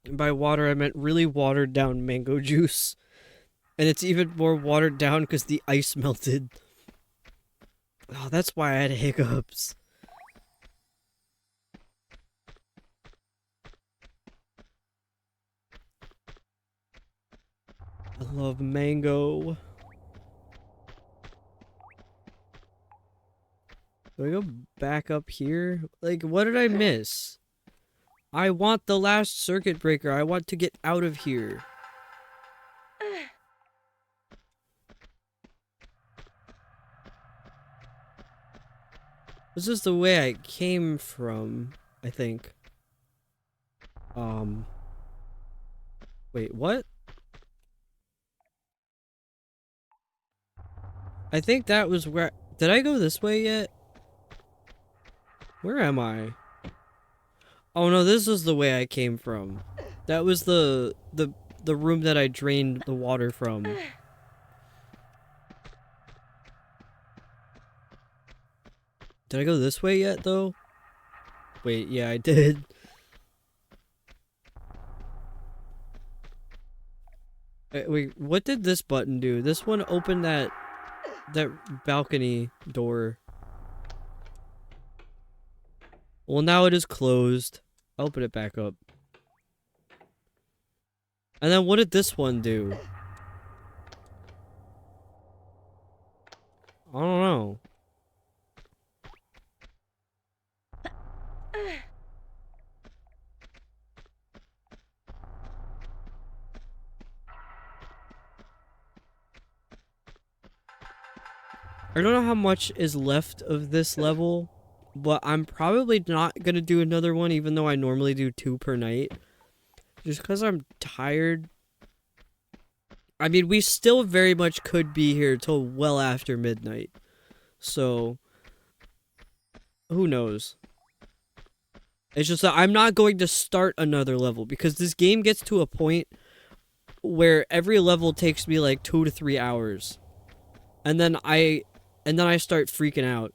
And by water, I meant really watered down mango juice. And it's even more watered down because the ice melted. Oh, that's why I had hiccups. I love mango. Do I go back up here? Like, what did I miss? I want the last circuit breaker. I want to get out of here. This is the way I came from, I think. Um, wait, what? I think that was where... Did I go this way yet? Where am I? Oh no, this is the way I came from. That was the room that I drained the water from. Did I go this way yet, though? Wait, yeah, I did. Wait, what did this button do? This one opened that balcony door. Well, now it is closed. I'll open it back up. And then what did this one do? I don't know. I don't know how much is left of this level, but I'm probably not gonna do another one even though I normally do 2 per night. Just because I'm tired. I mean, we still very much could be here till well after midnight. So, who knows? It's just that I'm not going to start another level because this game gets to a point where every level takes me like 2 to 3 hours. And then I start freaking out.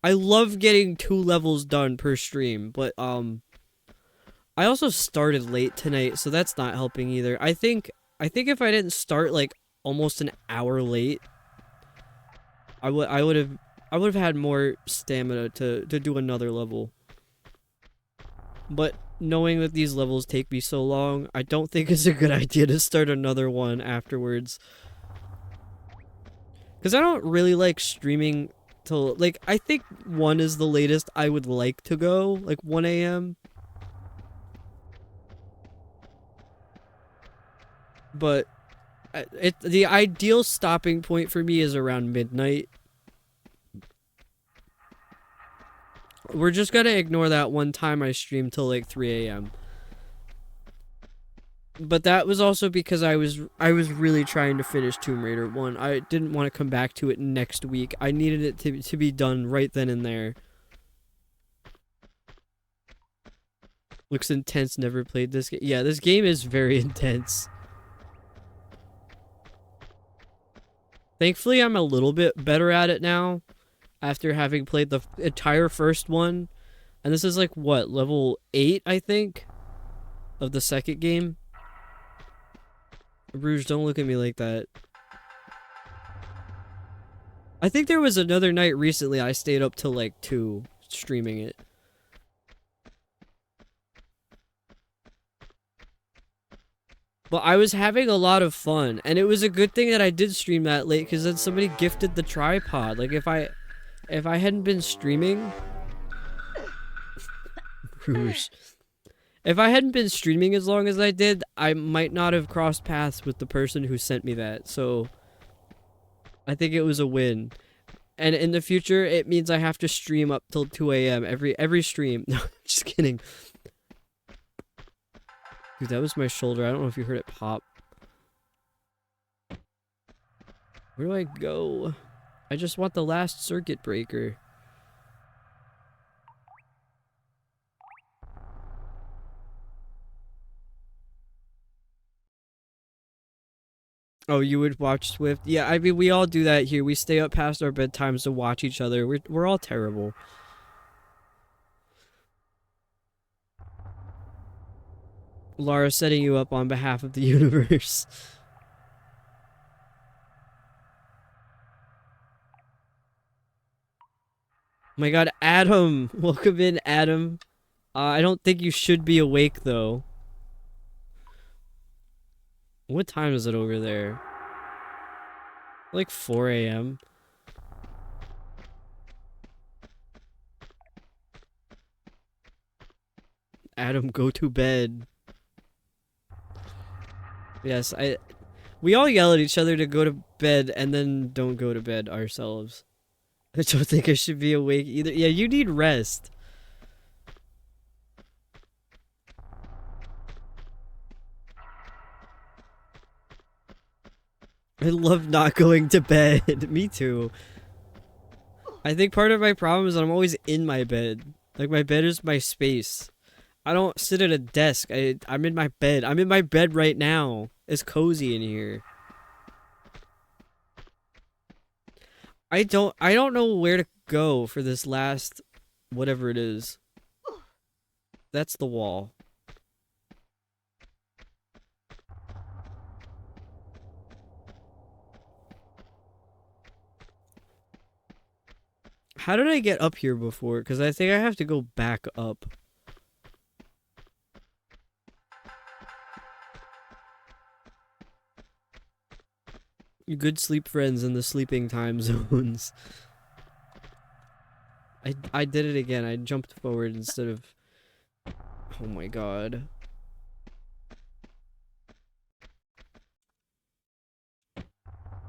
I love getting 2 levels done per stream, but I also started late tonight, so that's not helping either. I think if I didn't start like almost an hour late, I would have had more stamina to do another level. But knowing that these levels take me so long, I don't think it's a good idea to start another one afterwards. Because I don't really like streaming till, like, I think 1 is the latest I would like to go, like 1 a.m. But the ideal stopping point for me is around midnight. We're just gonna ignore that one time I streamed till like 3 a.m. But that was also because I was really trying to finish Tomb Raider 1. I didn't want to come back to it next week. I needed it to be done right then and there. Looks intense, never played this game. Yeah, this game is very intense. Thankfully, I'm a little bit better at it now after having played the entire first one. And this is like, what, level 8, I think, of the second game? Rouge, don't look at me like that. I think there was another night recently I stayed up till like 2 streaming it. But I was having a lot of fun, and it was a good thing that I did stream that late, because then somebody gifted the tripod. Like, if I hadn't been streaming... Rouge. If I hadn't been streaming as long as I did, I might not have crossed paths with the person who sent me that, so... I think it was a win. And in the future, it means I have to stream up till 2 a.m. every stream. No, just kidding. Dude, that was my shoulder. I don't know if you heard it pop. Where do I go? I just want the last circuit breaker. Oh, you would watch Swift? Yeah, I mean, we all do that here. We stay up past our bedtimes to watch each other. We're all terrible. Lara setting you up on behalf of the universe. Oh my god, Adam! Welcome in, Adam. I don't think you should be awake, though. What time is it over there? Like 4 a.m. Adam, go to bed. Yes, we all yell at each other to go to bed and then don't go to bed ourselves. I don't think I should be awake either. Yeah, you need rest. I love not going to bed. Me too. I think part of my problem is that I'm always in my bed. Like, my bed is my space. I don't sit at a desk. I'm in my bed. I'm in my bed right now. It's cozy in here. I don't know where to go for this last whatever it is. That's the wall. How did I get up here before? Because I think I have to go back up. Good sleep friends in the sleeping time zones. I did it again. I jumped forward instead of... Oh my god.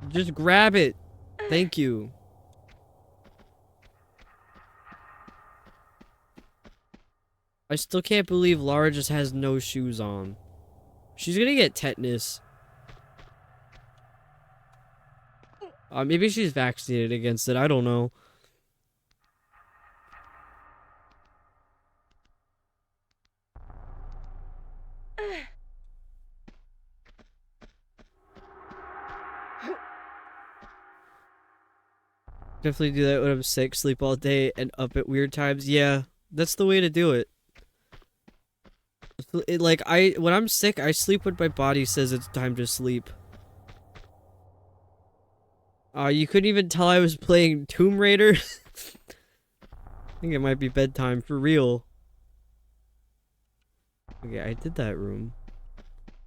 Just grab it. Thank you. I still can't believe Lara just has no shoes on. She's gonna get tetanus. Maybe she's vaccinated against it. I don't know. Definitely do that when I'm sick. Sleep all day and up at weird times. Yeah, that's the way to do it. When I'm sick, I sleep when my body says it's time to sleep. You couldn't even tell I was playing Tomb Raider? I think it might be bedtime for real. Okay, I did that room.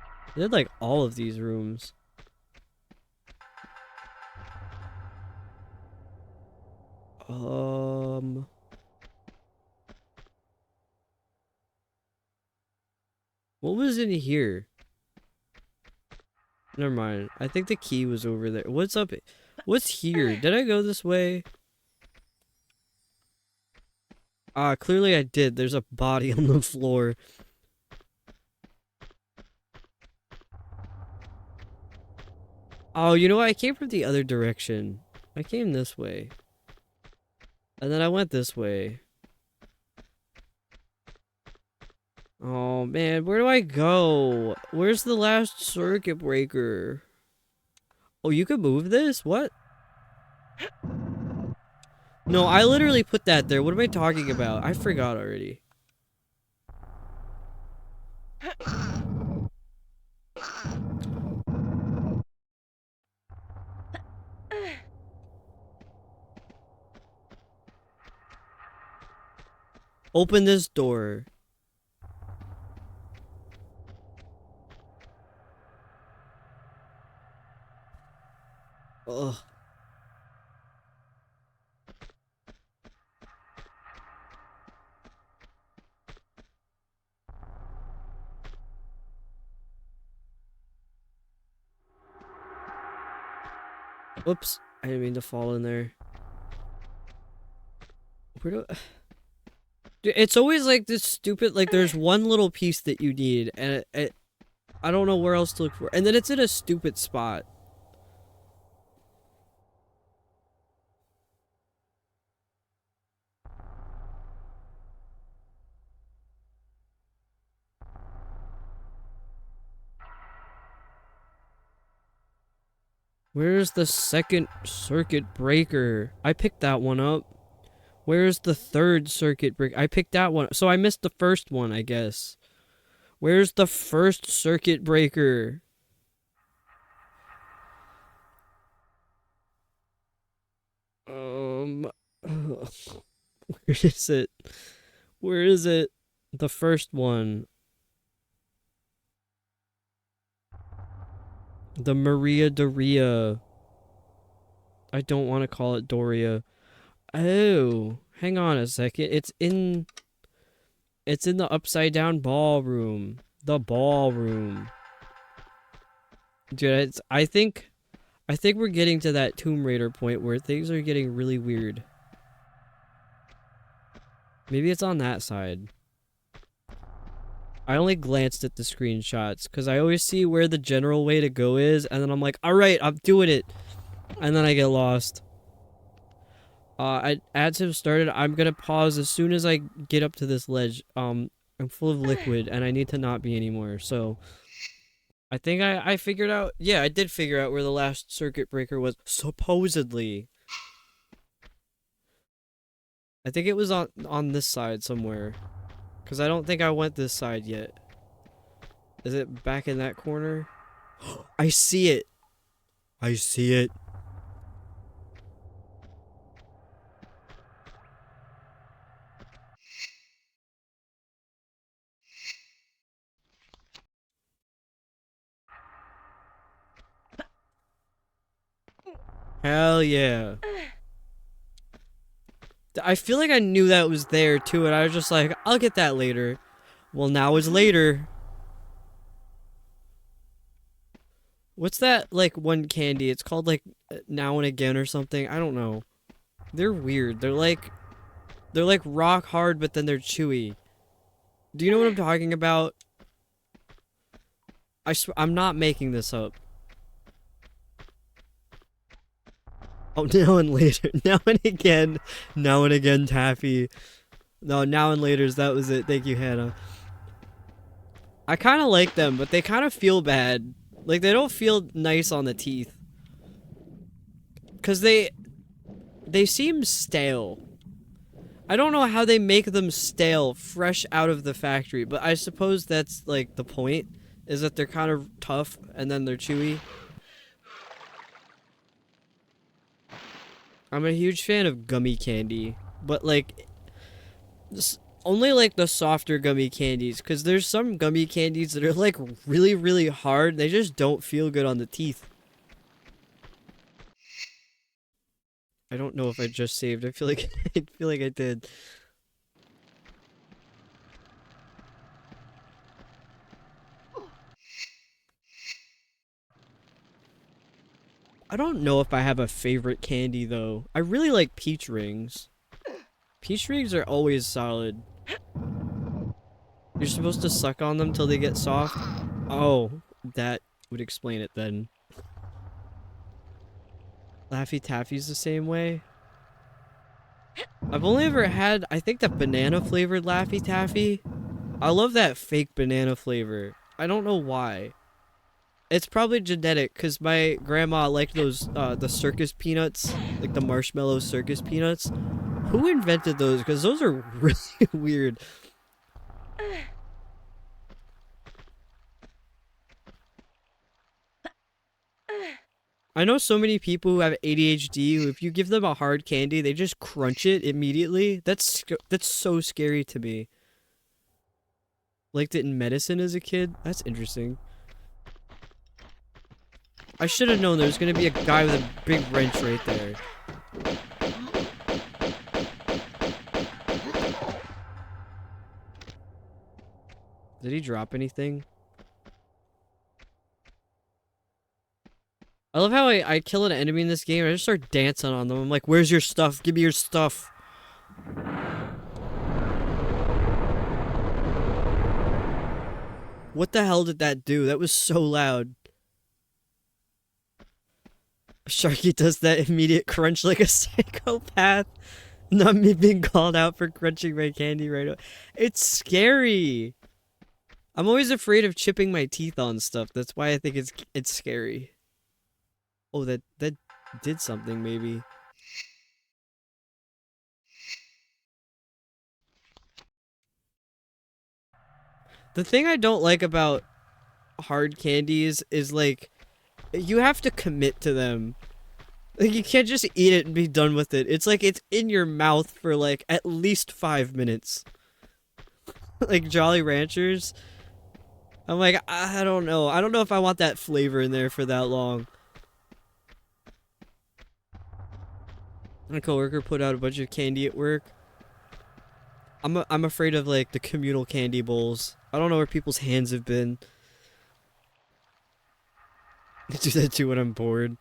I did like all of these rooms. What was in here? Never mind. I think the key was over there. What's up? What's here? Did I go this way? Clearly I did. There's a body on the floor. Oh, you know what? I came from the other direction. I came this way. And then I went this way. Oh, man. Where do I go? Where's the last circuit breaker? Oh, you can move this? What? No, I literally put that there. What am I talking about? I forgot already. Open this door. Ugh. Oops. I didn't mean to fall in there. Where do... Dude, it's always like this stupid, like there's one little piece that you need and I don't know where else to look for. And then it's in a stupid spot. Where's the second circuit breaker? I picked that one up. Where's the third circuit breaker? I picked that one. So I missed the first one, I guess. Where's the first circuit breaker? Where is it? Where is it? The first one. The Maria Doria. I don't want to call it Doria. Oh, hang on a second. It's in the upside down ballroom. The ballroom. Dude, I think we're getting to that Tomb Raider point where things are getting really weird. Maybe it's on that side. I only glanced at the screenshots because I always see where the general way to go is, and then I'm like, alright, I'm doing it. And then I get lost. Ads have started. I'm gonna pause as soon as I get up to this ledge. I'm full of liquid, and I need to not be anymore, so... I think I figured out... Yeah, I did figure out where the last circuit breaker was, supposedly. I think it was on this side somewhere. Because I don't think I went this side yet. Is it back in that corner? I see it! I see it. Hell yeah. I feel like I knew that was there too, and I was just like, I'll get that later. Well, now is later. What's that, like, one candy? It's called, like, Now and Again or something. I don't know. They're weird. They're like rock hard, but then they're chewy. Do you know what I'm talking about? I'm not making this up. Oh, now and later. Now and again. Now and again, Taffy. No, now and later's, that was it. Thank you, Hannah. I kind of like them, but they kind of feel bad. Like, they don't feel nice on the teeth. Because they seem stale. I don't know how they make them stale, fresh out of the factory, but I suppose that's like the point, is that they're kind of tough and then they're chewy. I'm a huge fan of gummy candy, but like only like the softer gummy candies, because there's some gummy candies that are like really, really hard. They just don't feel good on the teeth. I don't know if I just saved. I feel like I feel like I did. I don't know if I have a favorite candy though. I really like peach rings. Peach rings are always solid. You're supposed to suck on them till they get soft. Oh, that would explain it then. Laffy Taffy's the same way. I've only ever had, I think, the banana flavored Laffy Taffy. I love that fake banana flavor. I don't know why. It's probably genetic, because my grandma liked those, the circus peanuts, like the marshmallow circus peanuts. Who invented those? Because those are really weird. I know so many people who have ADHD who, if you give them a hard candy, they just crunch it immediately. That's so scary to me. Liked it in medicine as a kid? That's interesting. I should have known there was going to be a guy with a big wrench right there. Did he drop anything? I love how I kill an enemy in this game and I just start dancing on them. I'm like, where's your stuff? Give me your stuff. What the hell did that do? That was so loud. Sharky does that immediate crunch like a psychopath. Not me being called out for crunching my candy right away. It's scary. I'm always afraid of chipping my teeth on stuff. That's why I think it's scary. Oh, that did something maybe. The thing I don't like about hard candies is like you have to commit to them. Like you can't just eat it and be done with it. It's like it's in your mouth for like at least 5 minutes. Like Jolly Ranchers. I'm like, I don't know. I don't know if I want that flavor in there for that long. My coworker put out a bunch of candy at work. I'm afraid of like the communal candy bowls. I don't know where people's hands have been. I do that too when I'm bored.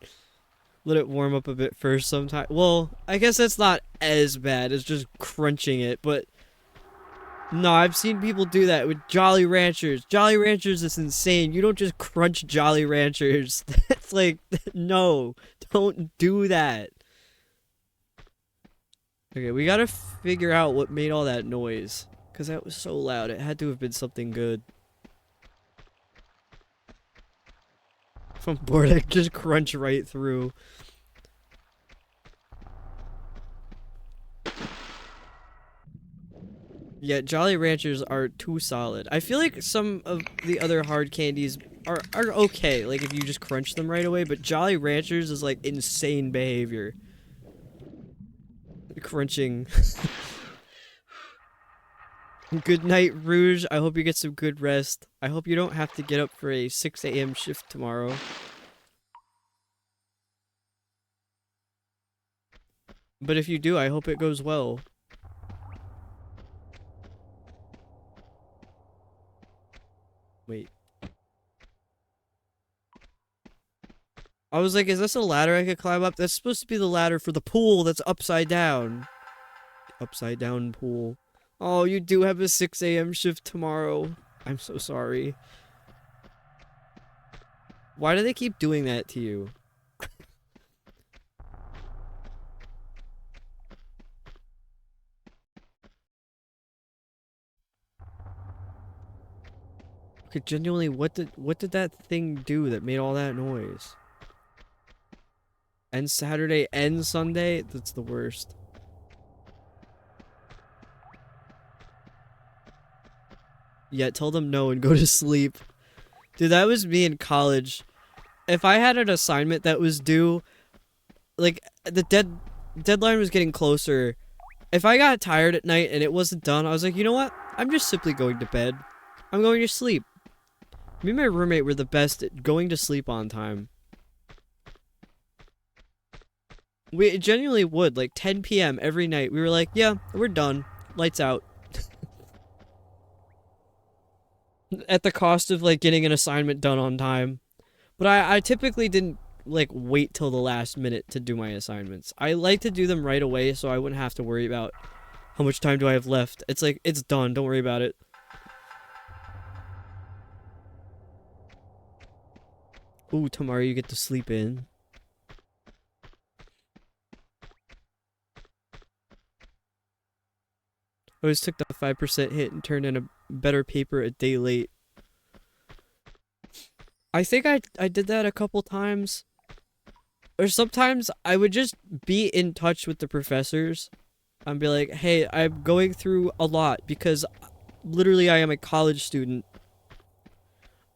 Let it warm up a bit first sometime. Well, I guess that's not as bad as just crunching it, but no, I've seen people do that with Jolly Ranchers. Jolly Ranchers is insane. You don't just crunch Jolly Ranchers. That's like, no, don't do that. Okay, we gotta figure out what made all that noise. Because that was so loud. It had to have been something good. If I'm bored, I just crunch right through. Yeah, Jolly Ranchers are too solid. I feel like some of the other hard candies are okay, like if you just crunch them right away, but Jolly Ranchers is like insane behavior. Crunching. Good night, Rouge. I hope you get some good rest. I hope you don't have to get up for a 6 a.m. shift tomorrow. But if you do, I hope it goes well. Wait. I was like, is this a ladder I could climb up? That's supposed to be the ladder for the pool that's upside down. Upside down pool. Oh, you do have a 6 a.m. shift tomorrow. I'm so sorry. Why do they keep doing that to you? Okay, genuinely, what did that thing do that made all that noise? And Saturday and Sunday? That's the worst. yet. Tell them no and go to sleep. Dude, that was me in college. If I had an assignment that was due, like, the deadline was getting closer. If I got tired at night and it wasn't done, I was like, you know what? I'm just simply going to bed. I'm going to sleep. Me and my roommate were the best at going to sleep on time. We genuinely would, like 10 p.m. every night. We were like, yeah, we're done. Lights out. At the cost of, like, getting an assignment done on time. But I typically didn't, like, wait till the last minute to do my assignments. I like to do them right away so I wouldn't have to worry about how much time do I have left. It's like, it's done. Don't worry about it. Ooh, tomorrow you get to sleep in. I always took the 5% hit and turned in a better paper a day late. I think I did that a couple times. Or sometimes I would just be in touch with the professors. I'd be like, hey, I'm going through a lot because literally I am a college student.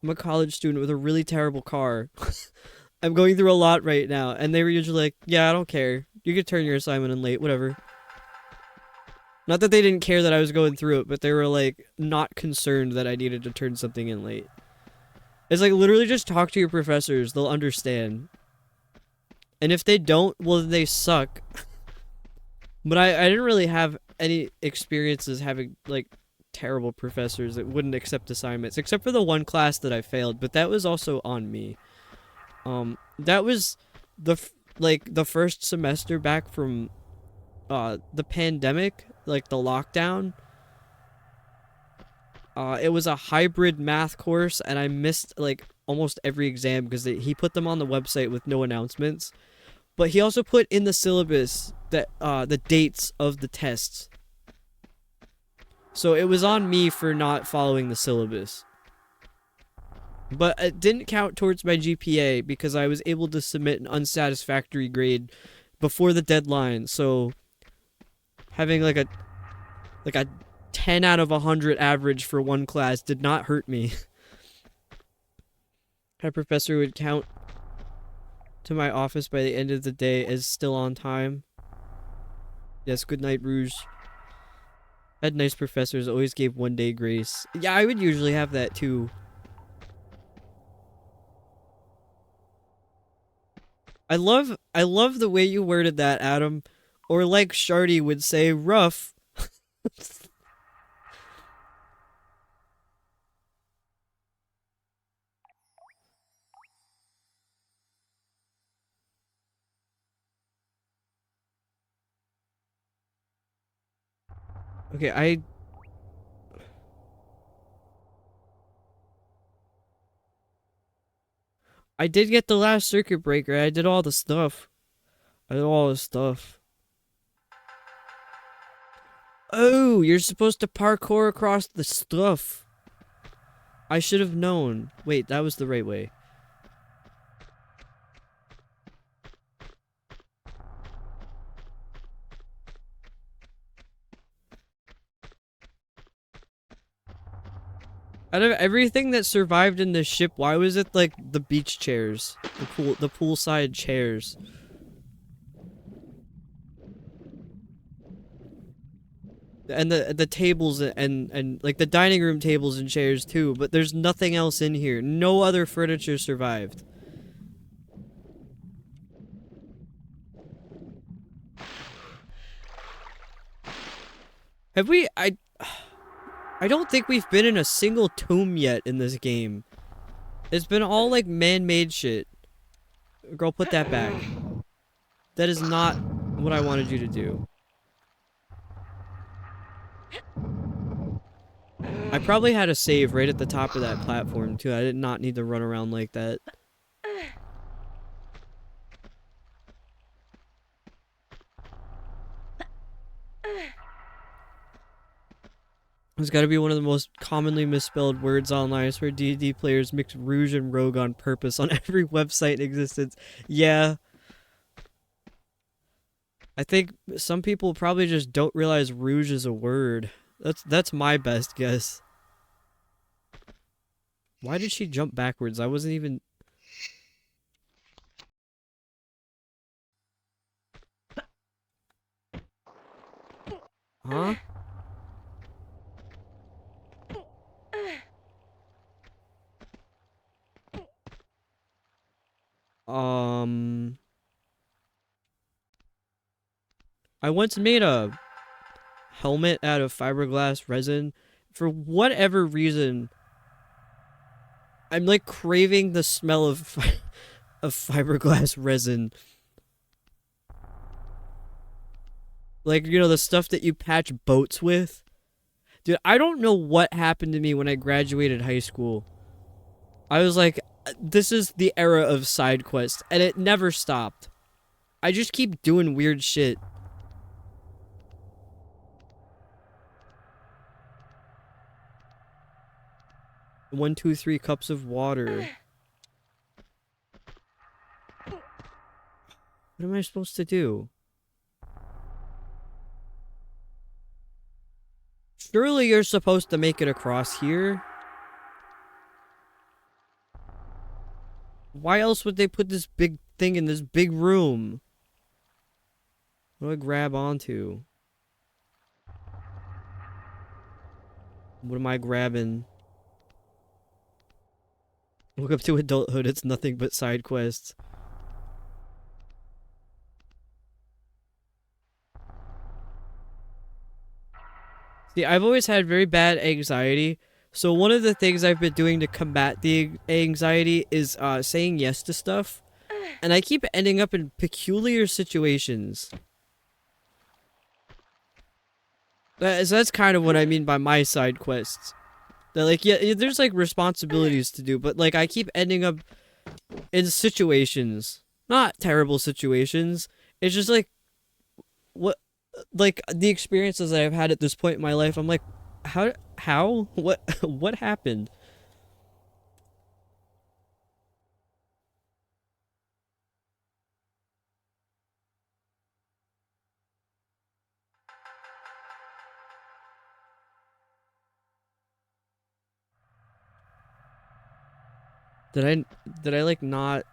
I'm a college student with a really terrible car. I'm going through a lot right now. And they were usually like, yeah, I don't care. You can turn your assignment in late, whatever. Not that they didn't care that I was going through it, but they were like not concerned that I needed to turn something in late. It's like literally just talk to your professors. They'll understand. And if they don't, well, then they suck. But I didn't really have any experiences having, like, terrible professors that wouldn't accept assignments. Except for the one class that I failed, but that was also on me. That was the first semester back from, the pandemic, like, the lockdown. It was a hybrid math course, and I missed, like, almost every exam because he put them on the website with no announcements. But he also put in the syllabus that the dates of the tests. So it was on me for not following the syllabus. But it didn't count towards my GPA because I was able to submit an unsatisfactory grade before the deadline. So having like a 10 out of 100 average for one class did not hurt me. My professor would count to my office by the end of the day as still on time. Yes, good night, Rouge. I had nice professors, always gave 1 day grace. Yeah, I would usually have that too. I love the way you worded that, Adam. Or like Shardy would say, rough. Okay, I did get the last circuit breaker. I did all the stuff. I did all the stuff. Oh, you're supposed to parkour across the stuff. I should have known. Wait, that was the right way. Out of everything that survived in this ship, why was it like the beach chairs? The poolside chairs. And the tables and like the dining room tables and chairs too, but there's nothing else in here. No other furniture survived. Have we I don't think we've been in a single tomb yet in this game. It's been all like man-made shit. Girl, put that back. That is not what I wanted you to do. I probably had a save right at the top of that platform too. I did not need to run around like that. It's gotta be one of the most commonly misspelled words online. I swear D&D players mix Rouge and Rogue on purpose on every website in existence. Yeah. I think some people probably just don't realize Rouge is a word. That's my best guess. Why did she jump backwards? I wasn't even... Huh? Um... I once made a helmet out of fiberglass resin. For whatever reason, I'm like craving the smell of of fiberglass resin. Like, you know, the stuff that you patch boats with. Dude, I don't know what happened to me when I graduated high school. I was like, this is the era of side quests, and it never stopped. I just keep doing weird shit. 1, 2, 3 cups of water. What am I supposed to do? Surely you're supposed to make it across here. Why else would they put this big thing in this big room? What do I grab onto? What am I grabbing? Look up to adulthood, it's nothing but side quests. See, I've always had very bad anxiety, so one of the things I've been doing to combat the anxiety is saying yes to stuff, and I keep ending up in peculiar situations. So that's kind of what I mean by my side quests. That, like, yeah, there's like responsibilities to do, but like I keep ending up in situations, not terrible situations. It's just like what, like the experiences that I've had at this point in my life. I'm like, what, what happened? Did I like not?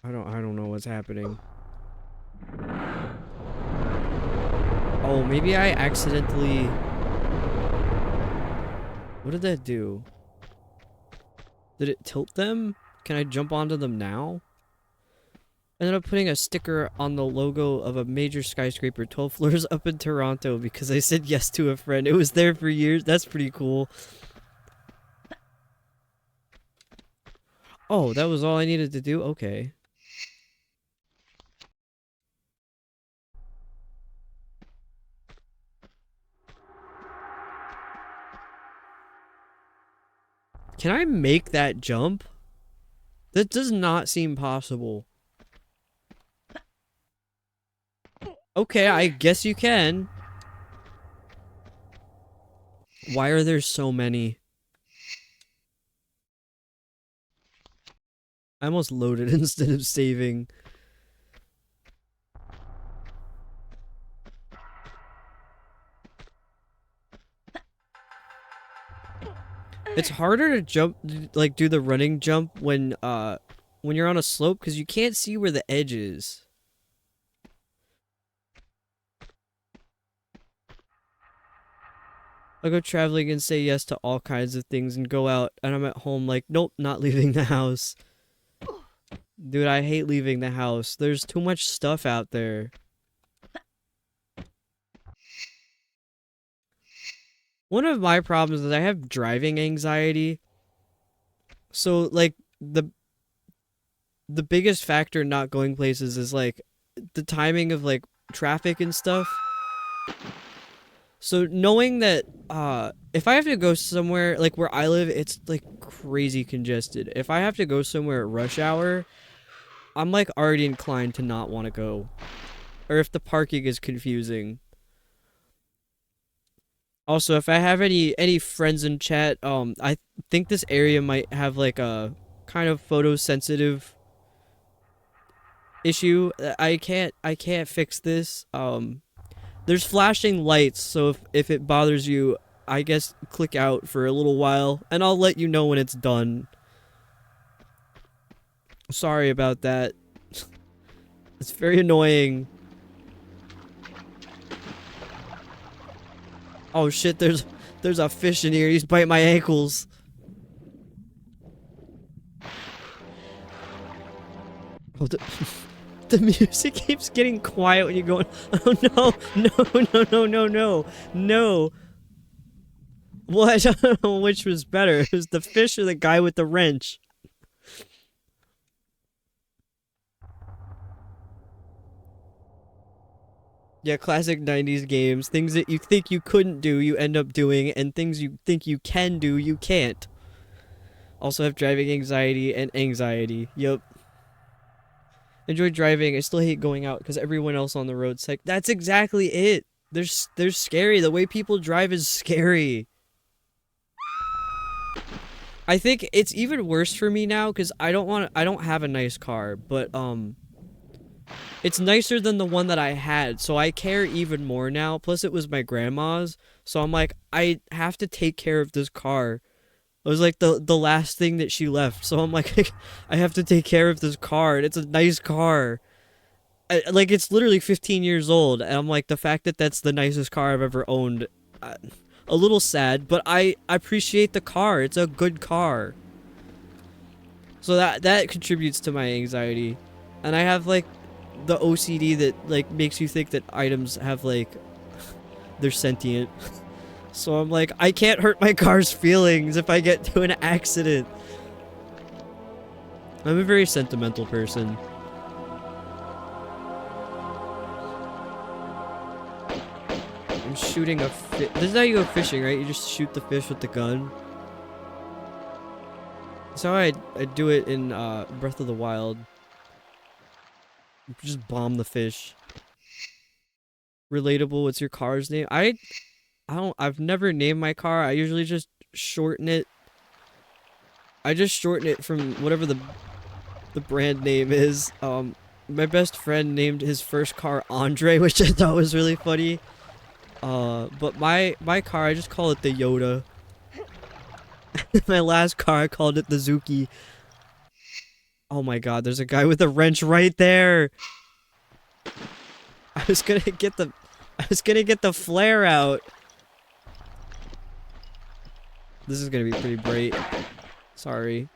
I don't know what's happening. Oh, maybe I accidentally. What did that do? Did it tilt them? Can I jump onto them now? I ended up putting a sticker on the logo of a major skyscraper 12 floors up in Toronto because I said yes to a friend. It was there for years. That's pretty cool. Oh, that was all I needed to do? Okay. Can I make that jump? That does not seem possible. Okay, I guess you can. Why are there so many? I almost loaded instead of saving. It's harder to jump, like do the running jump when you're on a slope because you can't see where the edge is. I go traveling and say yes to all kinds of things and go out and I'm at home like, nope, not leaving the house. Dude, I hate leaving the house. There's too much stuff out there. One of my problems is I have driving anxiety. So like the biggest factor in not going places is like the timing of like traffic and stuff. So knowing that if I have to go somewhere like where I live, it's like crazy congested. If I have to go somewhere at rush hour, I'm like already inclined to not want to go. Or if the parking is confusing. Also, if I have any friends in chat, I think this area might have like a kind of photosensitive issue. I can't fix this. There's flashing lights, so if it bothers you, I guess, click out for a little while, and I'll let you know when it's done. Sorry about that. It's very annoying. Oh shit, there's a fish in here. He's biting my ankles. Oh, the music keeps getting quiet when you're going, oh no, no, no, no, no, no, no. Well, I don't know which was better. It was the fish or the guy with the wrench. Yeah, classic 90s games. Things that you think you couldn't do, you end up doing, and things you think you can do, you can't. Also have driving anxiety and anxiety. Yup. Enjoy driving. I still hate going out because everyone else on the road's like, that's exactly it. They're scary. The way people drive is scary. I think it's even worse for me now because I don't have a nice car, but it's nicer than the one that I had, so I care even more now. Plus it was my grandma's, so I'm like, I have to take care of this car. It was like the last thing that she left, so I'm like, I have to take care of this car, and it's a nice car. Like, it's literally 15 years old, and I'm like, the fact that that's the nicest car I've ever owned, a little sad, but I appreciate the car. It's a good car. So that contributes to my anxiety. And I have, like, the OCD that, like, makes you think that items have, like, they're sentient. So I'm like, I can't hurt my car's feelings if I get to an accident. I'm a very sentimental person. I'm shooting a fish. This is how you go fishing, right? You just shoot the fish with the gun. That's how I do it in Breath of the Wild. Just bomb the fish. Relatable, what's your car's name? I've never named my car. I usually just shorten it. I just shorten it from whatever the brand name is. My best friend named his first car Andre, which I thought was really funny. But my car, I just call it the Yoda. My last car, I called it the Zuki. Oh my god, there's a guy with a wrench right there. I was gonna get the flare out. This is gonna be pretty bright. Sorry.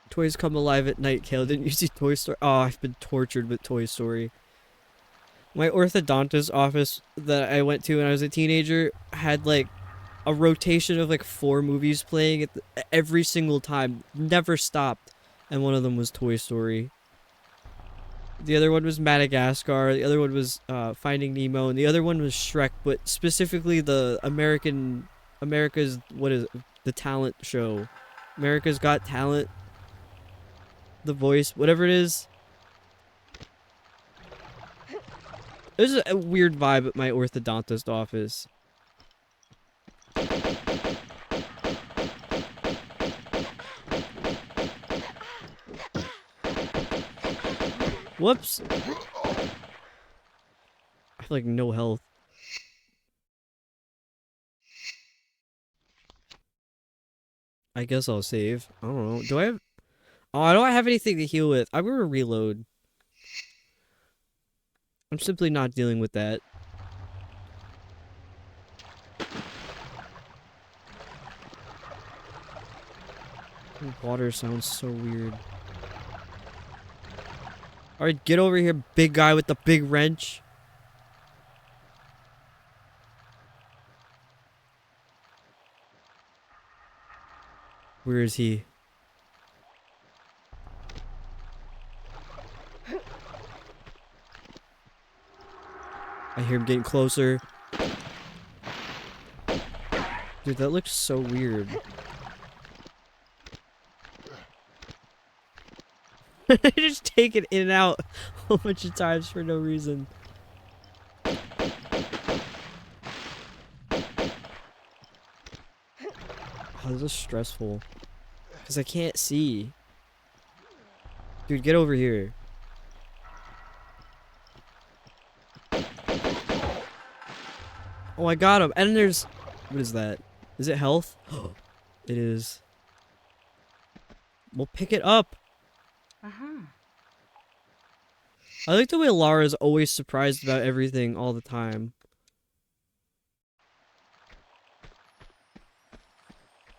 Toys come alive at night, Kale. Didn't you see Toy Story? Oh, I've been tortured with Toy Story. My orthodontist office that I went to when I was a teenager had like a rotation of like 4 movies playing at every single time. Never stopped. And one of them was Toy Story. The other one was Madagascar. The other one was Finding Nemo. And the other one was Shrek. But specifically the America's, what is it? The talent show. America's Got Talent. The Voice. Whatever it is. There's a weird vibe at my orthodontist office. Whoops. I have like no health. I guess I'll save. I don't know. Do I have... Oh, I don't have anything to heal with. I'm gonna reload. I'm simply not dealing with that. Water sounds so weird. Alright, get over here, big guy with the big wrench. Where is he? I hear him getting closer. Dude, that looks so weird. I just take it in and out a bunch of times for no reason. Oh, this is stressful. Because I can't see. Dude, get over here. Oh, I got him. And there's... What is that? Is it health? It is. We'll pick it up. I like the way Lara's always surprised about everything all the time.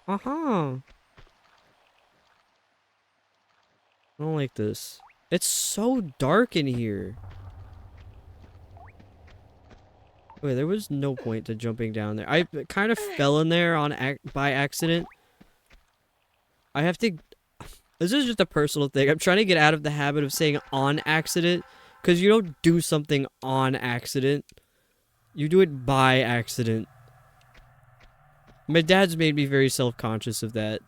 Uh-huh. I don't like this. It's so dark in here. Wait, there was no point to jumping down there. I kind of fell in there by accident. I have to... This is just a personal thing. I'm trying to get out of the habit of saying on accident. Because you don't do something on accident. You do it by accident. My dad's made me very self-conscious of that.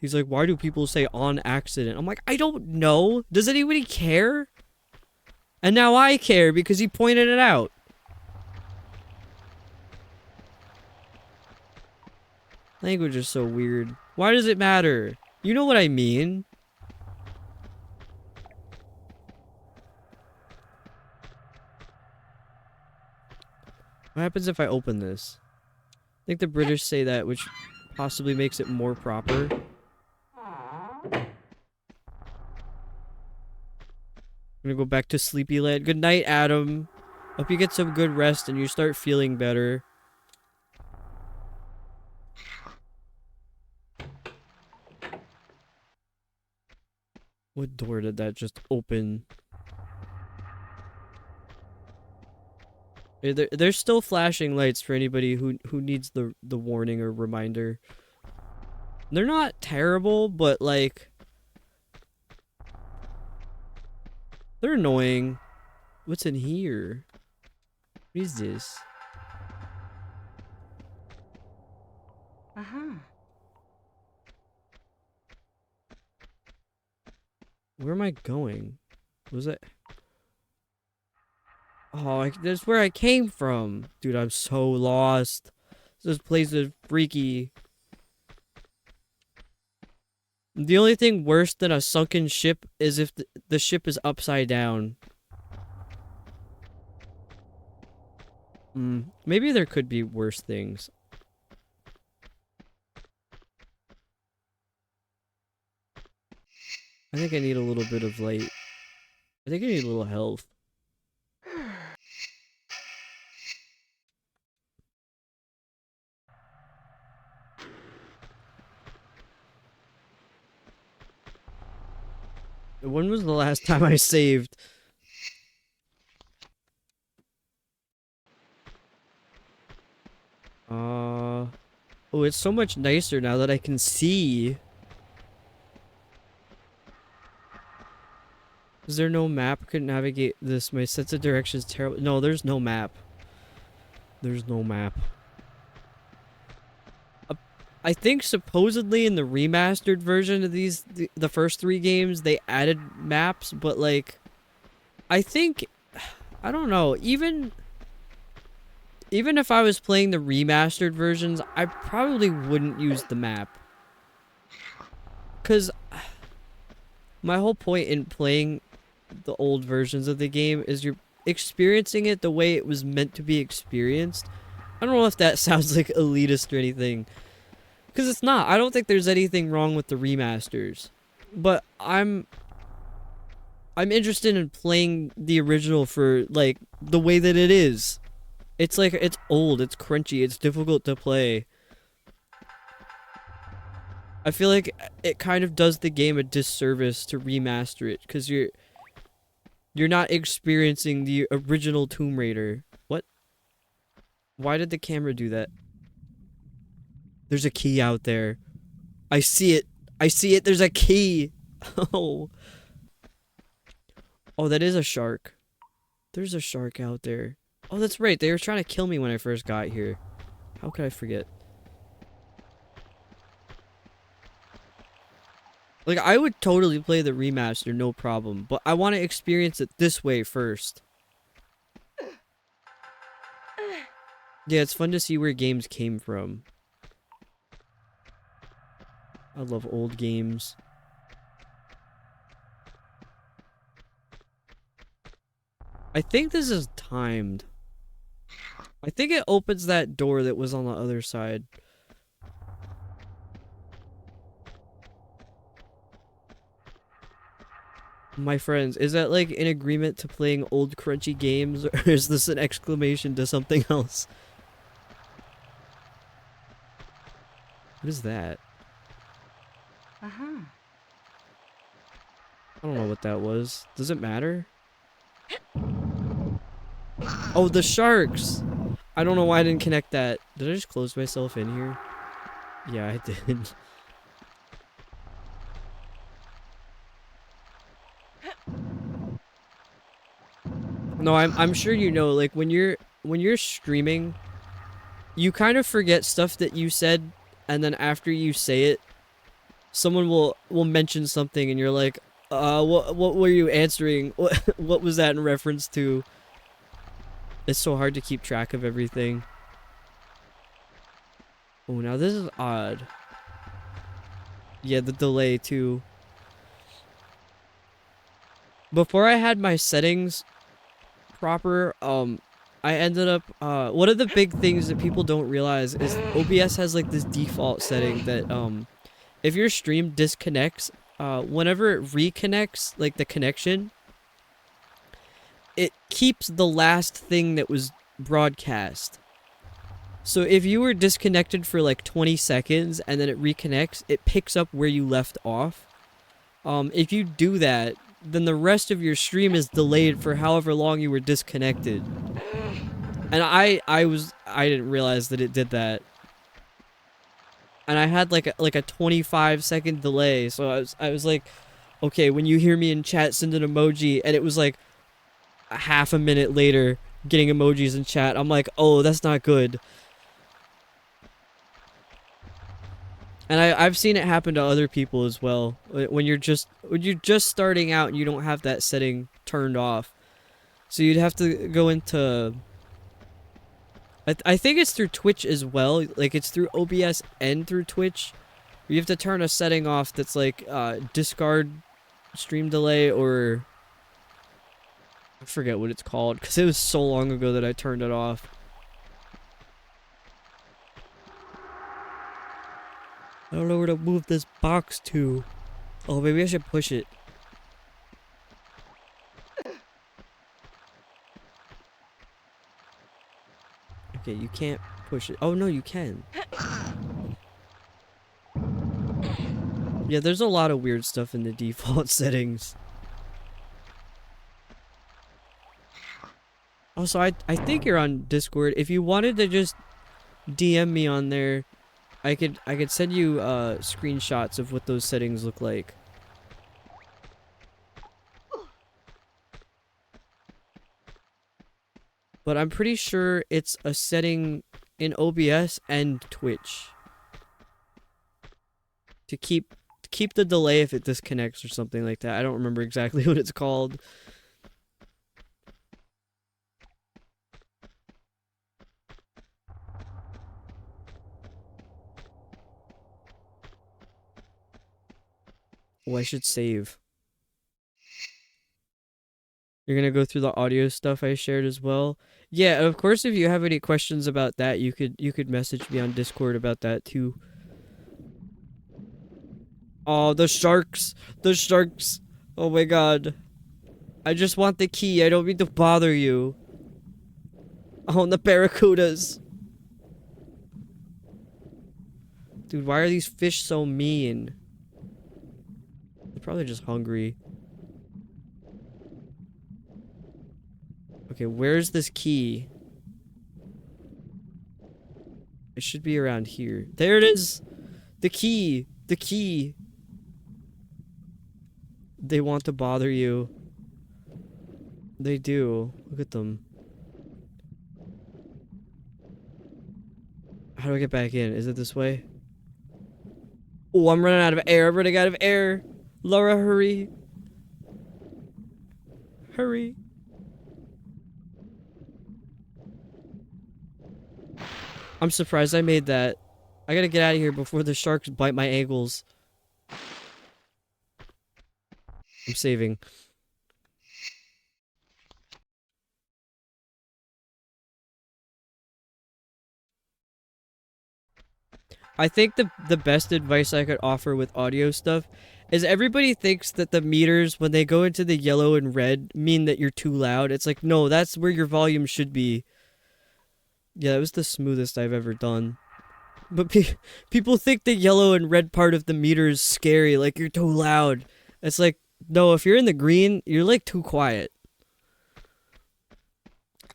He's like, why do people say on accident? I'm like, I don't know. Does anybody care? And now I care because he pointed it out. Language is so weird. Why does it matter? You know what I mean. What happens if I open this? I think the British say that, which possibly makes it more proper. I'm gonna go back to Sleepyland. Good night, Adam. Hope you get some good rest and you start feeling better. What door did that just open? There's still flashing lights for anybody who needs the warning or reminder. They're not terrible, but like they're annoying. What's in here? What is this? Where am I going? Was it? Oh, that's where I came from. Dude, I'm so lost. This place is freaky. The only thing worse than a sunken ship is if the ship is upside down. Maybe there could be worse things. I think I need a little bit of light. I think I need a little health. When was the last time I saved? Oh, it's so much nicer now that I can see. Is there no map? Couldn't navigate this. My sense of direction is terrible. No, there's no map. There's no map. I think supposedly in the remastered version of these, the first 3 games, they added maps, but like, I think, I don't know, even if I was playing the remastered versions, I probably wouldn't use the map. Because my whole point in playing the old versions of the game is you're experiencing it the way it was meant to be experienced. I don't know if that sounds like elitist or anything. Because it's not. I don't think there's anything wrong with the remasters. But I'm interested in playing the original for, like, the way that it is. It's like, it's old, it's crunchy, it's difficult to play. I feel like it kind of does the game a disservice to remaster it. Because you're not experiencing the original Tomb Raider. What? Why did the camera do that? There's a key out there. I see it. I see it. There's a key. Oh. Oh, that is a shark. There's a shark out there. Oh, that's right. They were trying to kill me when I first got here. How could I forget? Like, I would totally play the remaster, no problem. But I want to experience it this way first. Yeah, it's fun to see where games came from. I love old games. I think this is timed. I think it opens that door that was on the other side. My friends, is that like in agreement to playing old crunchy games, or is this an exclamation to something else? What is that? Uh-huh. I don't know what that was. Does it matter? Oh, the sharks! I don't know why I didn't connect that. Did I just close myself in here? Yeah, I did. No, I'm sure you know, like when you're streaming, you kind of forget stuff that you said, and then after you say it, someone will mention something and you're like, what were you answering? What was that in reference to? It's so hard to keep track of everything. Oh, now this is odd. Yeah, the delay too. Before I had my settings proper, I ended up, one of the big things that people don't realize is OBS has like this default setting that, if your stream disconnects, whenever it reconnects, like the connection, it keeps the last thing that was broadcast. So if you were disconnected for like 20 seconds and then it reconnects, it picks up where you left off. If you do that, then the rest of your stream is delayed for however long you were disconnected. And I didn't realize that it did that. And I had like a 25-second delay, so I was like, okay, when you hear me in chat, send an emoji, and it was like a half a minute later getting emojis in chat. I'm like, oh, that's not good. And I've seen it happen to other people as well. When you're just starting out and you don't have that setting turned off. So you'd have to go into, I think it's through Twitch as well. Like it's through OBS and through Twitch. You have to turn a setting off that's like discard stream delay, or I forget what it's called because it was so long ago that I turned it off. I don't know where to move this box to. Oh, maybe I should push it. Okay, you can't push it. Oh, no, you can. Yeah, there's a lot of weird stuff in the default settings. Also, I think you're on Discord. If you wanted to just DM me on there, I could send you screenshots of what those settings look like. But I'm pretty sure it's a setting in OBS and Twitch to keep the delay if it disconnects or something like that. I don't remember exactly what it's called. Oh, I should save. You're gonna go through the audio stuff I shared as well. Yeah, of course. If you have any questions about that, you could message me on Discord about that too. Oh, the sharks, the sharks. Oh my god. I just want the key. I don't mean to bother you. Oh, and the barracudas. Dude, why are these fish so mean? They're probably just hungry. Okay, where's this key? It should be around here. There it is! The key! The key! They want to bother you. They do. Look at them. How do I get back in? Is it this way? Oh, I'm running out of air. I'm running out of air. Laura, hurry. Hurry. I'm surprised I made that. I gotta get out of here before the sharks bite my ankles. I'm saving. I think the best advice I could offer with audio stuff is everybody thinks that the meters when they go into the yellow and red mean that you're too loud. It's like, no, that's where your volume should be. Yeah, that was the smoothest I've ever done. But people think the yellow and red part of the meter is scary, like you're too loud. It's like, no, if you're in the green, you're like too quiet.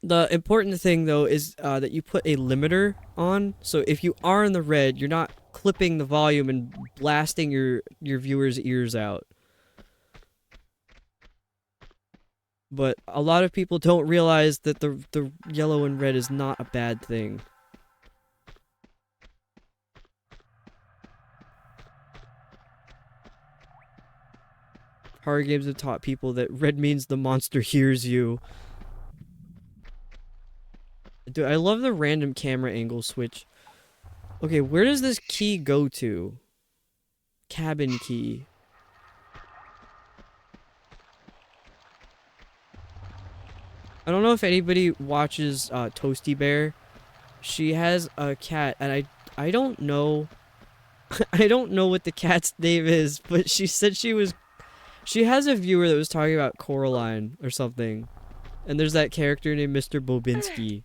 The important thing though is that you put a limiter on, so if you are in the red, you're not clipping the volume and blasting your viewers' ears out. But a lot of people don't realize that the yellow and red is not a bad thing. Horror games have taught people that red means the monster hears you. Dude, I love the random camera angle switch. Okay, where does this key go to? Cabin key. I don't know if anybody watches Toasty Bear. She has a cat, and I don't know. I don't know what the cat's name is, but she said she has a viewer that was talking about Coraline or something. And there's that character named Mr. Bobinski.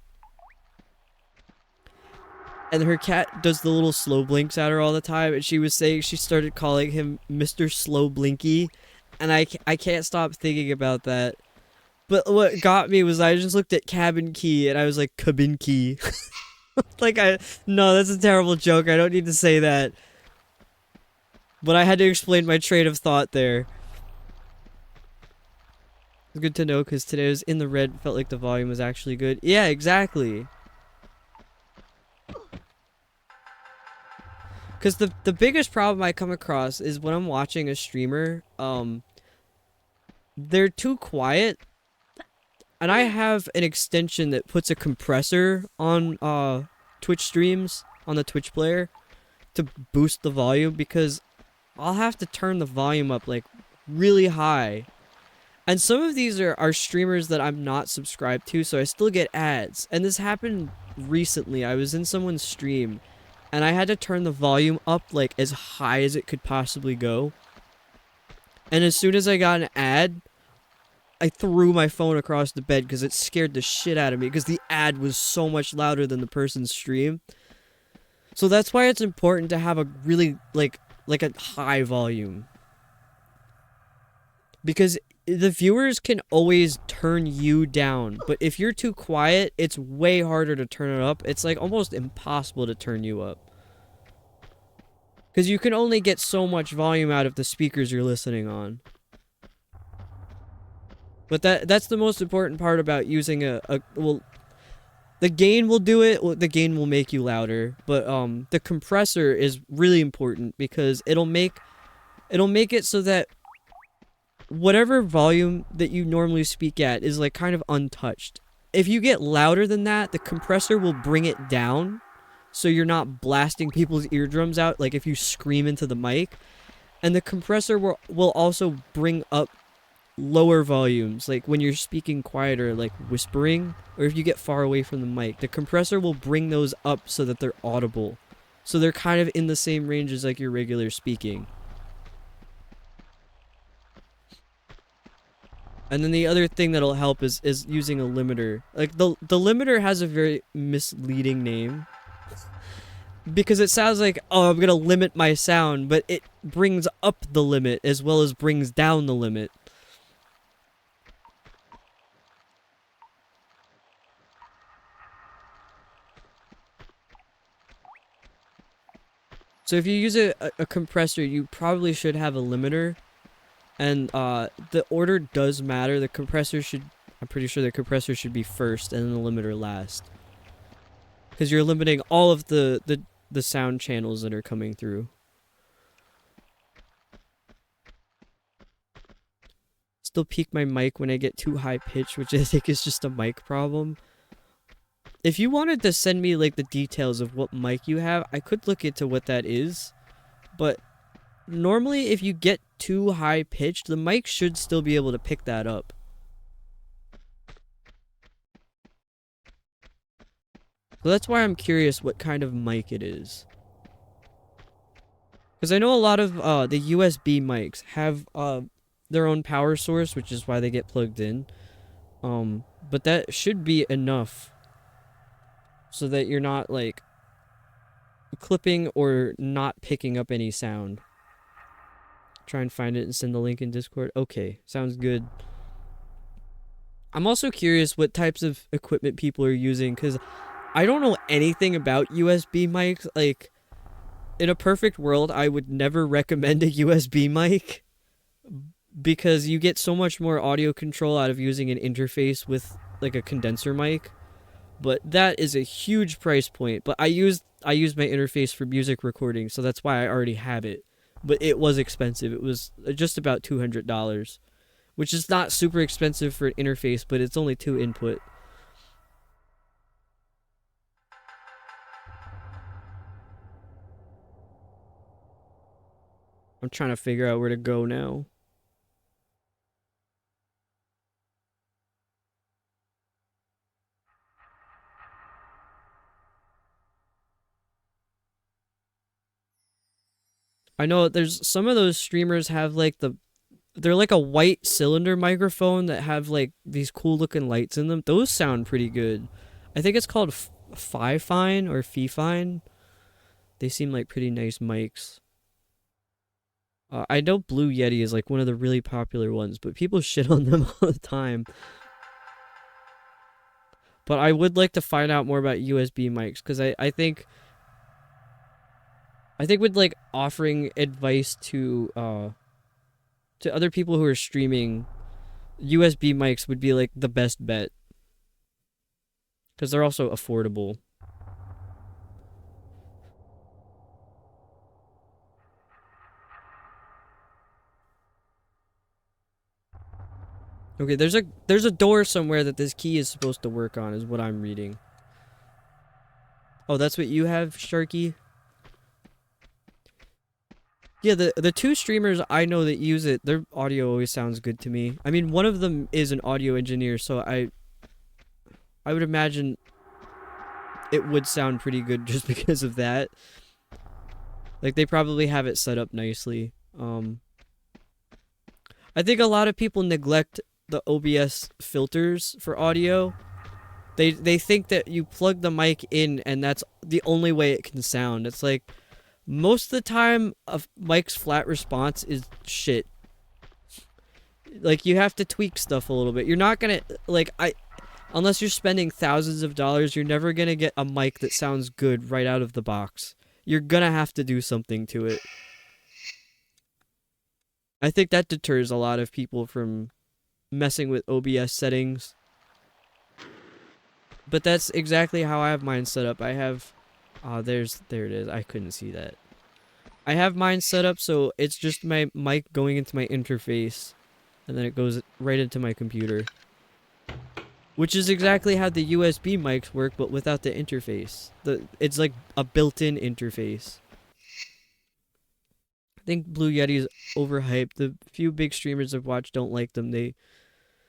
And her cat does the little slow blinks at her all the time, and she was saying she started calling him Mr. Slow Blinky, and I can't stop thinking about that. But what got me was I just looked at cabin key, and I was like, cabin key. Like, no, that's a terrible joke, I don't need to say that. But I had to explain my train of thought there. It's good to know, because today I was in the red, felt like the volume was actually good. Yeah, exactly. Because the biggest problem I come across is when I'm watching a streamer, they're too quiet. And I have an extension that puts a compressor on Twitch streams, on the Twitch player, to boost the volume, because I'll have to turn the volume up, like, really high. And some of these are streamers that I'm not subscribed to, so I still get ads. And this happened recently. I was in someone's stream, and I had to turn the volume up, like, as high as it could possibly go. And as soon as I got an ad, I threw my phone across the bed because it scared the shit out of me, because the ad was so much louder than the person's stream. So that's why it's important to have a really, like a high volume. Because the viewers can always turn you down, but if you're too quiet, it's way harder to turn it up. It's like almost impossible to turn you up. Because you can only get so much volume out of the speakers you're listening on. But that's the most important part about using well, the gain will do it. The gain will make you louder, but the compressor is really important because it'll make it so that whatever volume that you normally speak at is like kind of untouched. If you get louder than that, the compressor will bring it down, so you're not blasting people's eardrums out like if you scream into the mic. And the compressor will also bring up lower volumes, like when you're speaking quieter, like whispering, or if you get far away from the mic, the compressor will bring those up so that they're audible, so they're kind of in the same range as like your regular speaking. And then the other thing that'll help is using a limiter. Like the limiter has a very misleading name, because it sounds like, oh, I'm gonna limit my sound, but it brings up the limit as well as brings down the limit. So if you use a compressor, you probably should have a limiter. And the order does matter. The compressor should, I'm pretty sure the compressor should be first and then the limiter last. Because you're limiting all of the sound channels that are coming through. Still peak my mic when I get too high pitched, which I think is just a mic problem. If you wanted to send me like the details of what mic you have, I could look into what that is. But normally if you get too high pitched, the mic should still be able to pick that up. So that's why I'm curious what kind of mic it is. Because I know a lot of the USB mics have their own power source, which is why they get plugged in. But that should be enough so that you're not like clipping or not picking up any sound. Try and find it and send the link in Discord. Okay, sounds good. I'm also curious what types of equipment people are using, because I don't know anything about USB mics. Like, in a perfect world, I would never recommend a USB mic because you get so much more audio control out of using an interface with like a condenser mic. But that is a huge price point. But I used my interface for music recording, so that's why I already have it. But it was expensive. It was just about $200, which is not super expensive for an interface, but it's only 2 input. I'm trying to figure out where to go now. I know there's some of those streamers have like they're like a white cylinder microphone that have like these cool looking lights in them. Those sound pretty good. I think it's called Fifine or Fifine. They seem like pretty nice mics. I know Blue Yeti is like one of the really popular ones, but people shit on them all the time. But I would like to find out more about USB mics, because I think with like offering advice to other people who are streaming, USB mics would be like the best bet, because they're also affordable. Okay, there's a door somewhere that this key is supposed to work on, is what I'm reading. Oh, that's what you have, Sharky? Yeah, the 2 streamers I know that use it, their audio always sounds good to me. I mean, one of them is an audio engineer, so I would imagine it would sound pretty good just because of that. Like, they probably have it set up nicely. I think a lot of people neglect the OBS filters for audio. They think that you plug the mic in and that's the only way it can sound. It's like, most of the time a mic's flat response is shit. Like, you have to tweak stuff a little bit. You're not gonna, like, unless you're spending thousands of dollars, you're never gonna get a mic that sounds good right out of the box. You're gonna have to do something to it. I think that deters a lot of people from messing with OBS settings. But that's exactly how I have mine set up. I have, there it is. I couldn't see that. I have mine set up so it's just my mic going into my interface, and then it goes right into my computer. Which is exactly how the USB mics work, but without the interface. It's like a built-in interface. I think Blue Yeti is overhyped. The few big streamers I've watched don't like them. They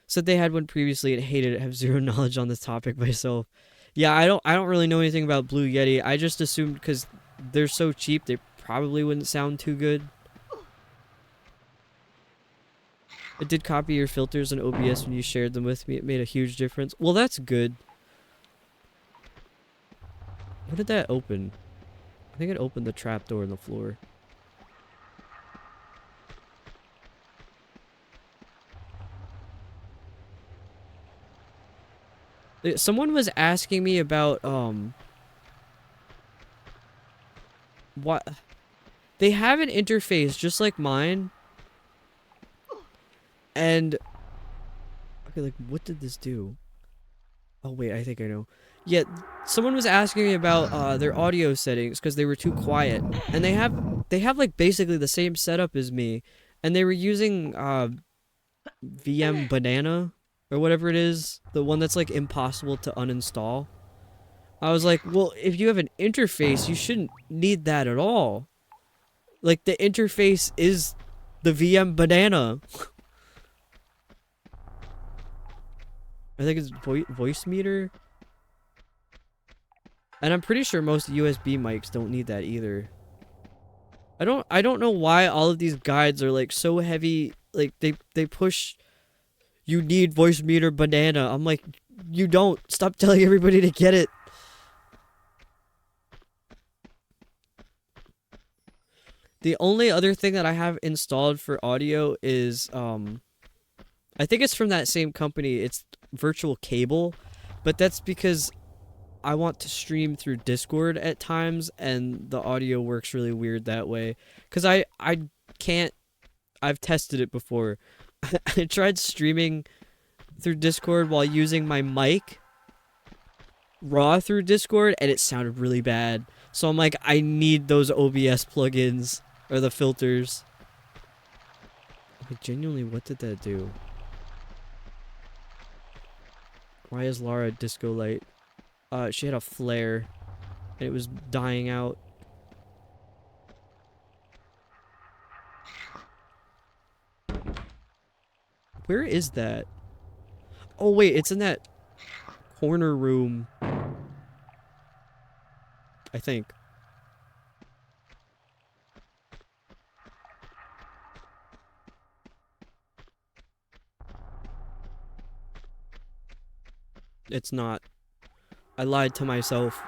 said they had one previously and hated it. I have zero knowledge on this topic myself. Yeah, I don't really know anything about Blue Yeti. I just assumed because they're so cheap, they probably wouldn't sound too good. I did copy your filters in OBS when you shared them with me. It made a huge difference. Well, that's good. What did that open? I think it opened the trapdoor in the floor. Someone was asking me about, what? They have an interface just like mine. And, okay, like, what did this do? Oh, wait, I think I know. Yeah, someone was asking me about, their audio settings because they were too quiet. And they have, like, basically the same setup as me. And they were using, VM Banana, or whatever it is. The one that's, like, impossible to uninstall. I was like, well, if you have an interface, you shouldn't need that at all. Like, the interface is the VM Banana. I think it's voice meter. And I'm pretty sure most USB mics don't need that either. I don't know why all of these guides are like so heavy. Like they push you need voice meter banana. I'm like, you don't. Stop telling everybody to get it. The only other thing that I have installed for audio is I think it's from that same company. It's virtual cable, but that's because I want to stream through Discord at times and the audio works really weird that way. Cuz I can't I've tested it before. I tried streaming through Discord while using my mic raw through Discord and it sounded really bad. So I'm like, I need those OBS plugins or the filters. Like, genuinely, what did that do? Why is Lara a disco light? She had a flare and it was dying out. Where is that? Oh wait, it's in that corner room. I think. It's not. I lied to myself.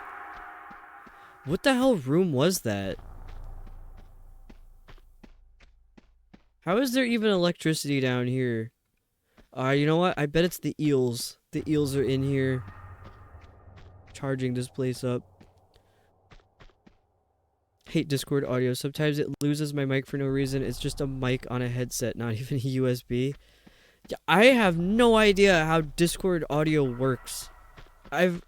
What the hell room was that? How is there even electricity down here? You know what? I bet it's the eels. The eels are in here. Charging this place up. Hate Discord audio. Sometimes it loses my mic for no reason. It's just a mic on a headset, not even a USB. Yeah, I have no idea how Discord audio works. I've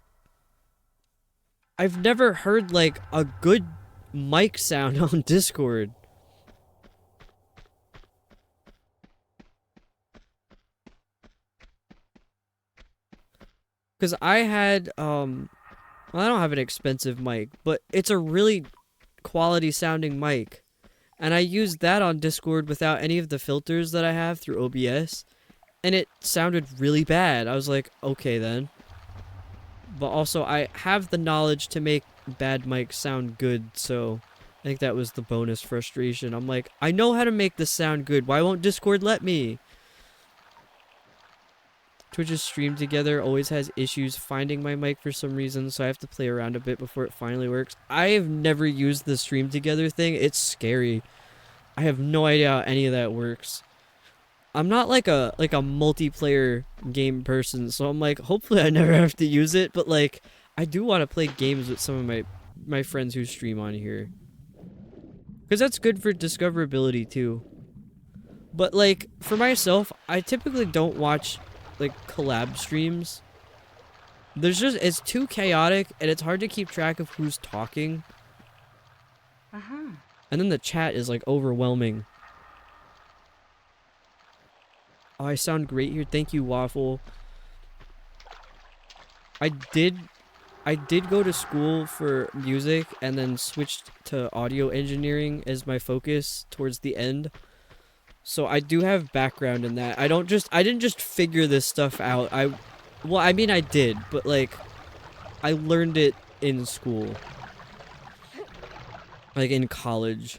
never heard like a good mic sound on Discord. Cause I had well, I don't have an expensive mic, but it's a really quality sounding mic. And I used that on Discord without any of the filters that I have through OBS. And it sounded really bad. I was like, okay then. But also, I have the knowledge to make bad mics sound good, so I think that was the bonus frustration. I'm like, I know how to make this sound good. Why won't Discord let me? Twitch's stream together always has issues finding my mic for some reason, so I have to play around a bit before it finally works. I have never used the stream together thing. It's scary. I have no idea how any of that works. I'm not like a multiplayer game person, so I'm like, hopefully I never have to use it, but like I do want to play games with some of my friends who stream on here. Cuz that's good for discoverability too. But like for myself, I typically don't watch like collab streams. It's too chaotic and it's hard to keep track of who's talking. Uh-huh. And then the chat is like overwhelming. Oh, I sound great here. Thank you, Waffle. I did go to school for music and then switched to audio engineering as my focus towards the end. So I do have background in that. I didn't just figure this stuff out. Well, I mean I did, but like I learned it in school. Like in college.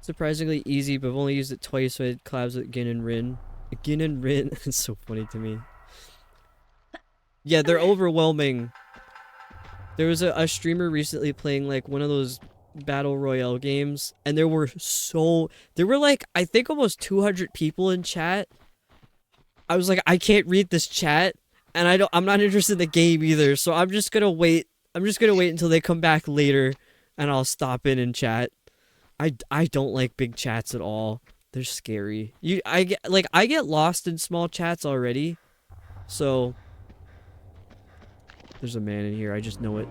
Surprisingly easy, but I've only used it twice, so I had collabs with Gin and Rin. Gin and Rin, it's so funny to me. Yeah, they're overwhelming. There was a streamer recently playing like one of those battle royale games, and there were like, I think almost 200 people in chat. I was like, I can't read this chat, and I'm not interested in the game either, so I'm just gonna wait until they come back later, and I'll stop in and chat. I don't like big chats at all. They're scary. I get lost in small chats already. So there's a man in here. I just know it.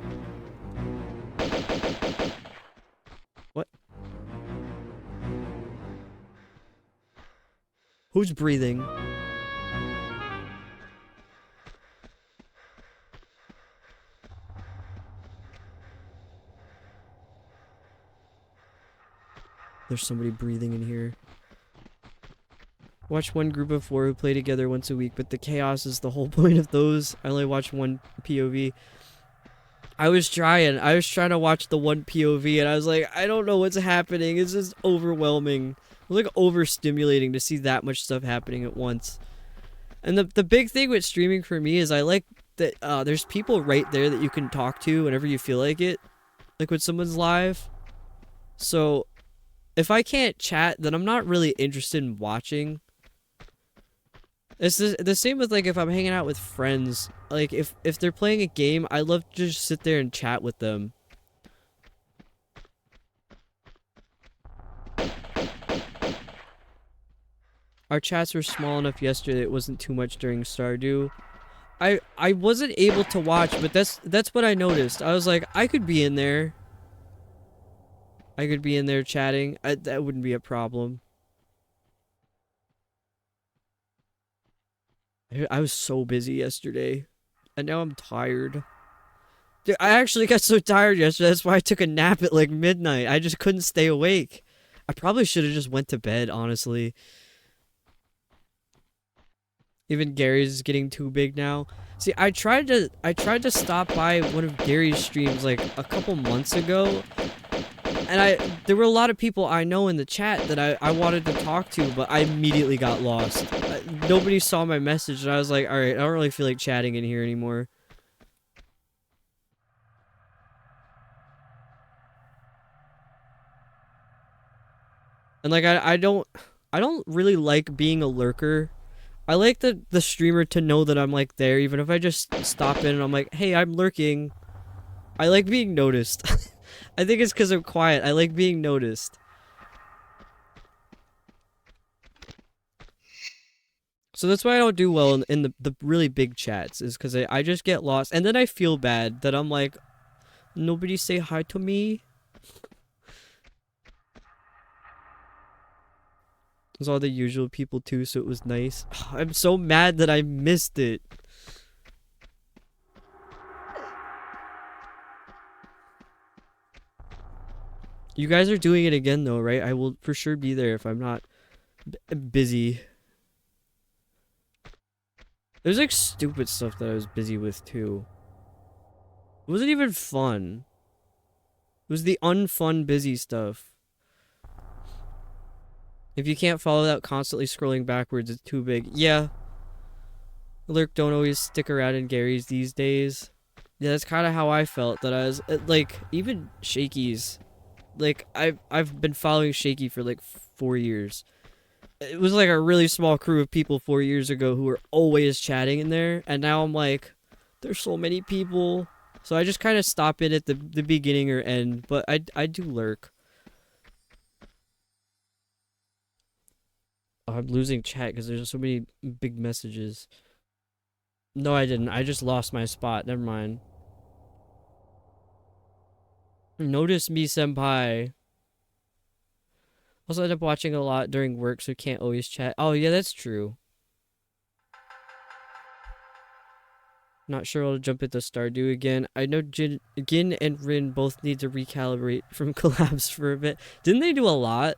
What? Who's breathing? There's somebody breathing in here. Watch one group of 4 who play together once a week, but the chaos is the whole point of those. I only watch one POV. I was trying. I was trying to watch the one POV, and I was like, I don't know what's happening. It's just overwhelming. It was like overstimulating to see that much stuff happening at once. And the big thing with streaming for me is I like that there's people right there that you can talk to whenever you feel like it. Like when someone's live. So if I can't chat, then I'm not really interested in watching. It's the same with like if I'm hanging out with friends. Like if they're playing a game, I love to just sit there and chat with them. Our chats were small enough yesterday it wasn't too much during Stardew. I wasn't able to watch, but that's what I noticed. I was like, I could be in there. I could be in there chatting. That wouldn't be a problem. I was so busy yesterday. And now I'm tired. Dude, I actually got so tired yesterday. That's why I took a nap at like midnight. I just couldn't stay awake. I probably should have just went to bed, honestly. Even Gary's is getting too big now. See, I tried to stop by one of Gary's streams like a couple months ago. And there were a lot of people I know in the chat that I wanted to talk to, but I immediately got lost. Nobody saw my message, and I was like, alright, I don't really feel like chatting in here anymore. And like, I don't really like being a lurker. I like the streamer to know that I'm like there, even if I just stop in and I'm like, hey, I'm lurking. I like being noticed. I think it's because I'm quiet. I like being noticed. So that's why I don't do well in the really big chats, is because I just get lost. And then I feel bad that I'm like, nobody say hi to me. There's all the usual people too, so it was nice. I'm so mad that I missed it. You guys are doing it again though, right? I will for sure be there if I'm not busy. There's like stupid stuff that I was busy with too. It wasn't even fun. It was the unfun busy stuff. If you can't follow that constantly scrolling backwards, it's too big. Yeah. Lurk don't always stick around in Gary's these days. Yeah, that's kind of how I felt. That I was like, even Shaky's. Like I've been following Shaky for like 4 years. It was like a really small crew of people 4 years ago who were always chatting in there, and now I'm like, there's so many people. So I just kind of stop it at the beginning or end, but I do lurk. Oh, I'm losing chat because there's so many big messages. No, I didn't. I just lost my spot. Never mind. Notice me, senpai. Also end up watching a lot during work, so can't always chat. Oh, yeah, that's true. Not sure I'll jump into Stardew again. I know Gin and Rin both need to recalibrate from collabs for a bit. Didn't they do a lot?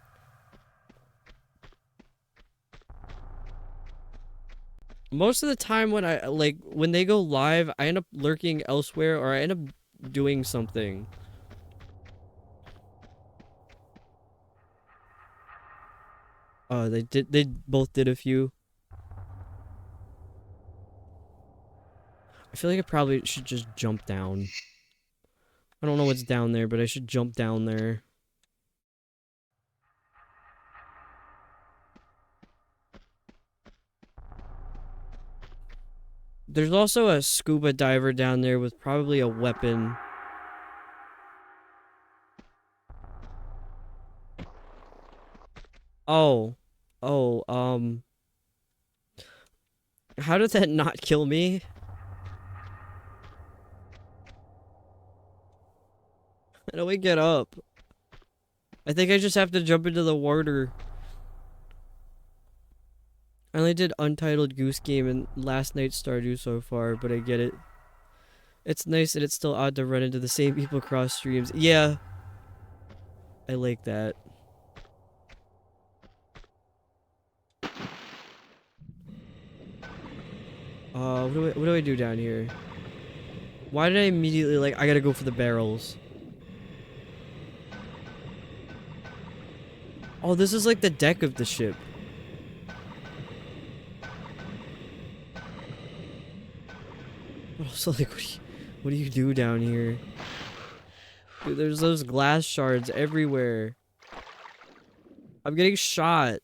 Most of the time when when they go live, I end up lurking elsewhere or I end up doing something. Oh, they both did a few. I feel like I probably should just jump down. I don't know what's down there, but I should jump down there. There's also a scuba diver down there with probably a weapon. Oh. Oh, how did that not kill me? How do we get up? I think I just have to jump into the water. I only did Untitled Goose Game and last night's Stardew so far, but I get it. It's nice that it's still odd to run into the same people across streams. Yeah. I like that. What do I do down here? Why did I immediately, like, I gotta go for the barrels? Oh, this is like the deck of the ship. Also, like, what do you do down here? Dude, there's those glass shards everywhere. I'm getting shot.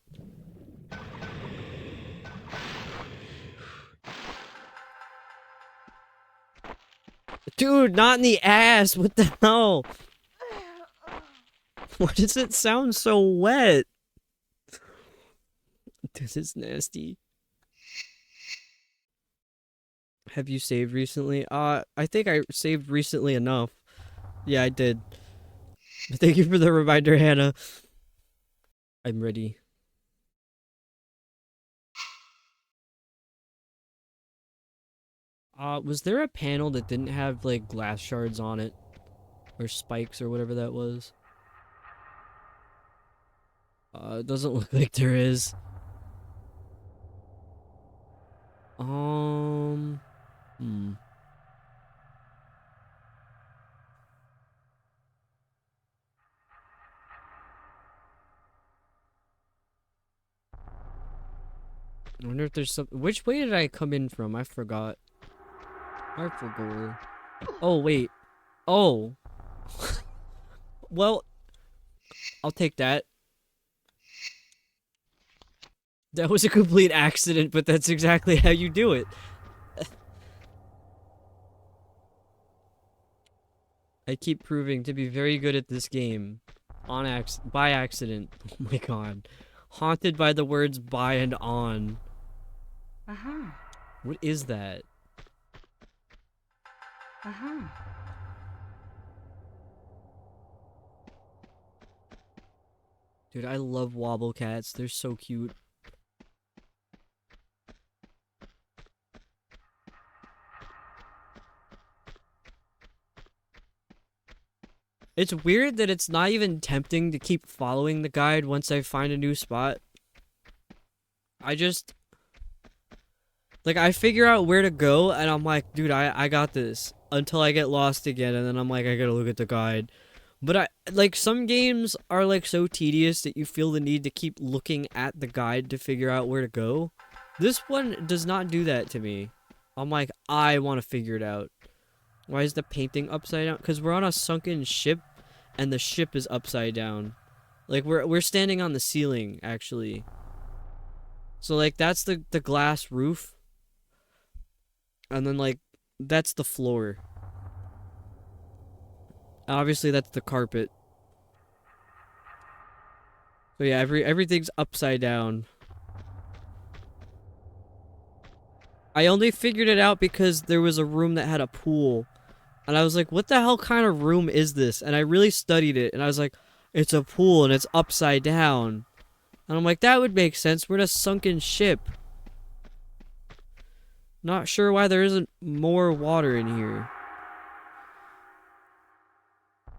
Dude, not in the ass. What the hell? Why does it sound so wet? This is nasty. Have you saved recently? I think I saved recently enough. Yeah, I did. Thank you for the reminder, Hannah. I'm ready. Was there a panel that didn't have, like, glass shards on it? Or spikes or whatever that was? It doesn't look like there is. Hmm. I wonder if there's some. Which way did I come in from? I forgot. I forgot. Oh, wait. Oh. Well, I'll take that. That was a complete accident, but that's exactly how you do it. I keep proving to be very good at this game. By accident. Oh my god. Haunted by the words by and on. Uh-huh. What is that? Uh-huh. Dude, I love wobble cats. They're so cute. It's weird that it's not even tempting to keep following the guide once I find a new spot. I just... Like, I figure out where to go, and I'm like, dude, I got this. Until I get lost again, and then I'm like, I gotta look at the guide. But like, some games are, like, so tedious that you feel the need to keep looking at the guide to figure out where to go. This one does not do that to me. I'm like, I want to figure it out. Why is the painting upside down? Because we're on a sunken ship, and the ship is upside down. Like, we're standing on the ceiling, actually. So, like, that's the glass roof. And then, like, that's the floor. Obviously, that's the carpet. So yeah, everything's upside down. I only figured it out because there was a room that had a pool. And I was like, what the hell kind of room is this? And I really studied it. And I was like, it's a pool and it's upside down. And I'm like, that would make sense. We're in a sunken ship. Not sure why there isn't more water in here.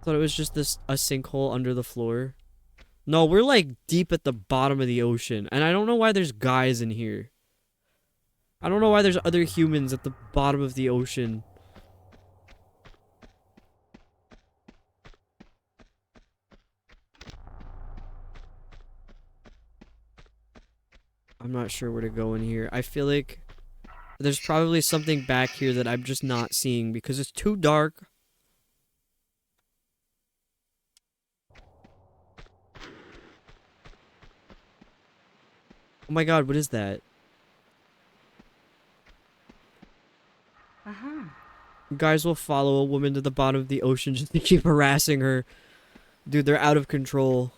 Thought it was just a sinkhole under the floor. No, we're like deep at the bottom of the ocean. And I don't know why there's guys in here. I don't know why there's other humans at the bottom of the ocean. I'm not sure where to go in here. I feel like there's probably something back here that I'm just not seeing because it's too dark. Oh my god, what is that? Uh-huh. Guys will follow a woman to the bottom of the ocean just to keep harassing her. Dude, they're out of control.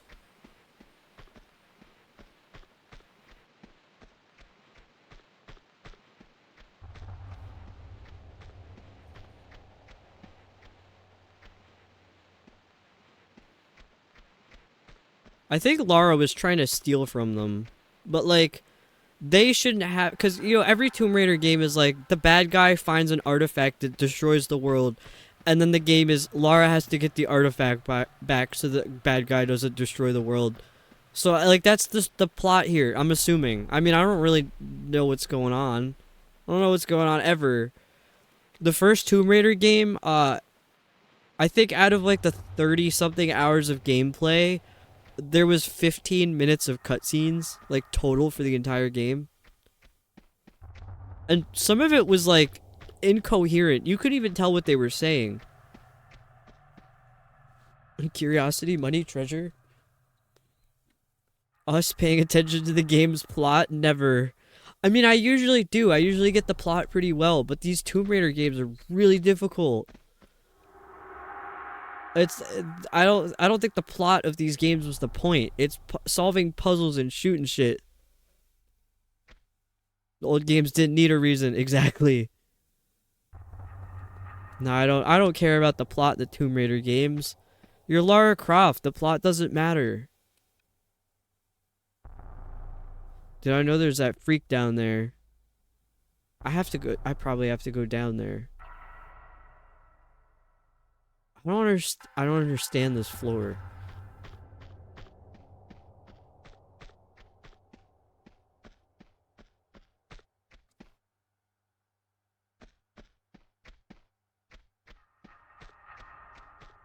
I think Lara was trying to steal from them. But, like, they shouldn't have... Because, you know, every Tomb Raider game is like, the bad guy finds an artifact that destroys the world. And then the game is, Lara has to get the artifact back so the bad guy doesn't destroy the world. So, like, that's the plot here, I'm assuming. I mean, I don't really know what's going on. I don't know what's going on ever. The first Tomb Raider game, I think out of like the 30 something hours of gameplay, there was 15 minutes of cutscenes, like total for the entire game. And some of it was like incoherent. You couldn't even tell what they were saying. Curiosity, money, treasure. Us paying attention to the game's plot? Never. I mean, I usually do. I usually get the plot pretty well, but these Tomb Raider games are really difficult. It's I don't think the plot of these games was the point. It's solving puzzles and shooting shit. The old games didn't need a reason, exactly. No, I don't care about the plot in the Tomb Raider games. You're Lara Croft. The plot doesn't matter. Did I know there's that freak down there? I probably have to go down there. I don't understand this floor.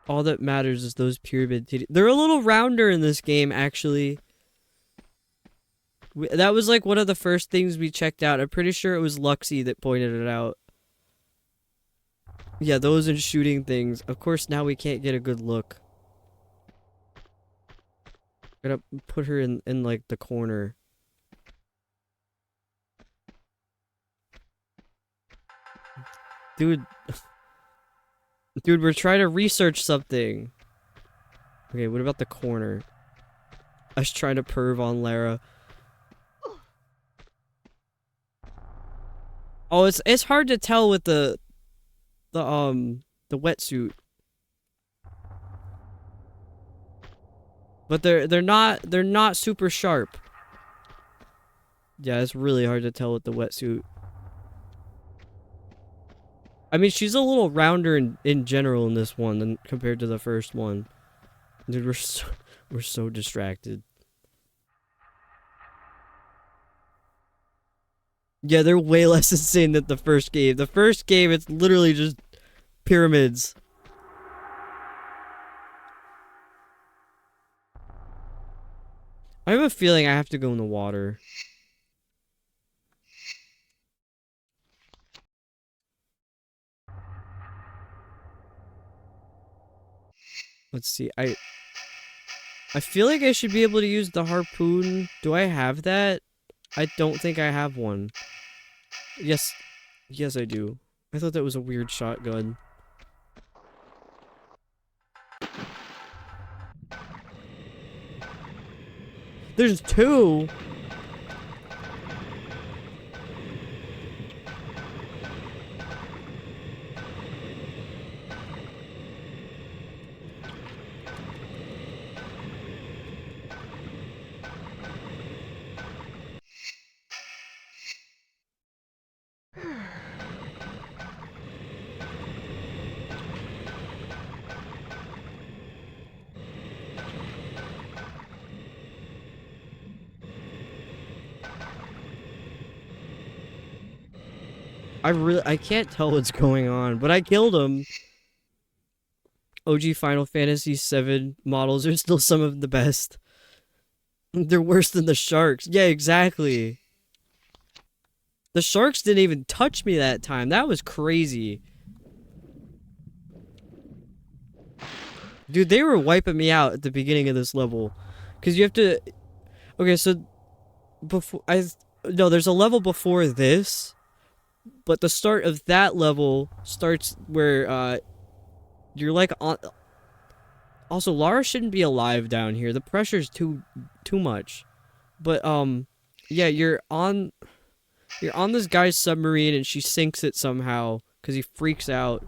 All that matters is those pyramid titties. They're a little rounder in this game, actually. That was like one of the first things we checked out. I'm pretty sure it was Luxie that pointed it out. Yeah, those and shooting things. Of course, now we can't get a good look. Gotta put her in like the corner. Dude. Dude, we're trying to research something. Okay, what about the corner? I was trying to perv on Lara. Oh, it's hard to tell with the wetsuit. But they're not super sharp. Yeah, it's really hard to tell with the wetsuit. I mean, she's a little rounder in general in this one than compared to the first one. Dude, we're so distracted. Yeah, they're way less insane than the first game. The first game, it's literally just pyramids. I have a feeling I have to go in the water. Let's see. I feel like I should be able to use the harpoon. Do I have that? I don't think I have one. Yes. Yes, I do. I thought that was a weird shotgun. There's two? I can't tell what's going on, but I killed him. OG Final Fantasy VII models are still some of the best. They're worse than the sharks. Yeah, exactly. The sharks didn't even touch me that time. That was crazy. Dude, they were wiping me out at the beginning of this level. Because you have to... Okay, so... No, there's a level before this. But the start of that level starts where, you're like on... Also, Lara shouldn't be alive down here. The pressure's too much. But, yeah, you're on this guy's submarine and she sinks it somehow because he freaks out.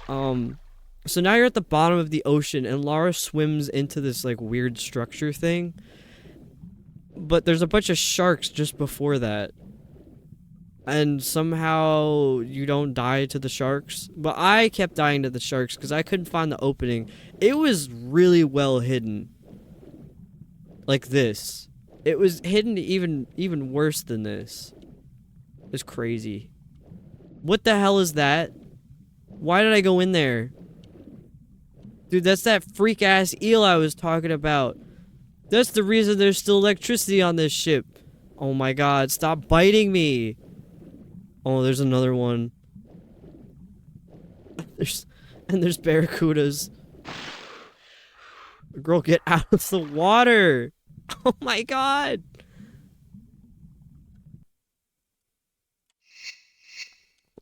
So now you're at the bottom of the ocean and Lara swims into this, like, weird structure thing. But there's a bunch of sharks just before that. And somehow you don't die to the sharks. But I kept dying to the sharks because I couldn't find the opening. It was really well hidden. Like this. It was hidden even worse than this. It's crazy. What the hell is that? Why did I go in there? Dude, that's that freak-ass eel I was talking about. That's the reason there's still electricity on this ship. Oh my god, stop biting me. Oh, there's another one. There's barracudas. Girl, get out of the water. Oh my god.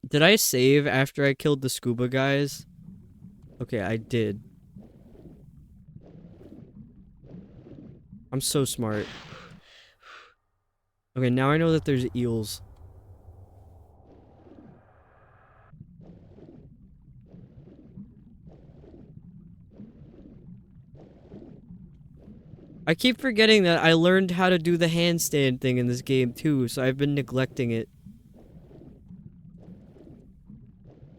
Did I save after I killed the scuba guys? Okay, I did. I'm so smart. Okay, now I know that there's eels. I keep forgetting that I learned how to do the handstand thing in this game too, so I've been neglecting it.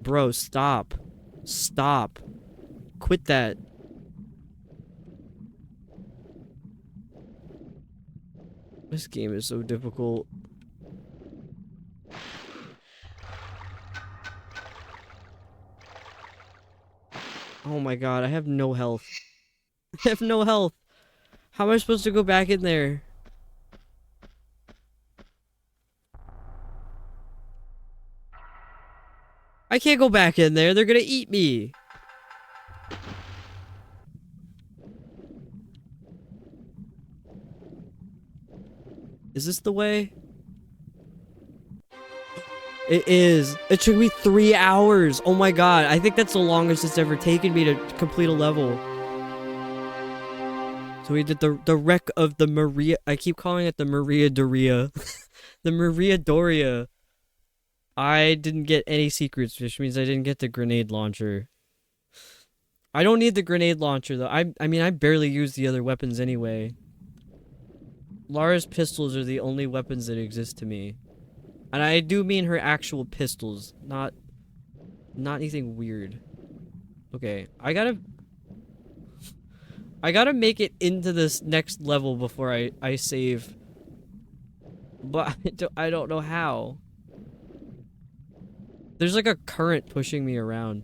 Bro, stop. Stop. Quit that. This game is so difficult. Oh my god, I have no health. I have no health. How am I supposed to go back in there? I can't go back in there. They're gonna eat me. Is this the way? It is. It took me 3 hours. Oh my god. I think that's the longest it's ever taken me to complete a level. So we did the wreck of the Maria. I keep calling it the Maria Doria. The Maria Doria. I didn't get any secrets, which means I didn't get the grenade launcher. I don't need the grenade launcher though. I mean I barely use the other weapons anyway. Lara's pistols are the only weapons that exist to me. And I do mean her actual pistols, not anything weird. Okay, I gotta make it into this next level before I save. But I don't know how. There's like a current pushing me around.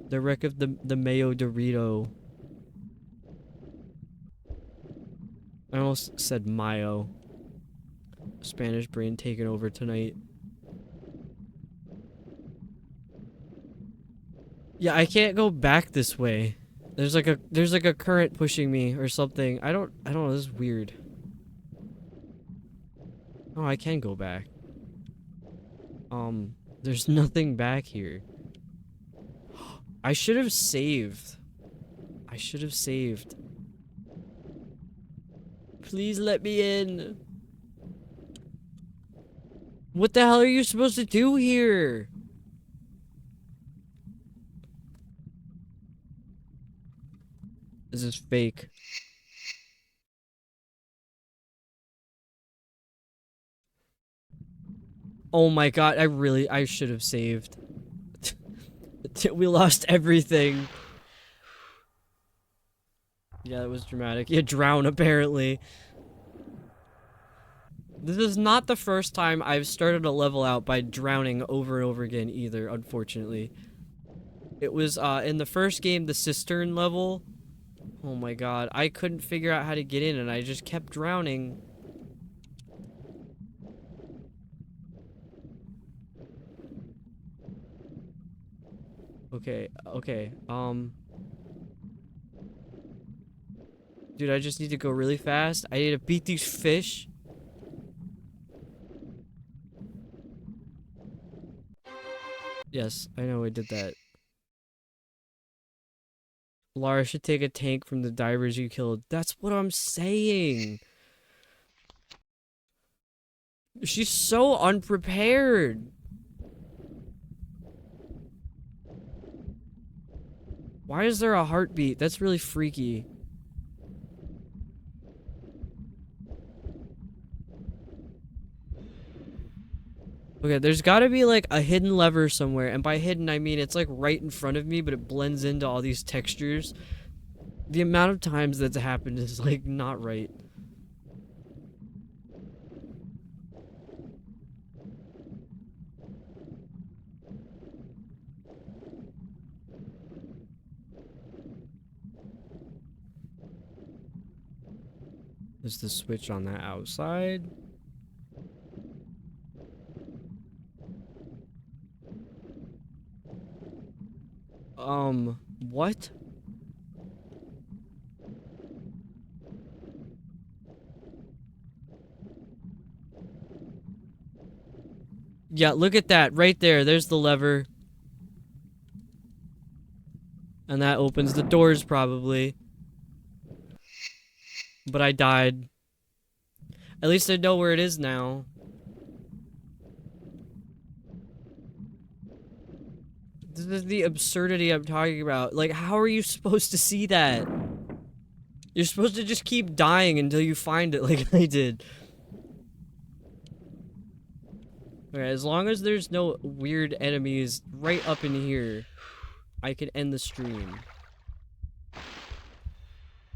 The wreck of the Mayo Dorito. I almost said Mayo. Spanish brain taking over tonight. Yeah, I can't go back this way. There's like a current pushing me or something. I don't know, this is weird. Oh, I can go back. There's nothing back here. I should have saved. I should have saved. Please let me in. What the hell are you supposed to do here? This is fake. Oh my god, I should have saved. We lost everything. Yeah, that was dramatic. You drown, apparently. This is not the first time I've started a level out by drowning over and over again either, unfortunately. It was, in the first game, the cistern level. Oh my god, I couldn't figure out how to get in and I just kept drowning. Okay, okay, dude, I just need to go really fast. I need to beat these fish. Yes, I know I did that. Lara should take a tank from the divers you killed. That's what I'm saying. She's so unprepared. Why is there a heartbeat? That's really freaky. Okay, there's gotta be like a hidden lever somewhere, and by hidden I mean it's like right in front of me, but it blends into all these textures. The amount of times that's happened is like not right. Is the switch on that outside? What? Yeah, look at that. Right there. There's the lever. And that opens the doors, probably. But I died. At least I know where it is now. This is the absurdity I'm talking about. Like, how are you supposed to see that? You're supposed to just keep dying until you find it like I did. Okay, as long as there's no weird enemies right up in here, I can end the stream.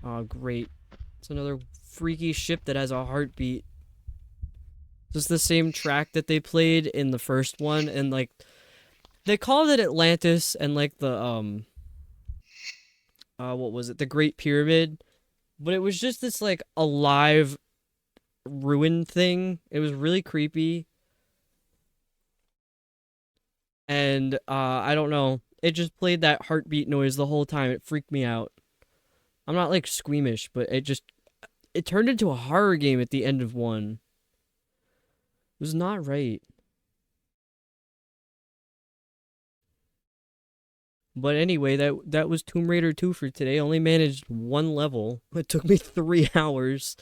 Oh, great. It's another freaky ship that has a heartbeat. This is the same track that they played in the first one, and like, they called it Atlantis and like the, what was it? The Great Pyramid. But it was just this like alive ruin thing. It was really creepy. And, I don't know. It just played that heartbeat noise the whole time. It freaked me out. I'm not like squeamish, but it turned into a horror game at the end of one. It was not right. But anyway, that was Tomb Raider 2 for today. Only managed one level. It took me 3 hours.